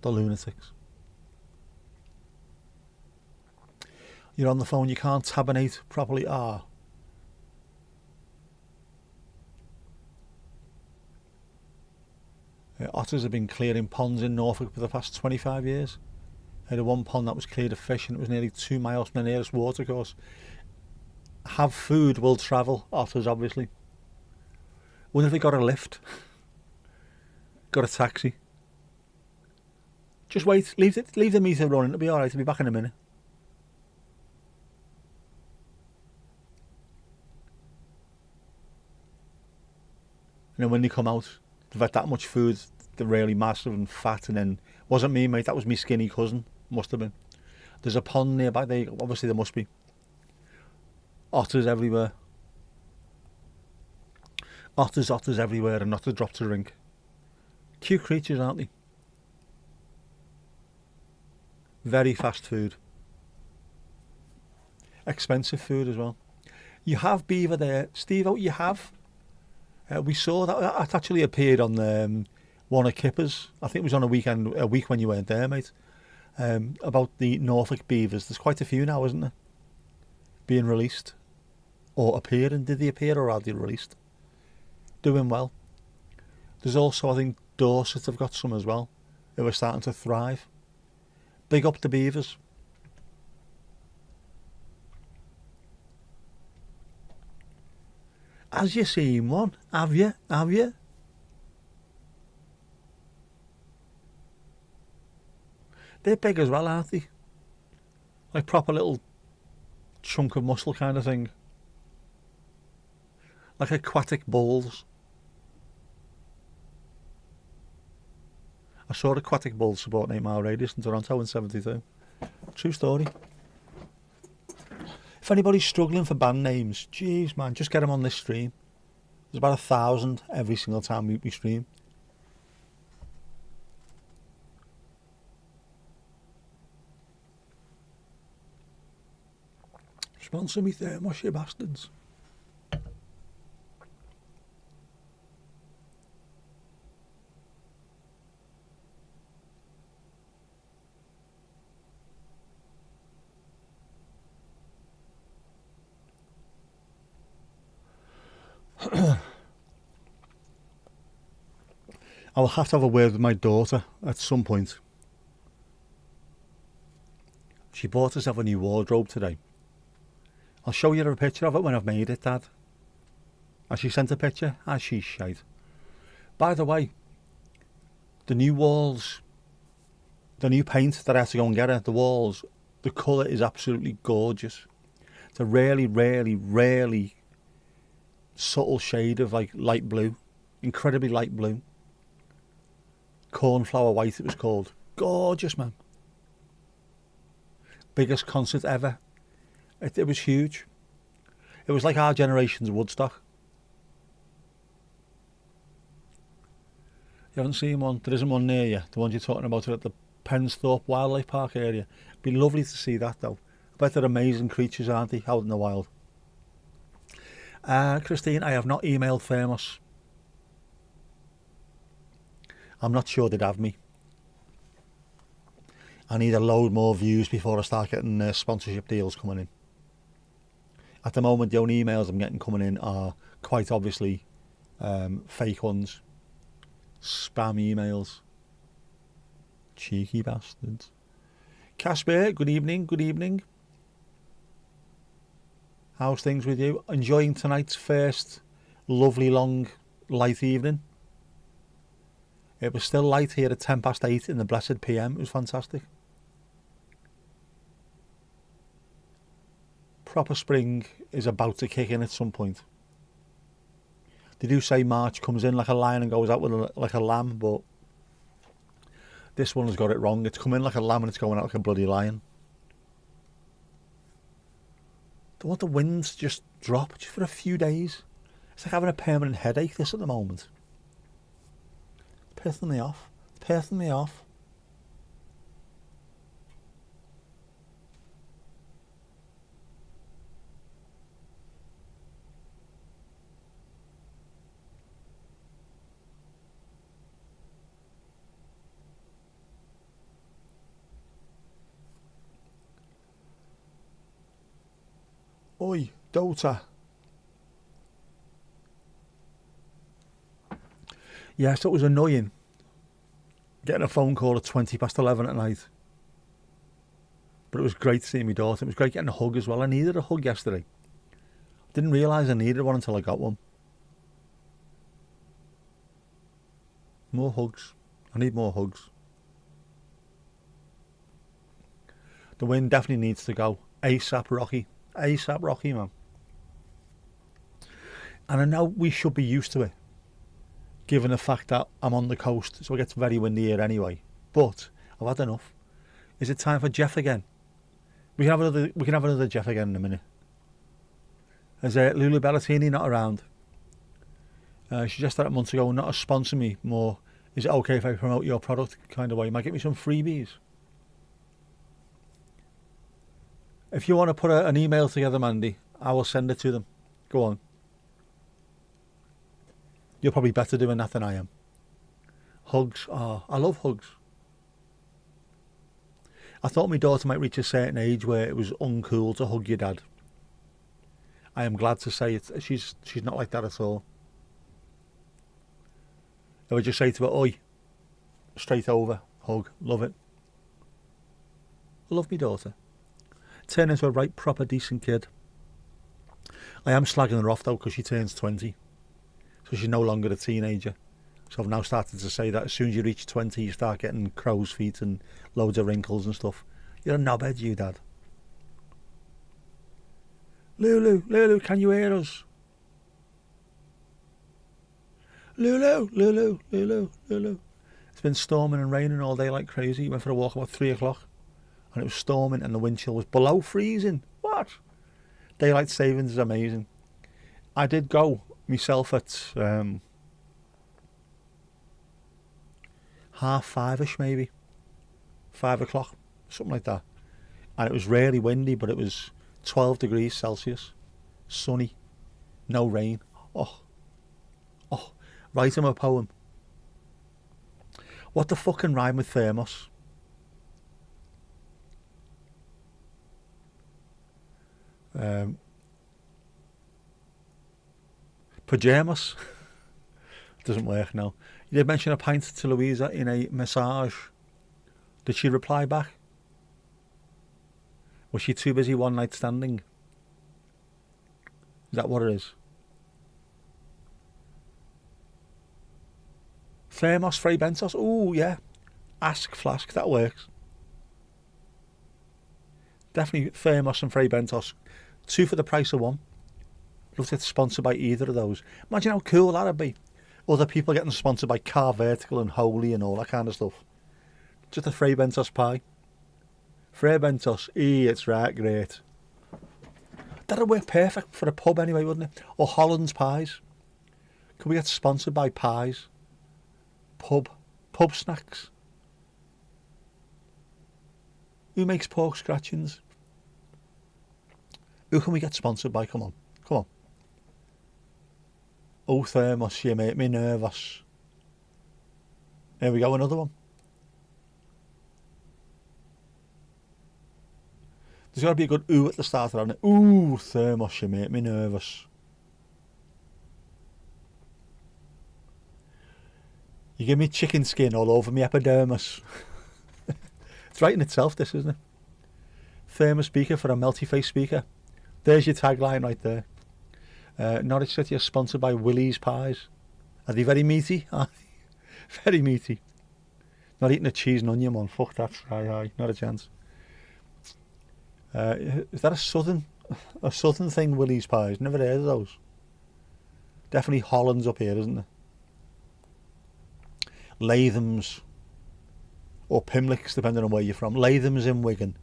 the lunatics. You're on the phone, you can't tabinate properly. Otters have been clearing ponds in Norfolk for the past 25 years. I had one pond that was cleared of fish and it was nearly 2 miles from the nearest watercourse. Have food, will travel. Otters, obviously. Wonder if they got a lift. Got a taxi. Just wait, leave the meter running, it'll be alright, I'll be back in a minute. And then when they come out, they've had that much food, they're really massive and fat, and then, wasn't me, mate, that was me skinny cousin, must have been. There's a pond nearby, obviously there must be. Otters everywhere. Otters everywhere, and not to drop to drink. Cute creatures, aren't they? Very fast food. Expensive food as well. You have beaver there, Steve-o, you have. We saw that actually appeared on one of Kipper's. I think it was on a week when you weren't there, mate. About the Norfolk beavers. There's quite a few now, isn't there? Being released. Or appearing. Did they appear or are they released? Doing well. There's also, I think, Dorset have got some as well, who are starting to thrive. Big up the beavers. Has you seen one? Have you? They're big as well, aren't they? Like proper little chunk of muscle kind of thing. Like aquatic bulls. I saw aquatic bulls support an 8 mile radius in Toronto in 72. True story. If anybody's struggling for band names, jeez man, just get them on this stream. There's about 1,000 every single time we stream. Sponsor me thermos, you bastards. I'll have to have a word with my daughter at some point. She bought herself a new wardrobe today. I'll show you a picture of it when I've made it, Dad. Has she sent a picture? Ah, she's shite. By the way, the new walls, the new paint that I had to go and get her, the walls, the colour is absolutely gorgeous. It's a really, really, really subtle shade of like light blue, incredibly light blue. Cornflower white it was called. Gorgeous, man. Biggest concert ever. It was huge. It was like our generation's Woodstock. You haven't seen one? There isn't one near you. The ones you're talking about are at the Pensthorpe Wildlife Park area. It'd be lovely to see that though. I bet they're amazing creatures, aren't they, out in the wild. Christine, I have not emailed Thermos. I'm not sure they'd have me. I need a load more views before I start getting sponsorship deals coming in. At the moment, the only emails I'm getting coming in are quite obviously fake ones. Spam emails. Cheeky bastards. Casper, good evening, good evening. How's things with you? Enjoying tonight's first lovely long light evening? It was still light here at 8:10 in the blessed PM. It was fantastic. Proper spring is about to kick in at some point. They do say March comes in like a lion and goes out with like a lamb, but this one has got it wrong. It's come in like a lamb and it's going out like a bloody lion. Don't want the winds to just drop just for a few days. It's like having a permanent headache, this at the moment. Pissing me off. Pissing me off. Oi, Dota. Yes, it was annoying getting a phone call at 11:20 at night. But it was great seeing my daughter. It was great getting a hug as well. I needed a hug yesterday. Didn't realise I needed one until I got one. More hugs. I need more hugs. The wind definitely needs to go. ASAP Rocky. ASAP Rocky, man. And I know we should be used to it, given the fact that I'm on the coast, so it gets very windy here anyway. But I've had enough. Is it time for Jeff again? We can have another Jeff again in a minute. Is Lulu Bellatini not around? She just started months ago, not to sponsor me more. Is it okay if I promote your product kind of way? You might get me some freebies. If you want to put an email together, Mandy, I will send it to them. Go on. You're probably better doing that than I am. Hugs. Oh, I love hugs. I thought my daughter might reach a certain age where it was uncool to hug your dad. I am glad to say it. She's not like that at all. I would just say to her, oi, straight over, hug, love it. I love my daughter. Turn into a right proper decent kid. I am slagging her off though because she turns 20. So she's no longer a teenager. So I've now started to say that as soon as you reach 20 you start getting crow's feet and loads of wrinkles and stuff. You're a knobhead, you, Dad. Lulu, can you hear us? Lulu. It's been storming and raining all day like crazy. Went for a walk about 3 o'clock and it was storming and the wind chill was below freezing. What? Daylight savings is amazing. I did go myself at 5:30ish maybe. 5 o'clock, something like that. And it was really windy, but it was 12 degrees Celsius, sunny, no rain. Oh, write him a poem. What the fuck can rhyme with thermos? Pajamas. Doesn't work now. You did mention a pint to Louisa in a massage. Did she reply back? Was she too busy one night standing? Is that what it is? Thermos, Frey Bentos. Oh, yeah. Ask Flask, that works. Definitely Thermos and Frey Bentos. 2 for the price of 1. Love to get sponsored by either of those. Imagine how cool that'd be. Other people getting sponsored by Car Vertical and Holy and all that kind of stuff. Just a Frey Bentos pie. Frey Bentos, it's right, great. That'd work perfect for a pub anyway, wouldn't it? Or Holland's Pies. Could we get sponsored by pies? Pub snacks. Who makes pork scratchings? Who can we get sponsored by? Come on. Oh, Thermos, you make me nervous. Here we go, another one. There's got to be a good ooh at the start of it. Ooh, Thermos, you make me nervous. You give me chicken skin all over me epidermis. It's right in itself, this, isn't it? Thermos speaker for a melty face speaker. There's your tagline right there. Norwich City are sponsored by Willie's Pies. Are they very meaty? Very meaty. Not eating a cheese and onion one. Fuck that. Aye, not a chance. Is that a southern thing, Willie's Pies? Never heard of those. Definitely Holland's up here, isn't it? Latham's or Pimlick's, depending on where you're from. Latham's in Wigan,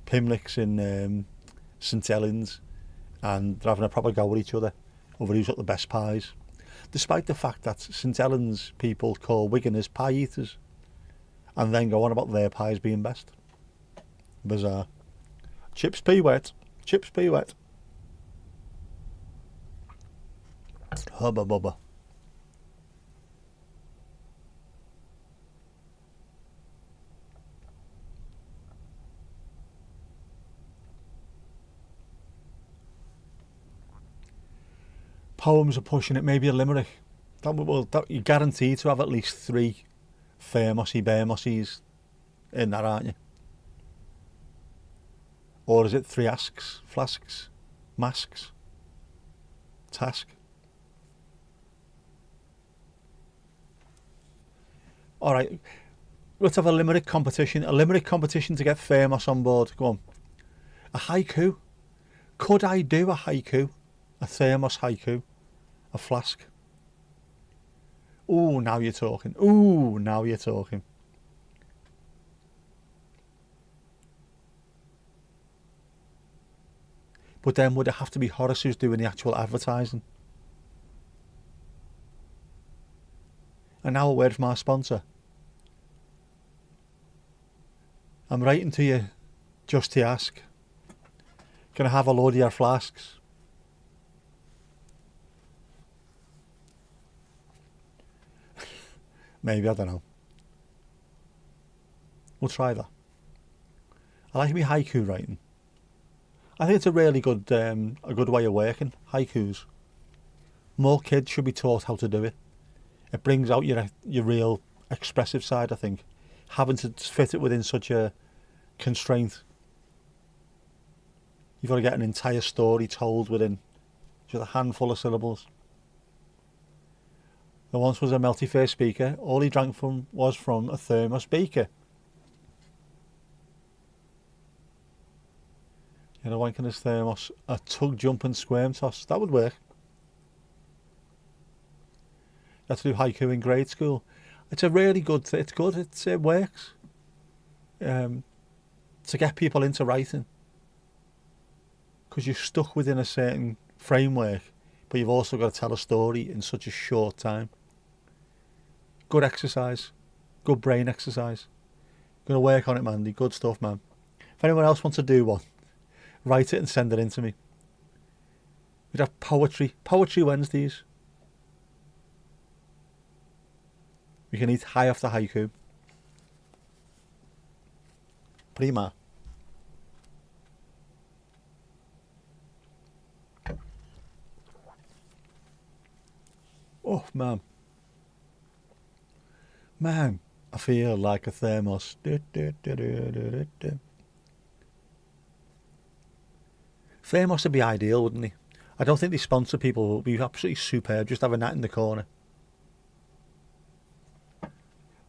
Pimlick's in St Helens, and they're having a proper go at each other over who's got the best pies, despite the fact that St Helens people call Wiganers pie eaters and then go on about their pies being best. Bizarre. Chips pea wet. Hubba bubba. Poems are pushing it, maybe a limerick. That you're guaranteed to have at least 3 Thermosy Bearmosies in that, aren't you? Or is it 3 asks, flasks, masks, task? Alright, let's have a limerick competition. A limerick competition to get Thermos on board. Go on. A haiku. Could I do a haiku? A Thermos haiku? A flask? Ooh, now you're talking. But then would it have to be Horace who's doing the actual advertising? And now a word from our sponsor. I'm writing to you just to ask. Can I have a load of your flasks? Maybe, I don't know. We'll try that. I like me haiku writing. I think it's a really good way of working, haikus. More kids should be taught how to do it. It brings out your real expressive side, I think. Having to fit it within such a constraint. You've got to get an entire story told within just a handful of syllables. There once was a melty face speaker. All he drank was from a thermos beaker. You know, wanking his thermos, a tug, jump and squirm toss. That would work. You had to do haiku in grade school. It's a really good. It's good. It works. To get people into writing, because you're stuck within a certain framework, but you've also got to tell a story in such a short time. Good exercise, good brain exercise. Gonna work on it, Mandy. Good stuff, man. If anyone else wants to do one, write it and send it in to me. We'd have poetry Wednesdays. We can eat high off the haiku. Prima. Oh, man. Man, I feel like a thermos. Thermos would be ideal, wouldn't he? I don't think they sponsor people, but it would be absolutely superb just having that in the corner.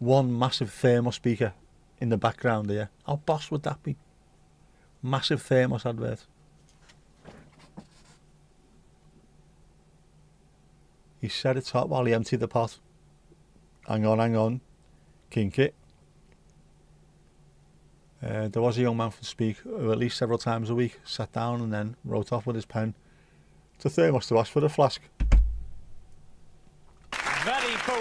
One massive thermos speaker in the background there. How boss would that be? Massive thermos advert. He set it up while he emptied the pot. Hang on. Kink it. There was a young man from Speak who at least several times a week sat down and then wrote off with his pen. It's a thermos to ask for the flask. Very poor.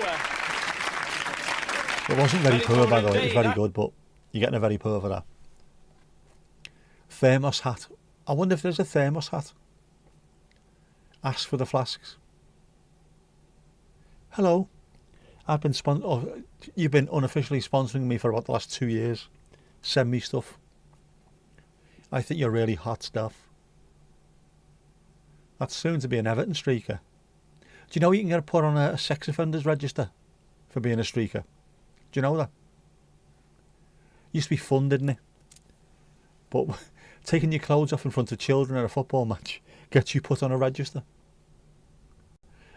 It wasn't very poor, by the way. It was very good, but you're getting a very poor for that. Thermos hat. I wonder if there's a thermos hat. Ask for the flasks. Hello. You've been unofficially sponsoring me for about the last 2 years. Send me stuff. I think you're really hot stuff. That's soon to be an Everton streaker. Do you know you can get put on a sex offenders register for being a streaker? Do you know that? Used to be fun, didn't it? But taking your clothes off in front of children at a football match gets you put on a register.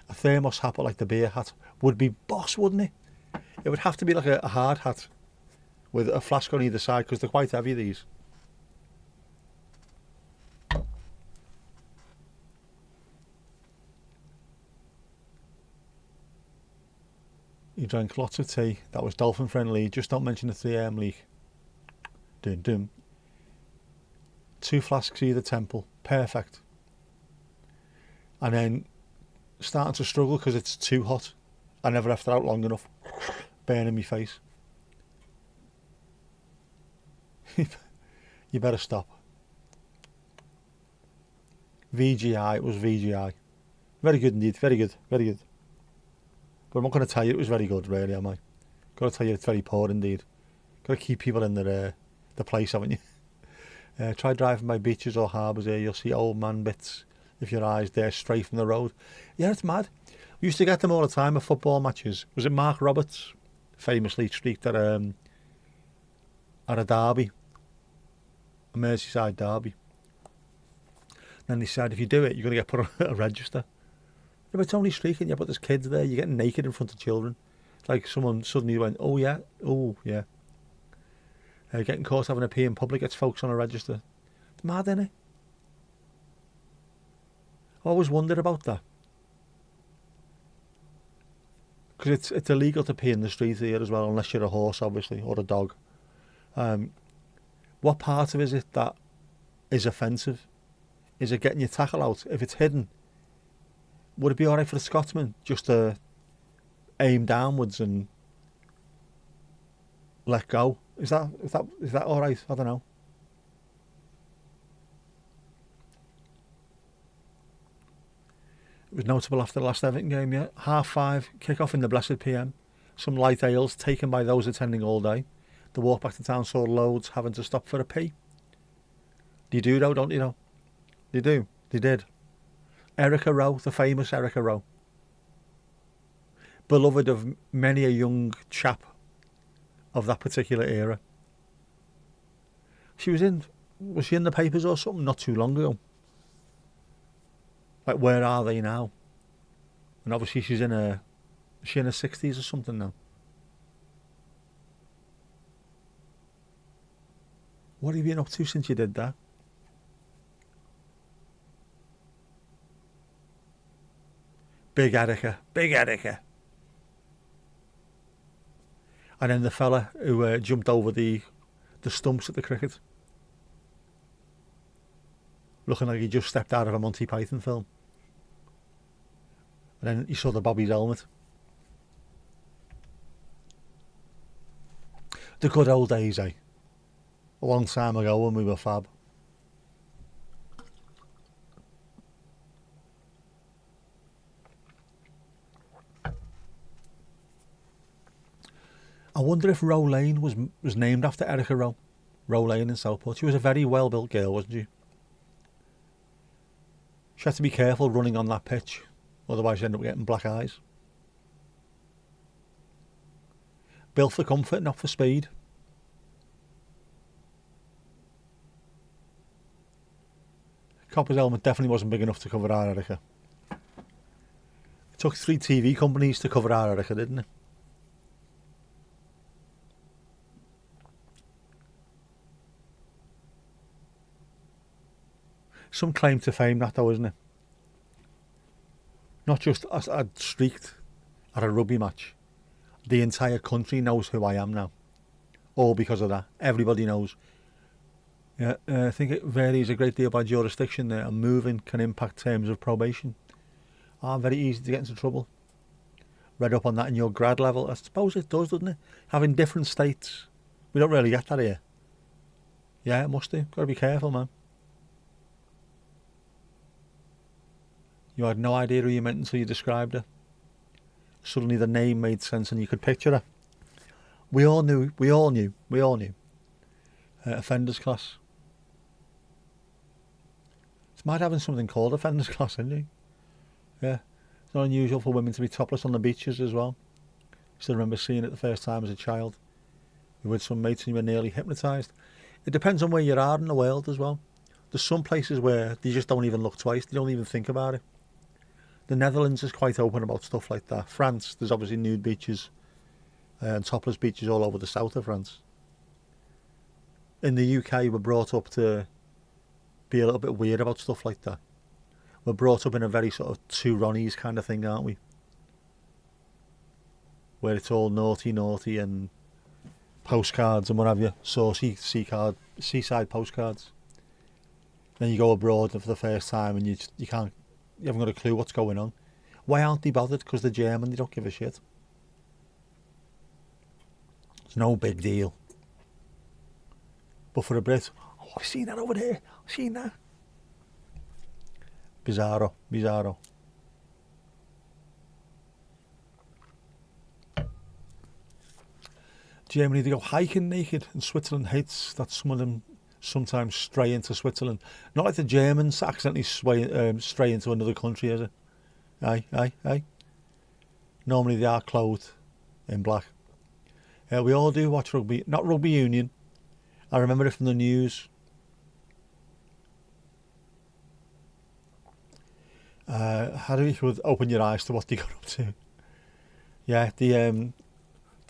A thermos hat, like the beer hat, would be boss, wouldn't it? It would have to be like a hard hat with a flask on either side because they're quite heavy, these. He drank lots of tea. That was dolphin friendly. Just don't mention the 3am leak. Dum dum. 2 flasks either temple. Perfect. And then starting to struggle because it's too hot. I never left it out long enough. Burning my face. You better stop. VGI, it was VGI. Very good indeed, very good. But I'm not going to tell you it was very good, really, am I? Got to tell you it's very poor indeed. Got to keep people in the place, haven't you? Try driving by beaches or harbours here. You'll see old man bits if your eyes there straight from the road. Yeah, it's mad. We used to get them all the time at football matches. Was it Mark Roberts famously streaked at a derby, a Merseyside derby? Then they said if you do it, you're going to get put on a register. Yeah, but it's only streaking. Yeah, but there's kids there. You're getting naked in front of children. It's like someone suddenly went, oh yeah. Getting caught having a pee in public gets folks on a register. It's mad, isn't it? I always wondered about that. Because it's illegal to pee in the street here as well, unless you're a horse, obviously, or a dog. What part of it is it that is offensive? Is it getting your tackle out? If it's hidden, would it be alright for the Scotsman just to aim downwards and let go? Is that alright? I don't know. It was notable after the last Everton game, yeah. 5:30, kick-off in the blessed PM. Some light ales taken by those attending all day. The walk back to town saw loads having to stop for a pee. You do though, don't you know? They do. They did. Erica Rowe, the famous Erica Rowe. Beloved of many a young chap of that particular era. Was she in the papers or something not too long ago? Like, where are they now? And obviously is she in her 60s or something now? What have you been up to since you did that? Big Erica. And then the fella who jumped over the stumps at the cricket. Looking like he just stepped out of a Monty Python film. And then you saw the Bobby's helmet. The good old days, eh? A long time ago when we were fab. I wonder if Row Lane was named after Erica Rowe. Row Lane in Southport. She was a very well-built girl, wasn't she? She had to be careful running on that pitch, otherwise she'd end up getting black eyes. Built for comfort, not for speed. Copper's helmet definitely wasn't big enough to cover our Erica. It took 3 TV companies to cover our Erica, didn't it? Some claim to fame, that though, isn't it? Not just I streaked at a rugby match. The entire country knows who I am now. All because of that. Everybody knows. Yeah, I think it varies a great deal by jurisdiction there, and moving can impact terms of probation. Very easy to get into trouble. Read up on that in your grad level. I suppose it does, doesn't it? Having different states. We don't really get that here. Yeah, it must do. Got to be careful, man. You had no idea who you meant until you described her. Suddenly the name made sense and you could picture her. We all knew. Offenders class. It's mad having something called offenders class, isn't it? Yeah. It's not unusual for women to be topless on the beaches as well. I still remember seeing it the first time as a child. You were with some mates and you were nearly hypnotised. It depends on where you are in the world as well. There's some places where they just don't even look twice. They don't even think about it. The Netherlands is quite open about stuff like that. France, there's obviously nude beaches and topless beaches all over the south of France. In the UK, we're brought up to be a little bit weird about stuff like that. We're brought up in a very sort of two Ronnies kind of thing, aren't we? Where it's all naughty and postcards and what have you. Saucy seaside postcards. Then you go abroad for the first time and you haven't got a clue what's going on. Why aren't they bothered? Because they're German, they don't give a shit. It's no big deal. But for a Brit, oh, I've seen that over there. I've seen that. Bizarro. Germany, they go hiking naked, and Switzerland hates that some of them sometimes stray into Switzerland. Not like the Germans accidentally stray into another country, is it? Aye. Normally they are clothed in black. We all do watch rugby, not rugby union. I remember it from the news. How do you open your eyes to what they got up to? Yeah, the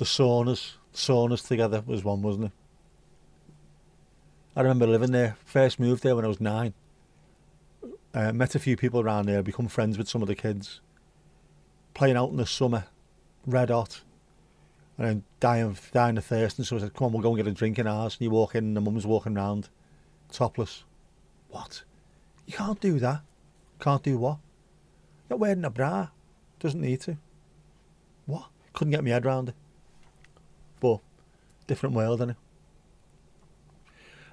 saunas together was one, wasn't it? I remember living there. First moved there when I was 9. Met a few people around there. Become friends with some of the kids. Playing out in the summer, red hot, and then dying of thirst. And so I said, "Come on, we'll go and get a drink in ours." And you walk in, and the mum's walking around, topless. What? You can't do that. Can't do what? Not wearing a bra. Doesn't need to. What? Couldn't get my head around it. But different world, innit?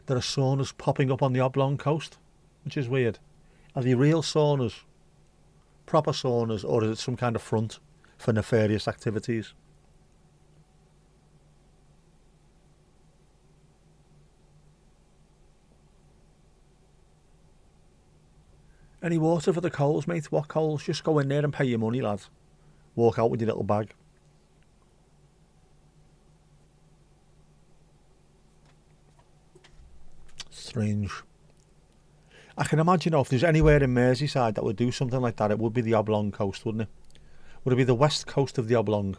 There are saunas popping up on the Oblong coast, which is weird. Are they real saunas? Proper saunas, or is it some kind of front for nefarious activities? Any water for the coals, mate? What coals? Just go in there and pay your money, lad. Walk out with your little bag. Strange. I can imagine if there's anywhere in Merseyside that would do something like that, it would be the Oblong coast, wouldn't it? Would it be the west coast of the Oblong?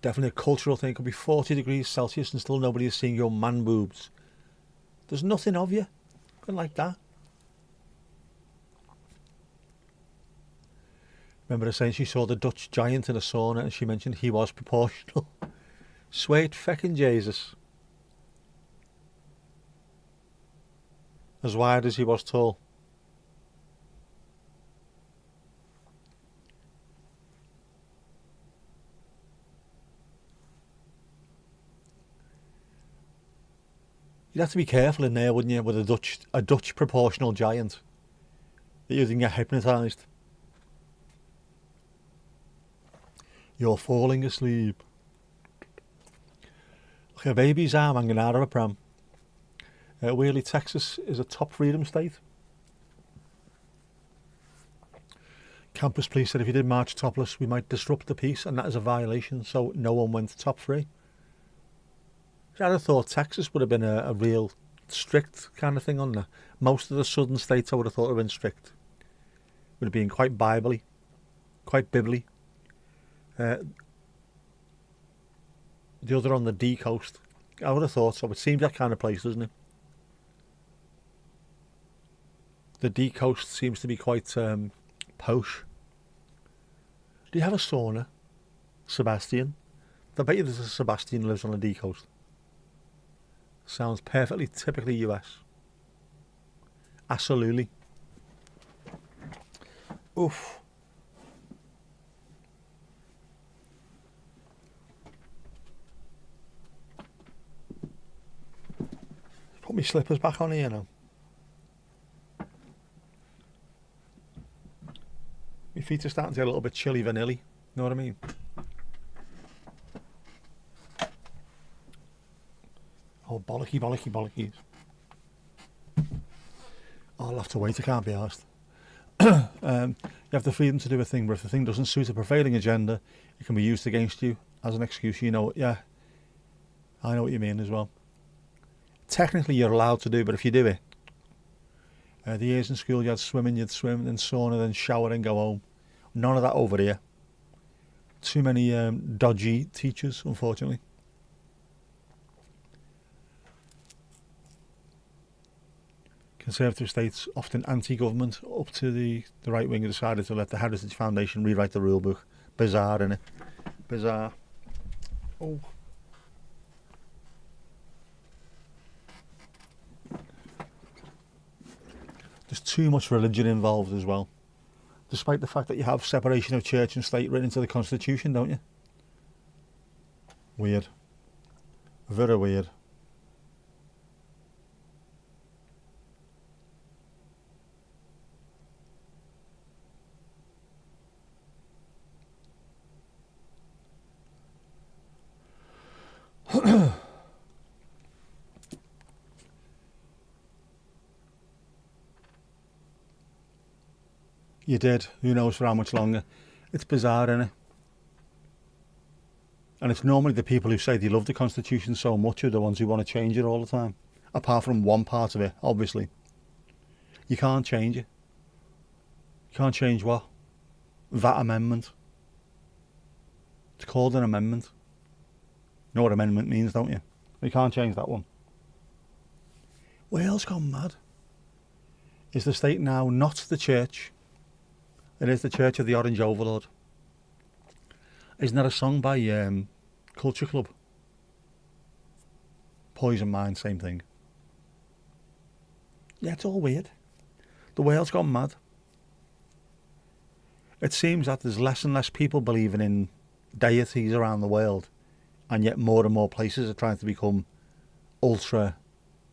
Definitely a cultural thing. It could be 40 degrees Celsius and still nobody is seeing your man boobs. There's nothing of you. Nothing like that. Remember her saying she saw the Dutch giant in a sauna and she mentioned he was proportional. Sweet feckin' Jesus. As wide as he was tall. You'd have to be careful in there, wouldn't you, with a Dutch proportional giant. That you didn't get hypnotised. You're falling asleep. Look, a baby's arm hanging out of a pram. Wheelie, Texas is a top freedom state. campus police said if you did march topless, we might disrupt the peace, and that is a violation, so no one went top free. I'd have thought Texas would have been a real strict kind of thing on that. Most of the southern states I would have thought would have been strict. Would have been quite Bible-y, quite biblically. The other on the D coast, I would have thought so. It seems that kind of place, doesn't it? The D coast seems to be quite posh. Do you have a sauna, Sebastian? I bet you there's a Sebastian who lives on the D coast. Sounds perfectly typically US. Absolutely. Oof. Put my slippers back on here now. My feet are starting to get a little bit chilly vanilla. Know what I mean? Oh, bollocky, bollocky, bollocky. Oh, I'll have to wait, I can't be arsed. You have the freedom to do a thing, but if the thing doesn't suit a prevailing agenda, it can be used against you as an excuse. You know, yeah, I know what you mean as well. Technically, you're allowed to do, but if you do it, the years in school you had swimming, you'd swim, then sauna, then shower, and go home. None of that over here. Too many dodgy teachers, unfortunately. Conservative states, often anti-government, up to the right wing, have decided to let the Heritage Foundation rewrite the rule book. Bizarre, innit? Bizarre. Oh. There's too much religion involved as well. Despite the fact that you have separation of church and state written into the Constitution, don't you? Weird. Very weird. You did. Who knows for how much longer? It's bizarre, isn't it? And it's normally the people who say they love the Constitution so much are the ones who want to change it all the time. Apart from one part of it, obviously. You can't change it. You can't change what? That amendment. It's called an amendment. You know what amendment means, don't you? You can't change that one. Wales gone mad. Is the state now not the church? It is the Church of the Orange Overlord. Isn't that a song by Culture Club? Poison Mind, same thing. Yeah, it's all weird. The world's gone mad. It seems that there's less and less people believing in deities around the world, and yet more and more places are trying to become ultra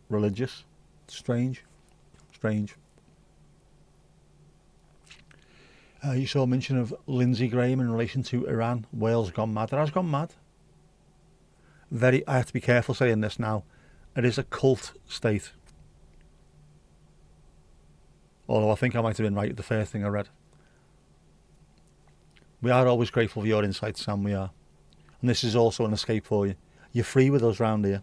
religious. Strange. Strange. You saw a mention of Lindsey Graham in relation to Iran. Wales gone mad. It has gone mad. I have to be careful saying this now. It is a cult state. Although I think I might have been right with the first thing I read. We are always grateful for your insights, Sam, we are. And this is also an escape for you. You're free with us round here.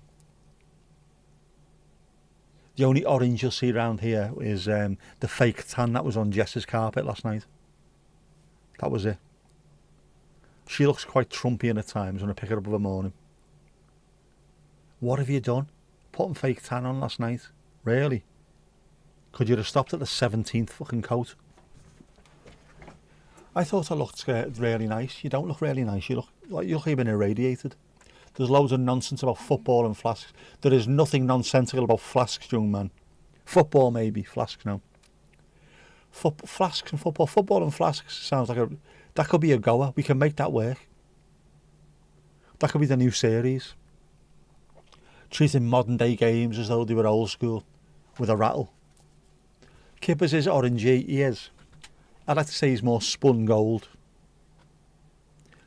The only orange you'll see around here is the fake tan that was on Jess's carpet last night. That was it. She looks quite Trumpian at times when I pick her up of a morning. What have you done? Putting fake tan on last night? Really? Could you have stopped at the 17th fucking coat? I thought I looked really nice. You don't look really nice. You look like you've been irradiated. There's loads of nonsense about football and flasks. There is nothing nonsensical about flasks, young man. Football maybe, flasks no. Flasks and football. Football and flasks sounds like that could be a goer. We can make that work. That could be the new series. Treating modern day games as though they were old school with a rattle. Kippers is orangey, he is. I'd like to say he's more spun gold.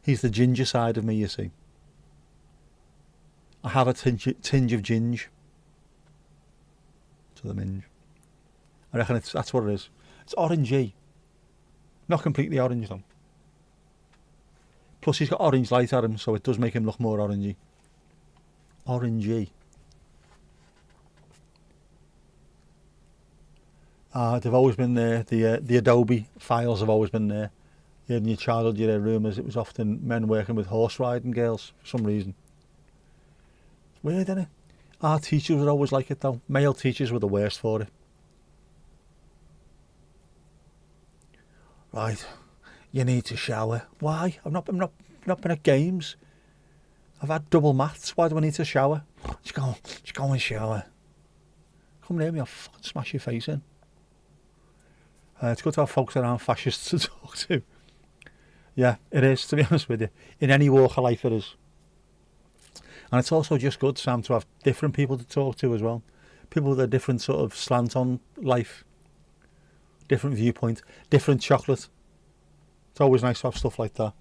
He's the ginger side of me, you see. I have a tinge of ginge to the minge. I reckon that's what it is. It's orangey. Not completely orange though. Plus he's got orange light at him, so it does make him look more orangey. Orangey. They've always been there. The Adobe files have always been there. In your childhood, you hear rumours it was often men working with horse riding girls for some reason. Weird, isn't it? Our teachers were always like it though. Male teachers were the worst for it. Right, you need to shower. Why? I've not been at games. I've had double maths. Why do I need to shower? Just go and shower. Come near me, I'll fucking smash your face in. It's good to have folks around fascists to talk to. Yeah, it is, to be honest with you. In any walk of life it is. And it's also just good, Sam, to have different people to talk to as well. People with a different sort of slant on life. Different viewpoint. Different chocolate. It's always nice to have stuff like that.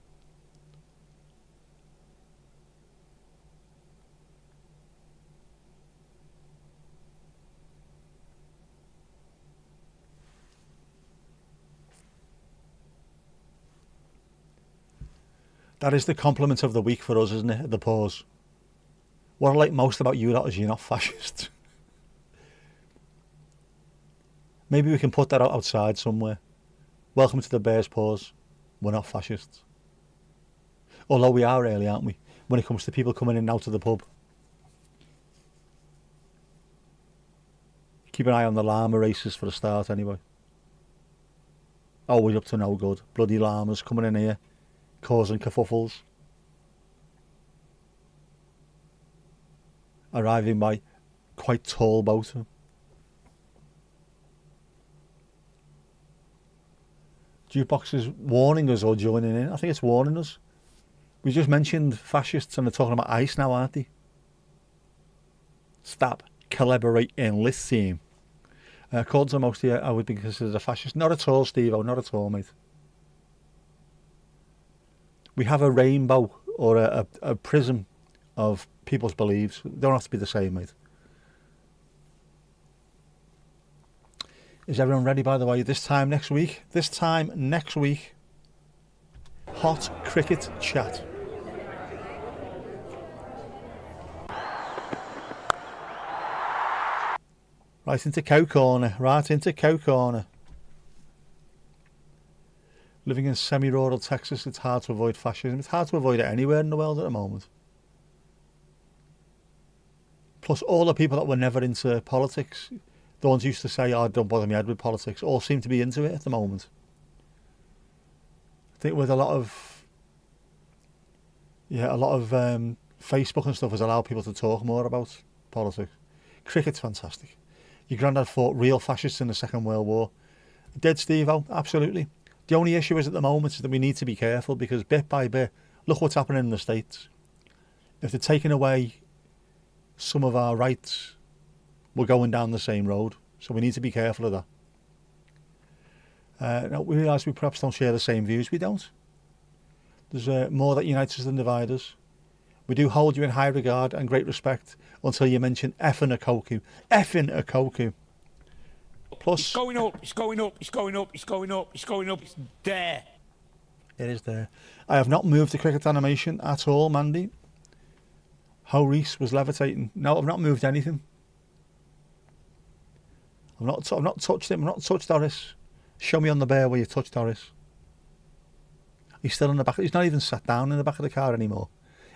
That is the compliment of the week for us, isn't it? The pause. What I like most about you lot is you're not fascists. Maybe we can put that out outside somewhere. Welcome to the Bears Pause. We're not fascists. Although we are really, aren't we? When it comes to people coming in and out of the pub. Keep an eye on the llama races for a start anyway. Always up to no good. Bloody llamas coming in here, causing kerfuffles. Arriving by quite tall boat. Jukebox is warning us or joining in. I think it's warning us. We just mentioned fascists and they're talking about ice now, aren't they? Stop, collaborate and listen. According to most here, I would be considered a fascist. Not at all, Steve-O, not at all, mate. We have a rainbow or a prism of people's beliefs. They don't have to be the same, mate. Is everyone ready, by the way? This time next week, hot cricket chat. Right into cow corner. Living in semi-rural Texas, it's hard to avoid fascism. It's hard to avoid it anywhere in the world at the moment. Plus, all the people that were never into politics, the ones who used to say, "Oh, don't bother me head with politics," all seem to be into it at the moment. I think with a lot of Facebook and stuff has allowed people to talk more about politics. Cricket's fantastic. Your granddad fought real fascists in the Second World War. Did Steve-O? Absolutely. The only issue is at the moment is that we need to be careful because bit by bit, look what's happening in the States. If they're taking away some of our rights, we're going down the same road. So we need to be careful of that. Now, we realise we perhaps don't share the same views. We don't. There's more that unites us than divides us. We do hold you in high regard and great respect until you mention effing a koku. Effing a koku. Plus, It's going up, it's going up, it's going up, it's going up, it's going up, it's there. it is there. I have not moved the cricket animation at all, Mandy. How Reese was levitating. No, I've not moved anything. I've not touched him. I've not touched Doris. Show me on the bear where you touched Doris. He's still in the back. He's not even sat down in the back of the car anymore.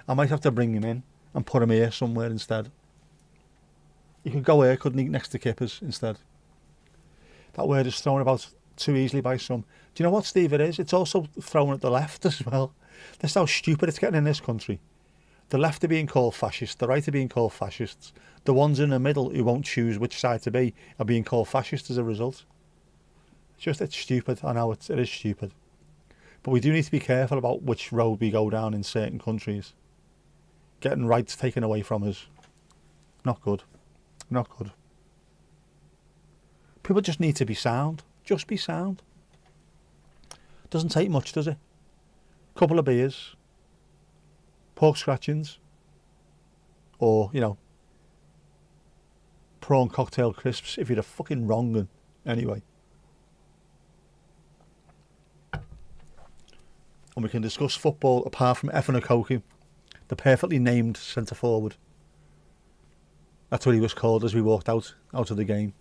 I might have to bring him in and put him here somewhere instead. He could go here, couldn't he, next to Kippers instead. That word is thrown about too easily by some. Do you know what, Steve, it is? It's also thrown at the left as well. That's how stupid it's getting in this country. The left are being called fascists, the right are being called fascists. The ones in the middle who won't choose which side to be are being called fascists as a result. It's stupid. I know it is stupid. But we do need to be careful about which road we go down in certain countries. Getting rights taken away from us. Not good. Not good. People just need to be sound. Just be sound. Doesn't take much, does it? Couple of beers. Pork scratchings. Or, prawn cocktail crisps if you're a fucking wrong un. Anyway. and we can discuss football apart from effing Okoku, the perfectly named centre forward. That's what he was called as we walked out of the game.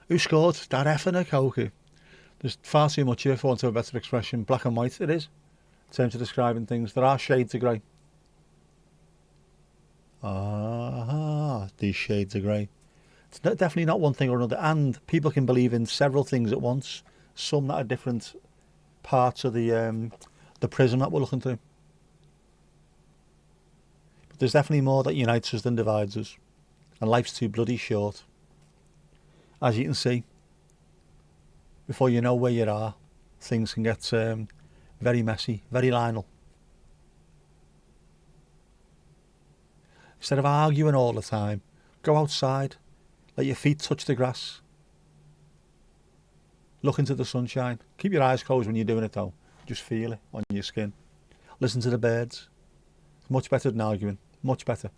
Who scored? That effing Okoku. There's far too much here, for want of a better expression. Black and white it is, in terms of describing things. There are shades of grey. These shades of grey. It's definitely not one thing or another, and people can believe in several things at once, some that are different parts of the prism that we're looking through. But there's definitely more that unites us than divides us, and life's too bloody short. As you can see, before you know where you are, things can get very messy, very Lionel. Instead of arguing all the time, go outside, let your feet touch the grass, look into the sunshine. Keep your eyes closed when you're doing it though, just feel it on your skin. Listen to the birds. It's much better than arguing, much better.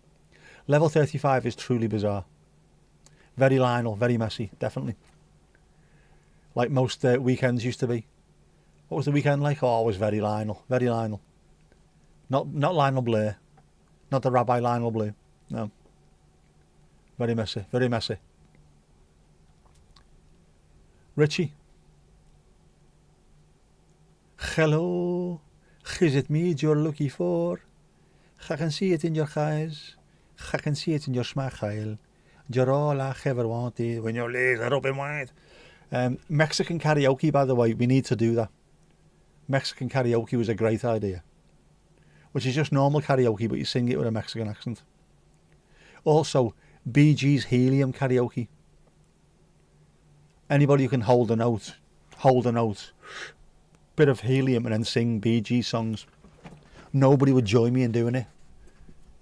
Level 35 is truly bizarre. Very Lionel, very messy, definitely. Like most weekends used to be. What was the weekend like? Oh, it was very Lionel, very Lionel. Not Lionel Blair. Not the Rabbi Lionel Blair. No. Very messy, very messy. Richie. Hello. Is it me you're looking for? I can see it in your eyes. I can see it in your smile. You're all I ever wanted when your legs are open wide. Mexican karaoke, by the way, we need to do that. Mexican karaoke was a great idea. Which is just normal karaoke, but you sing it with a Mexican accent. Also, Bee Gees helium karaoke. Anybody who can hold a note, bit of helium and then sing Bee Gees songs. Nobody would join me in doing it.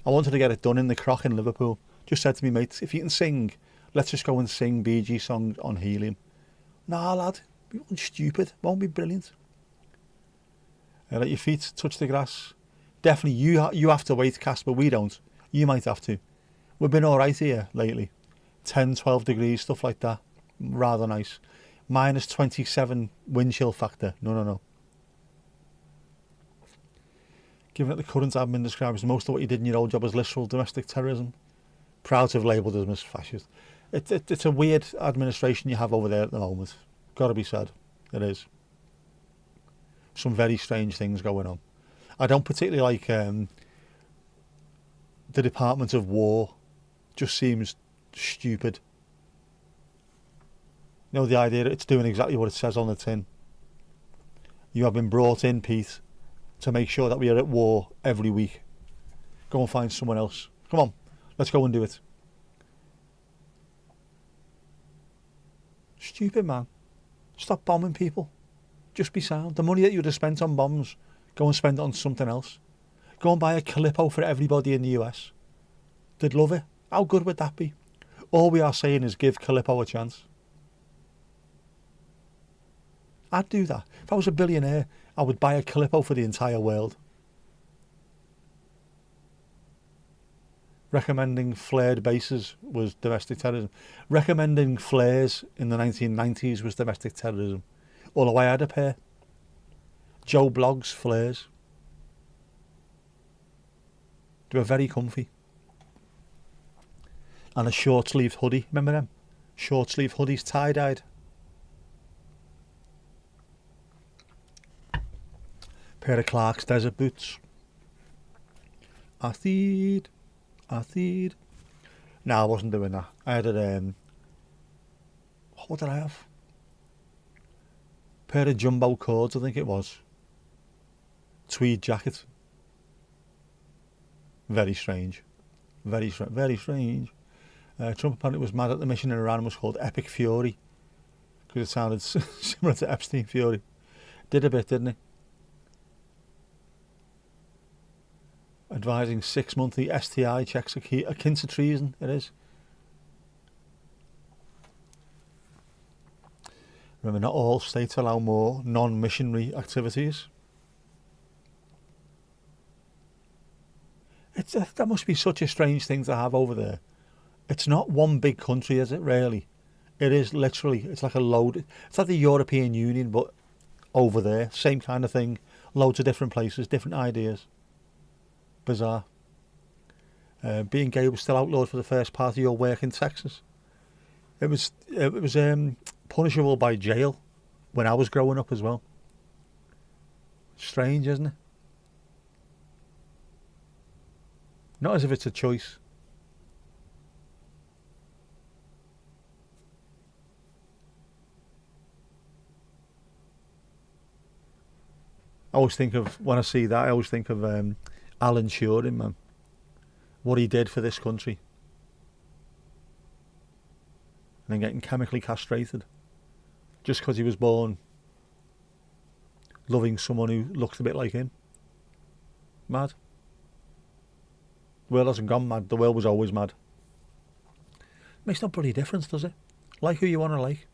I wanted to get it done in the Croc in Liverpool. Just said to me mates, if you can sing, let's just go and sing Bee Gees songs on helium. Nah lad, it won't be stupid, won't be brilliant. Let your feet touch the grass. Definitely you have to wait, Casper, we don't. You might have to. We've been alright here lately. 10, 12 degrees, stuff like that. Rather nice. Minus 27 wind chill factor. No. Given that the current admin describes most of what you did in your old job as literal domestic terrorism, proud to have labelled them as fascist. It's a weird administration you have over there at the moment. Got to be said. It is. Some very strange things going on. I don't particularly like the Department of War. Just seems stupid. You know, the idea that it's doing exactly what it says on the tin. You have been brought in, Pete, to make sure that we are at war every week. Go and find someone else. Come on, let's go and do it. Stupid, man. Stop bombing people. Just be sound. The money that you would have spent on bombs, go and spend it on something else. Go and buy a Calippo for everybody in the US. They'd love it. How good would that be? All we are saying is give Calippo a chance. I'd do that. If I was a billionaire, I would buy a Calippo for the entire world. Recommending flared bases was domestic terrorism. Recommending flares in the 1990s was domestic terrorism. Although I had a pair. Joe Blogg's flares. They were very comfy. And a short-sleeved hoodie. Remember them? Short-sleeved hoodies, tie-dyed. Pair of Clark's desert boots. Athed. No, I wasn't doing that. I had a what did I have? Pair of jumbo cords, I think it was. Tweed jacket. Very strange. Very strange. Trump apparently was mad at the mission in Iran and was called Epic Fury because it sounded similar to Epstein Fury. Did a bit, didn't he? Advising 6 monthly STI checks akin to treason. It is. Remember, not all states allow more non-missionary activities. That must be such a strange thing to have over there. It's not one big country, is it, really? It is literally, it's like a load. It's like the European Union, but over there, same kind of thing, loads of different places, different ideas. Bizarre. Being gay was still outlawed for the first part of your work in Texas. It was punishable by jail when I was growing up as well. Strange, isn't it? Not as if it's a choice. I always think of, when I see that, I always think of Alan Turing, man. What he did for this country. And then getting chemically castrated. Just because he was born loving someone who looked a bit like him. Mad. The world hasn't gone mad. The world was always mad. Makes no bloody difference, does it? Like who you want to like.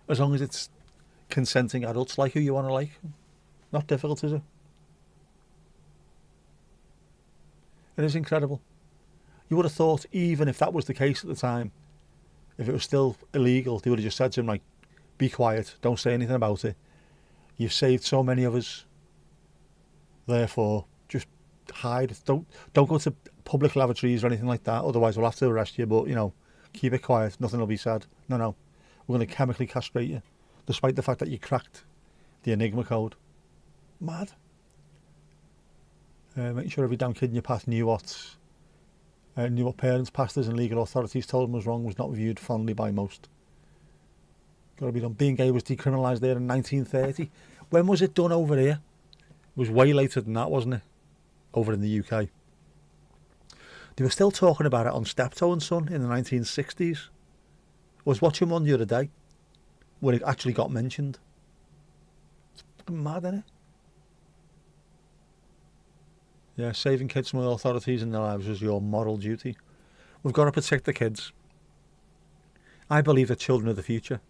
As long as it's consenting adults, like who you want to like. Not difficult, is it? It is incredible. You would have thought, even if that was the case at the time, if it was still illegal, they would have just said to him, like, be quiet, don't say anything about it. You've saved so many of us. Therefore, just hide. Don't go to public lavatories or anything like that, otherwise we'll have to arrest you, but, you know, keep it quiet, nothing will be said. No. We're going to chemically castrate you, despite the fact that you cracked the Enigma code. Mad. Making sure every damn kid in your path knew what parents, pastors and legal authorities told them was wrong was not viewed fondly by most. Got to be done. Being gay was decriminalised there in 1930. When was it done over here? It was way later than that, wasn't it? Over in the UK. They were still talking about it on Steptoe and Son in the 1960s. I was watching one the other day where it actually got mentioned. It's fucking mad, isn't it? Yeah, saving kids from the authorities in their lives is your moral duty. We've got to protect the kids. I believe they're children of the future.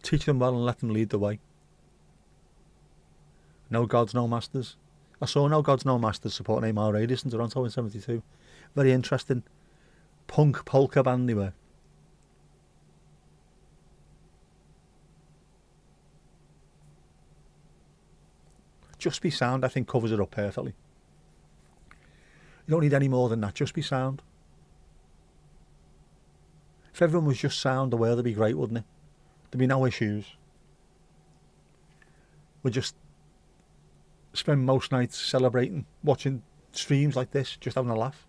Teach them well and let them lead the way. No gods, no masters. I saw No Gods, No Masters supporting Amar Radius in Toronto in 72. Very interesting. Punk polka band they were. Just Be Sound, I think, covers it up perfectly. You don't need any more than that. Just be sound. If everyone was just sound, the world would be great, wouldn't it? There'd be no issues. We'd just spend most nights celebrating, watching streams like this, just having a laugh.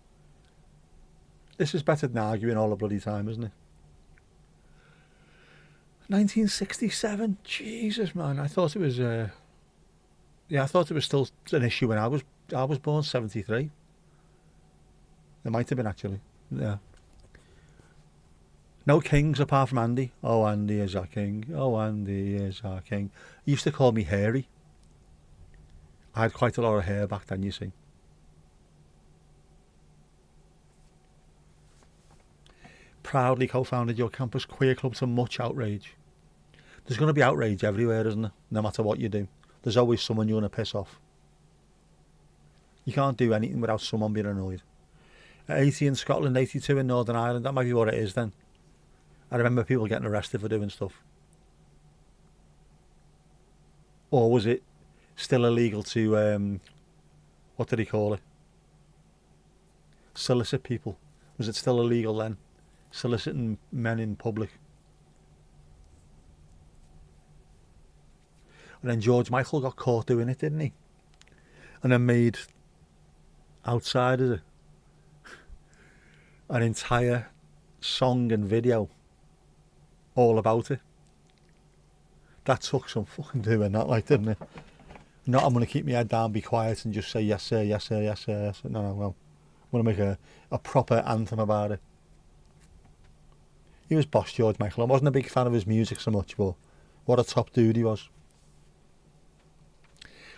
This is better than arguing all the bloody time, isn't it? 1967? Jesus, man. I thought it was... I thought it was still an issue when I was born, 73. It might have been, actually. Yeah. No kings apart from Andy. Oh, Andy is our king. Oh, Andy is our king. He used to call me Hairy. I had quite a lot of hair back then, you see. Proudly co-founded your campus queer club to much outrage. There's going to be outrage everywhere, isn't there? No matter what you do. There's always someone you're going to piss off. You can't do anything without someone being annoyed. 80 in Scotland, 82 in Northern Ireland, that might be what it is then. I remember people getting arrested for doing stuff. Or was it still illegal to, what did he call it? Solicit people. Was it still illegal then? Soliciting men in public. And then George Michael got caught doing it, didn't he? And then made Outsiders an entire song and video all about it. That took some fucking doing, that, like, didn't it? Not, I'm going to keep my head down, be quiet and just say yes sir, yes sir, yes sir, yes sir. No, I'm going to make a proper anthem about it. He was boss, George Michael. I wasn't a big fan of his music so much, but what a top dude he was.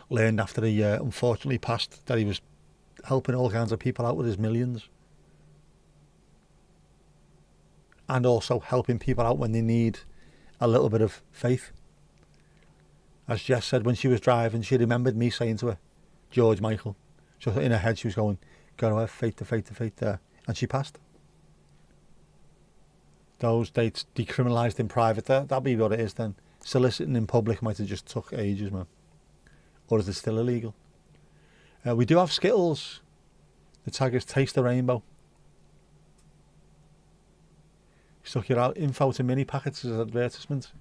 Learned after he unfortunately passed that he was helping all kinds of people out with his millions. And also helping people out when they need a little bit of faith. As Jess said, when she was driving, she remembered me saying to her, George Michael. So in her head she was going, gotta have faith, the faith, the faith there. And she passed. those dates decriminalised in private. That'll be what it is then. Soliciting in public might have just took ages, man. Or is it still illegal? We do have Skittles. The tag is Taste the Rainbow. Stuck your info to mini packets as advertisement.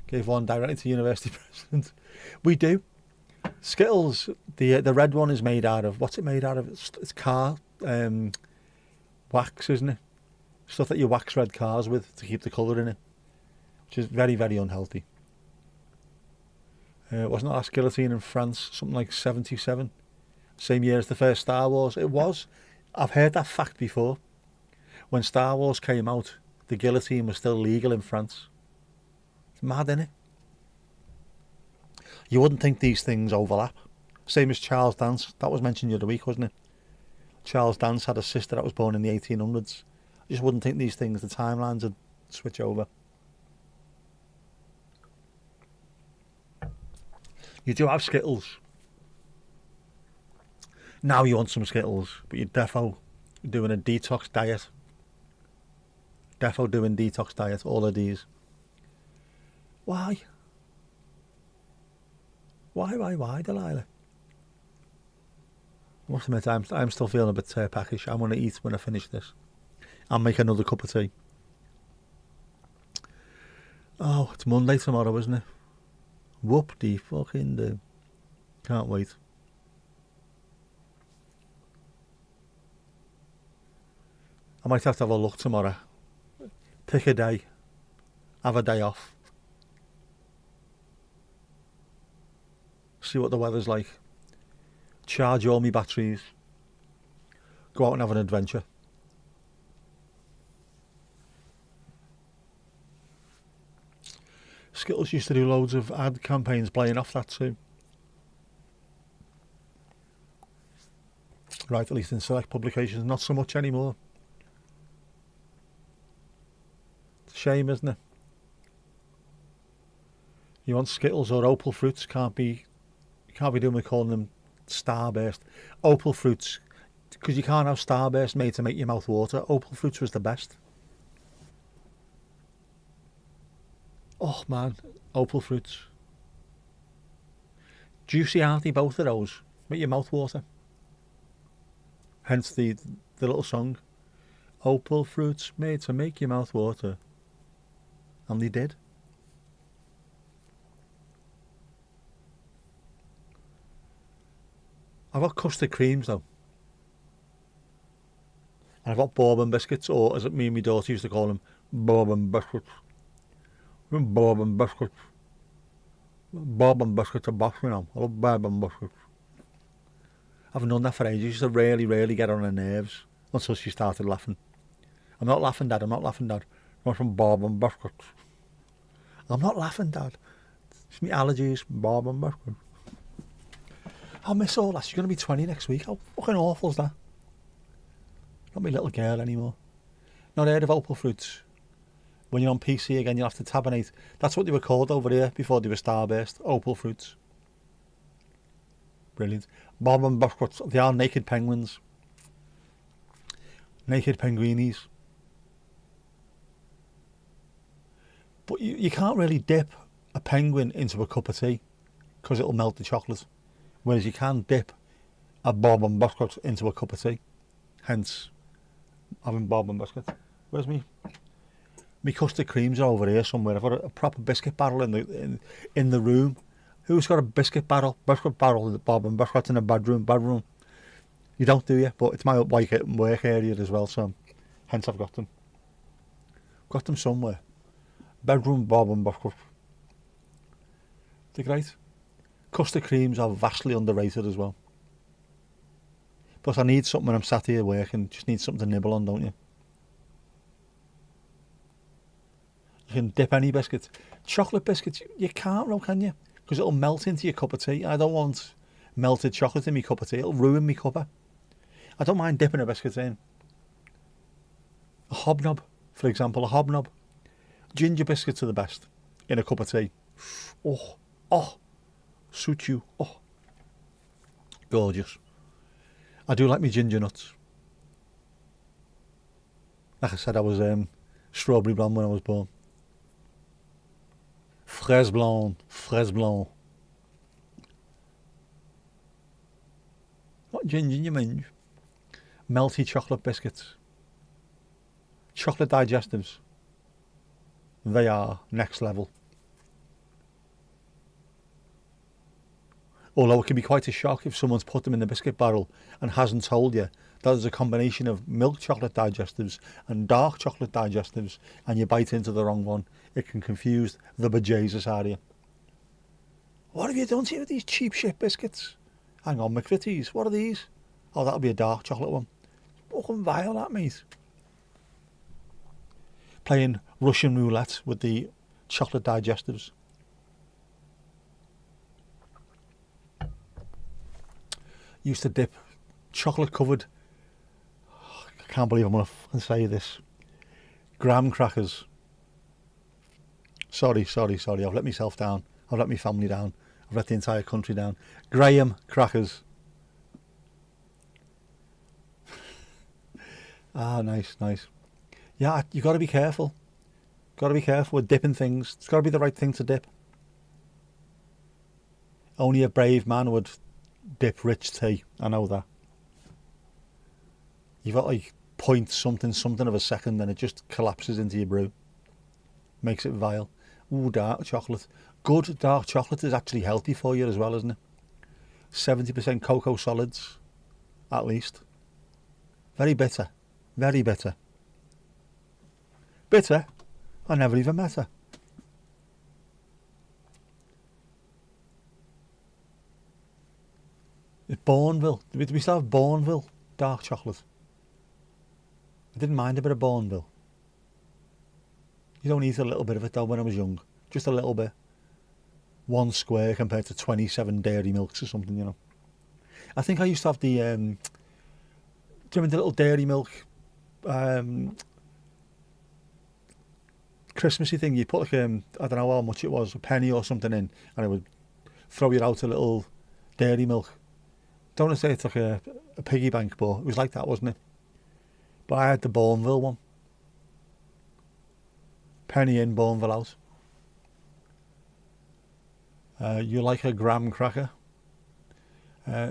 Gave one directly to university president. We do. Skittles, the red one is made out of, what's it made out of? It's car wax, isn't it? Stuff that you wax red cars with to keep the colour in it, which is very, very unhealthy. Wasn't that guillotine in France something like 77? Same year as the first Star Wars? It was. I've heard that fact before. When Star Wars came out, the guillotine was still legal in France. It's mad, isn't it? You wouldn't think these things overlap. Same as Charles Dance. That was mentioned the other week, wasn't it? Charles Dance had a sister that was born in the 1800s. I just wouldn't think these things, the timelines would switch over. You do have Skittles. Now you want some Skittles, but you're defo doing a detox diet. Defo doing detox diet, all of these. Why? Why, Delilah? I must admit, I'm still feeling a bit packish. I'm going to eat when I finish this. I'll make another cup of tea. Oh, it's Monday tomorrow, isn't it? Whoop-de-fucking-do. Can't wait. I might have to have a look tomorrow. Pick a day. Have a day off. See what the weather's like. Charge all my batteries. Go out and have an adventure. Skittles used to do loads of ad campaigns playing off that too. Right, at least in select publications, not so much anymore. It's a shame, isn't it? You want Skittles or Opal Fruits, can't be doing with calling them Starburst. Opal Fruits, because you can't have Starburst made to make your mouth water. Opal Fruits was the best. Oh man, Opal Fruits. Juicy, aren't they, both of those? Make your mouth water. Hence the little song. Opal Fruits made to make your mouth water. And they did. I've got custard creams though. And I've got bourbon biscuits, or as me and my daughter used to call them, bourbon biscuits. Bourbon biscuits. Bourbon biscuits are boss, you know. I love bourbon biscuits. I haven't done that for ages. She used to really, really get on her nerves until she started laughing. I'm not laughing, Dad. I'm not laughing, Dad. I want some bourbon biscuits. I'm not laughing, Dad. It's my allergies. Bourbon biscuits. I'll miss all that. She's going to be 20 next week. How fucking awful is that? Not my little girl anymore. Not heard of Opal Fruits. When you're on PC again, you'll have to tabinate. That's what they were called over here before they were Starburst. Opal Fruits. Brilliant. Bourbon biscuits. They are naked penguins. Naked penguinis. But you can't really dip a penguin into a cup of tea because it'll melt the chocolate. Whereas you can dip a bourbon biscuit into a cup of tea. Hence, having bourbon biscuit. Where's me? My custard creams are over here somewhere. I've got a proper biscuit barrel in the room. Who's got a biscuit barrel? Biscuit barrel with bourbon biscuits in a bedroom. You don't, do you? But it's my work area as well, so hence I've got them. Got them somewhere. Bedroom bourbon biscuits. They're great. Custard creams are vastly underrated as well. Plus I need something when I'm sat here working. Just need something to nibble on, don't you? You can dip any biscuits. Chocolate biscuits, you can't though, can you? Because it'll melt into your cup of tea. I don't want melted chocolate in my cup of tea. It'll ruin my cuppa. I don't mind dipping a biscuit in. A hobnob, for example, a hobnob. Ginger biscuits are the best in a cup of tea. Oh, suit you. Oh, gorgeous. I do like my ginger nuts. Like I said, I was strawberry blonde when I was born. Fraise blonde, fraise blonde. What ginger you mean? Melty chocolate biscuits. Chocolate digestives. They are next level. Although it can be quite a shock if someone's put them in the biscuit barrel and hasn't told you that there's a combination of milk chocolate digestives and dark chocolate digestives, and you bite into the wrong one. It can confuse the bejesus out of you. What have you done to you with these cheap shit biscuits? Hang on, McVitie's, what are these? Oh, that'll be a dark chocolate one. Fucking vile, that, mate. Playing Russian roulette with the chocolate digestives. Used to dip chocolate covered, I can't believe I'm going to say this, graham crackers. Sorry, I've let myself down. I've let my family down. I've let the entire country down. Graham crackers. Ah, nice. Yeah, you got to be careful. Got to be careful with dipping things. It's got to be the right thing to dip. Only a brave man would dip rich tea. I know that. You've got like point something of a second, and it just collapses into your brew. Makes it vile. Ooh, dark chocolate. Good dark chocolate is actually healthy for you as well, isn't it? 70% cocoa solids, at least. Very bitter. Very bitter. Bitter? I never even met her. It's Bourneville. Do we still have Bourneville dark chocolate? I didn't mind a bit of Bourneville. You don't eat a little bit of it though when I was young. Just a little bit. One square compared to 27 dairy milks or something, you know. I think I used to have the, do you remember the little dairy milk Christmassy thing? You put like, I don't know how much it was, a penny or something in, and it would throw you out a little dairy milk. Don't want to say it's like a piggy bank, but it was like that, wasn't it? But I had the Bourneville one. Penny in, Bourneville out. You like a graham cracker.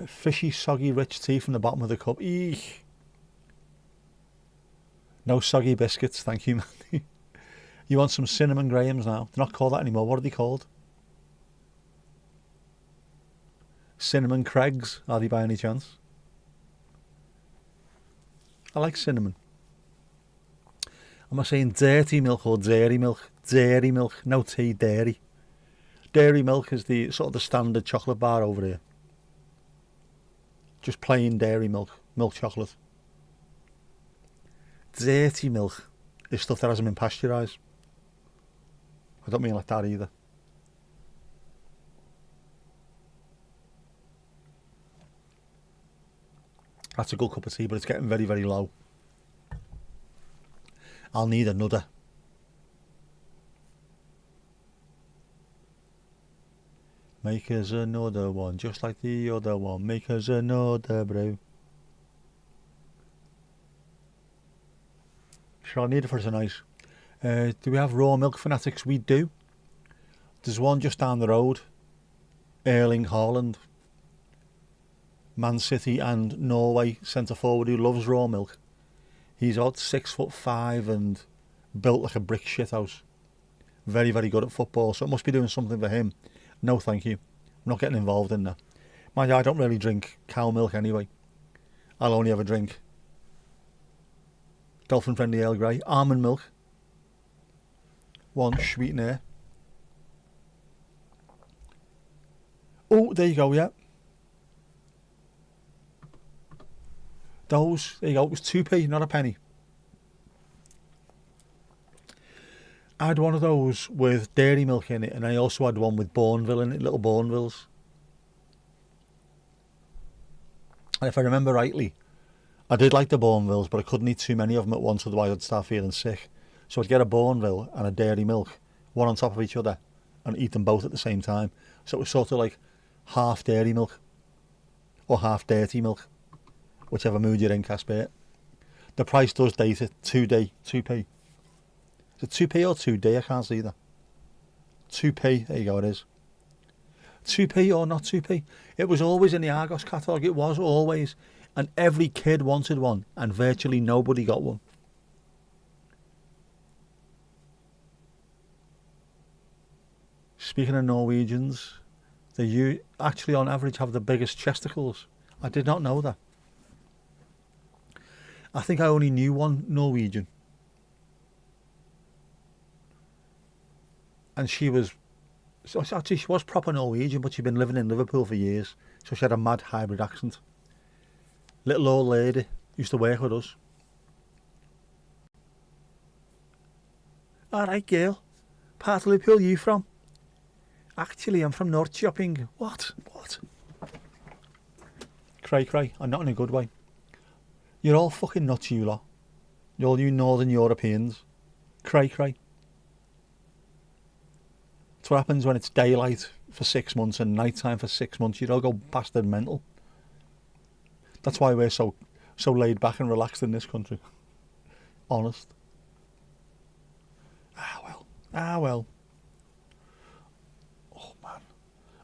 Fishy, soggy, rich tea from the bottom of the cup. Eek. No soggy biscuits, thank you, man. You want some cinnamon grahams now? They're not called that anymore. What are they called? Cinnamon Craigs, are they by any chance? I like cinnamon. Am I saying dirty milk or dairy milk? Dairy milk, no tea, dairy. Dairy milk is the sort of the standard chocolate bar over here. Just plain dairy milk, milk chocolate. Dirty milk is stuff that hasn't been pasteurised. I don't mean like that either. That's a good cup of tea, but it's getting very, very low. I'll need another. Make us another one, just like the other one. Make us another brew. Sure, I'll need it for tonight. Do we have raw milk fanatics? We do. There's one just down the road. Erling Haaland. Man City and Norway centre forward who loves raw milk. He's about 6'5" and built like a brick shithouse. Very, very good at football, so it must be doing something for him. No, thank you. I'm not getting involved in that. Mind you, I don't really drink cow milk anyway. I'll only ever drink Dolphin Friendly Earl Grey, almond milk, one sweetener. Oh, there you go, yeah. Those, there you go, it was 2p, not a penny. I had one of those with dairy milk in it, and I also had one with Bourneville in it, little Bournevilles. And if I remember rightly, I did like the Bournevilles, but I couldn't eat too many of them at once, otherwise I'd start feeling sick. So I'd get a Bourneville and a dairy milk, one on top of each other, and eat them both at the same time. So it was sort of like half dairy milk, or half dirty milk, whichever mood you're in, Casper. The price does date it, 2p. Is it 2p or 2d? I can't see that. 2p, there you go, it is. 2p or not 2p? It was always in the Argos catalogue, it was always. And every kid wanted one, and virtually nobody got one. Speaking of Norwegians, they actually on average have the biggest chesticles. I did not know that. I think I only knew one Norwegian. And she was proper Norwegian, but she'd been living in Liverpool for years. So she had a mad hybrid accent. Little old lady, used to work with us. Alright girl, part of Liverpool you from? Actually, I'm from North Shopping. What? Cray, and not in a good way. You're all fucking nuts, you lot. All you Northern Europeans. Cray. That's what happens when it's daylight for 6 months and nighttime for 6 months. You all go bastard mental. That's why we're so laid back and relaxed in this country. Honest. Ah well. Oh man.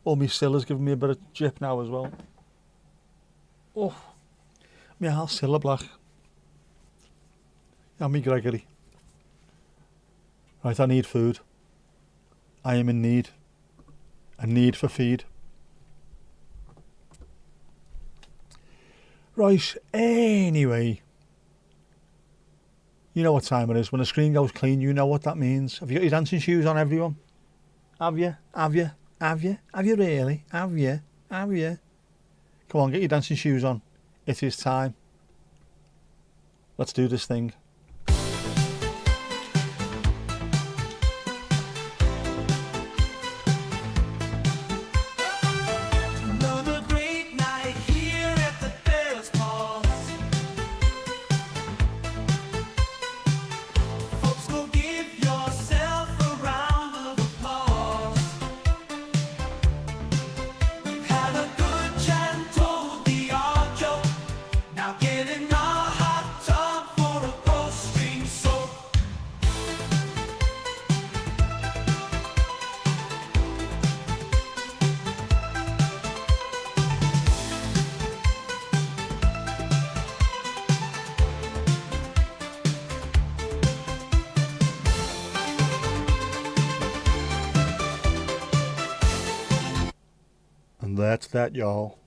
Oh, my Silla's giving me a bit of drip now as well. Oh. My half Silla black. And me Gregory. Right, I need food. I am in need. A need for feed. Right, anyway. You know what time it is. When the screen goes clean, you know what that means. Have you got your dancing shoes on, everyone? Have you? Have you really? Have you? Come on, get your dancing shoes on. It is time. Let's do this thing. Another great night here at the Paris Pause. Folks, go give yourself a round of applause. We've had a good chat, told the odd joke. Now get in our hot tub for a post-stream soak. And that's that, y'all.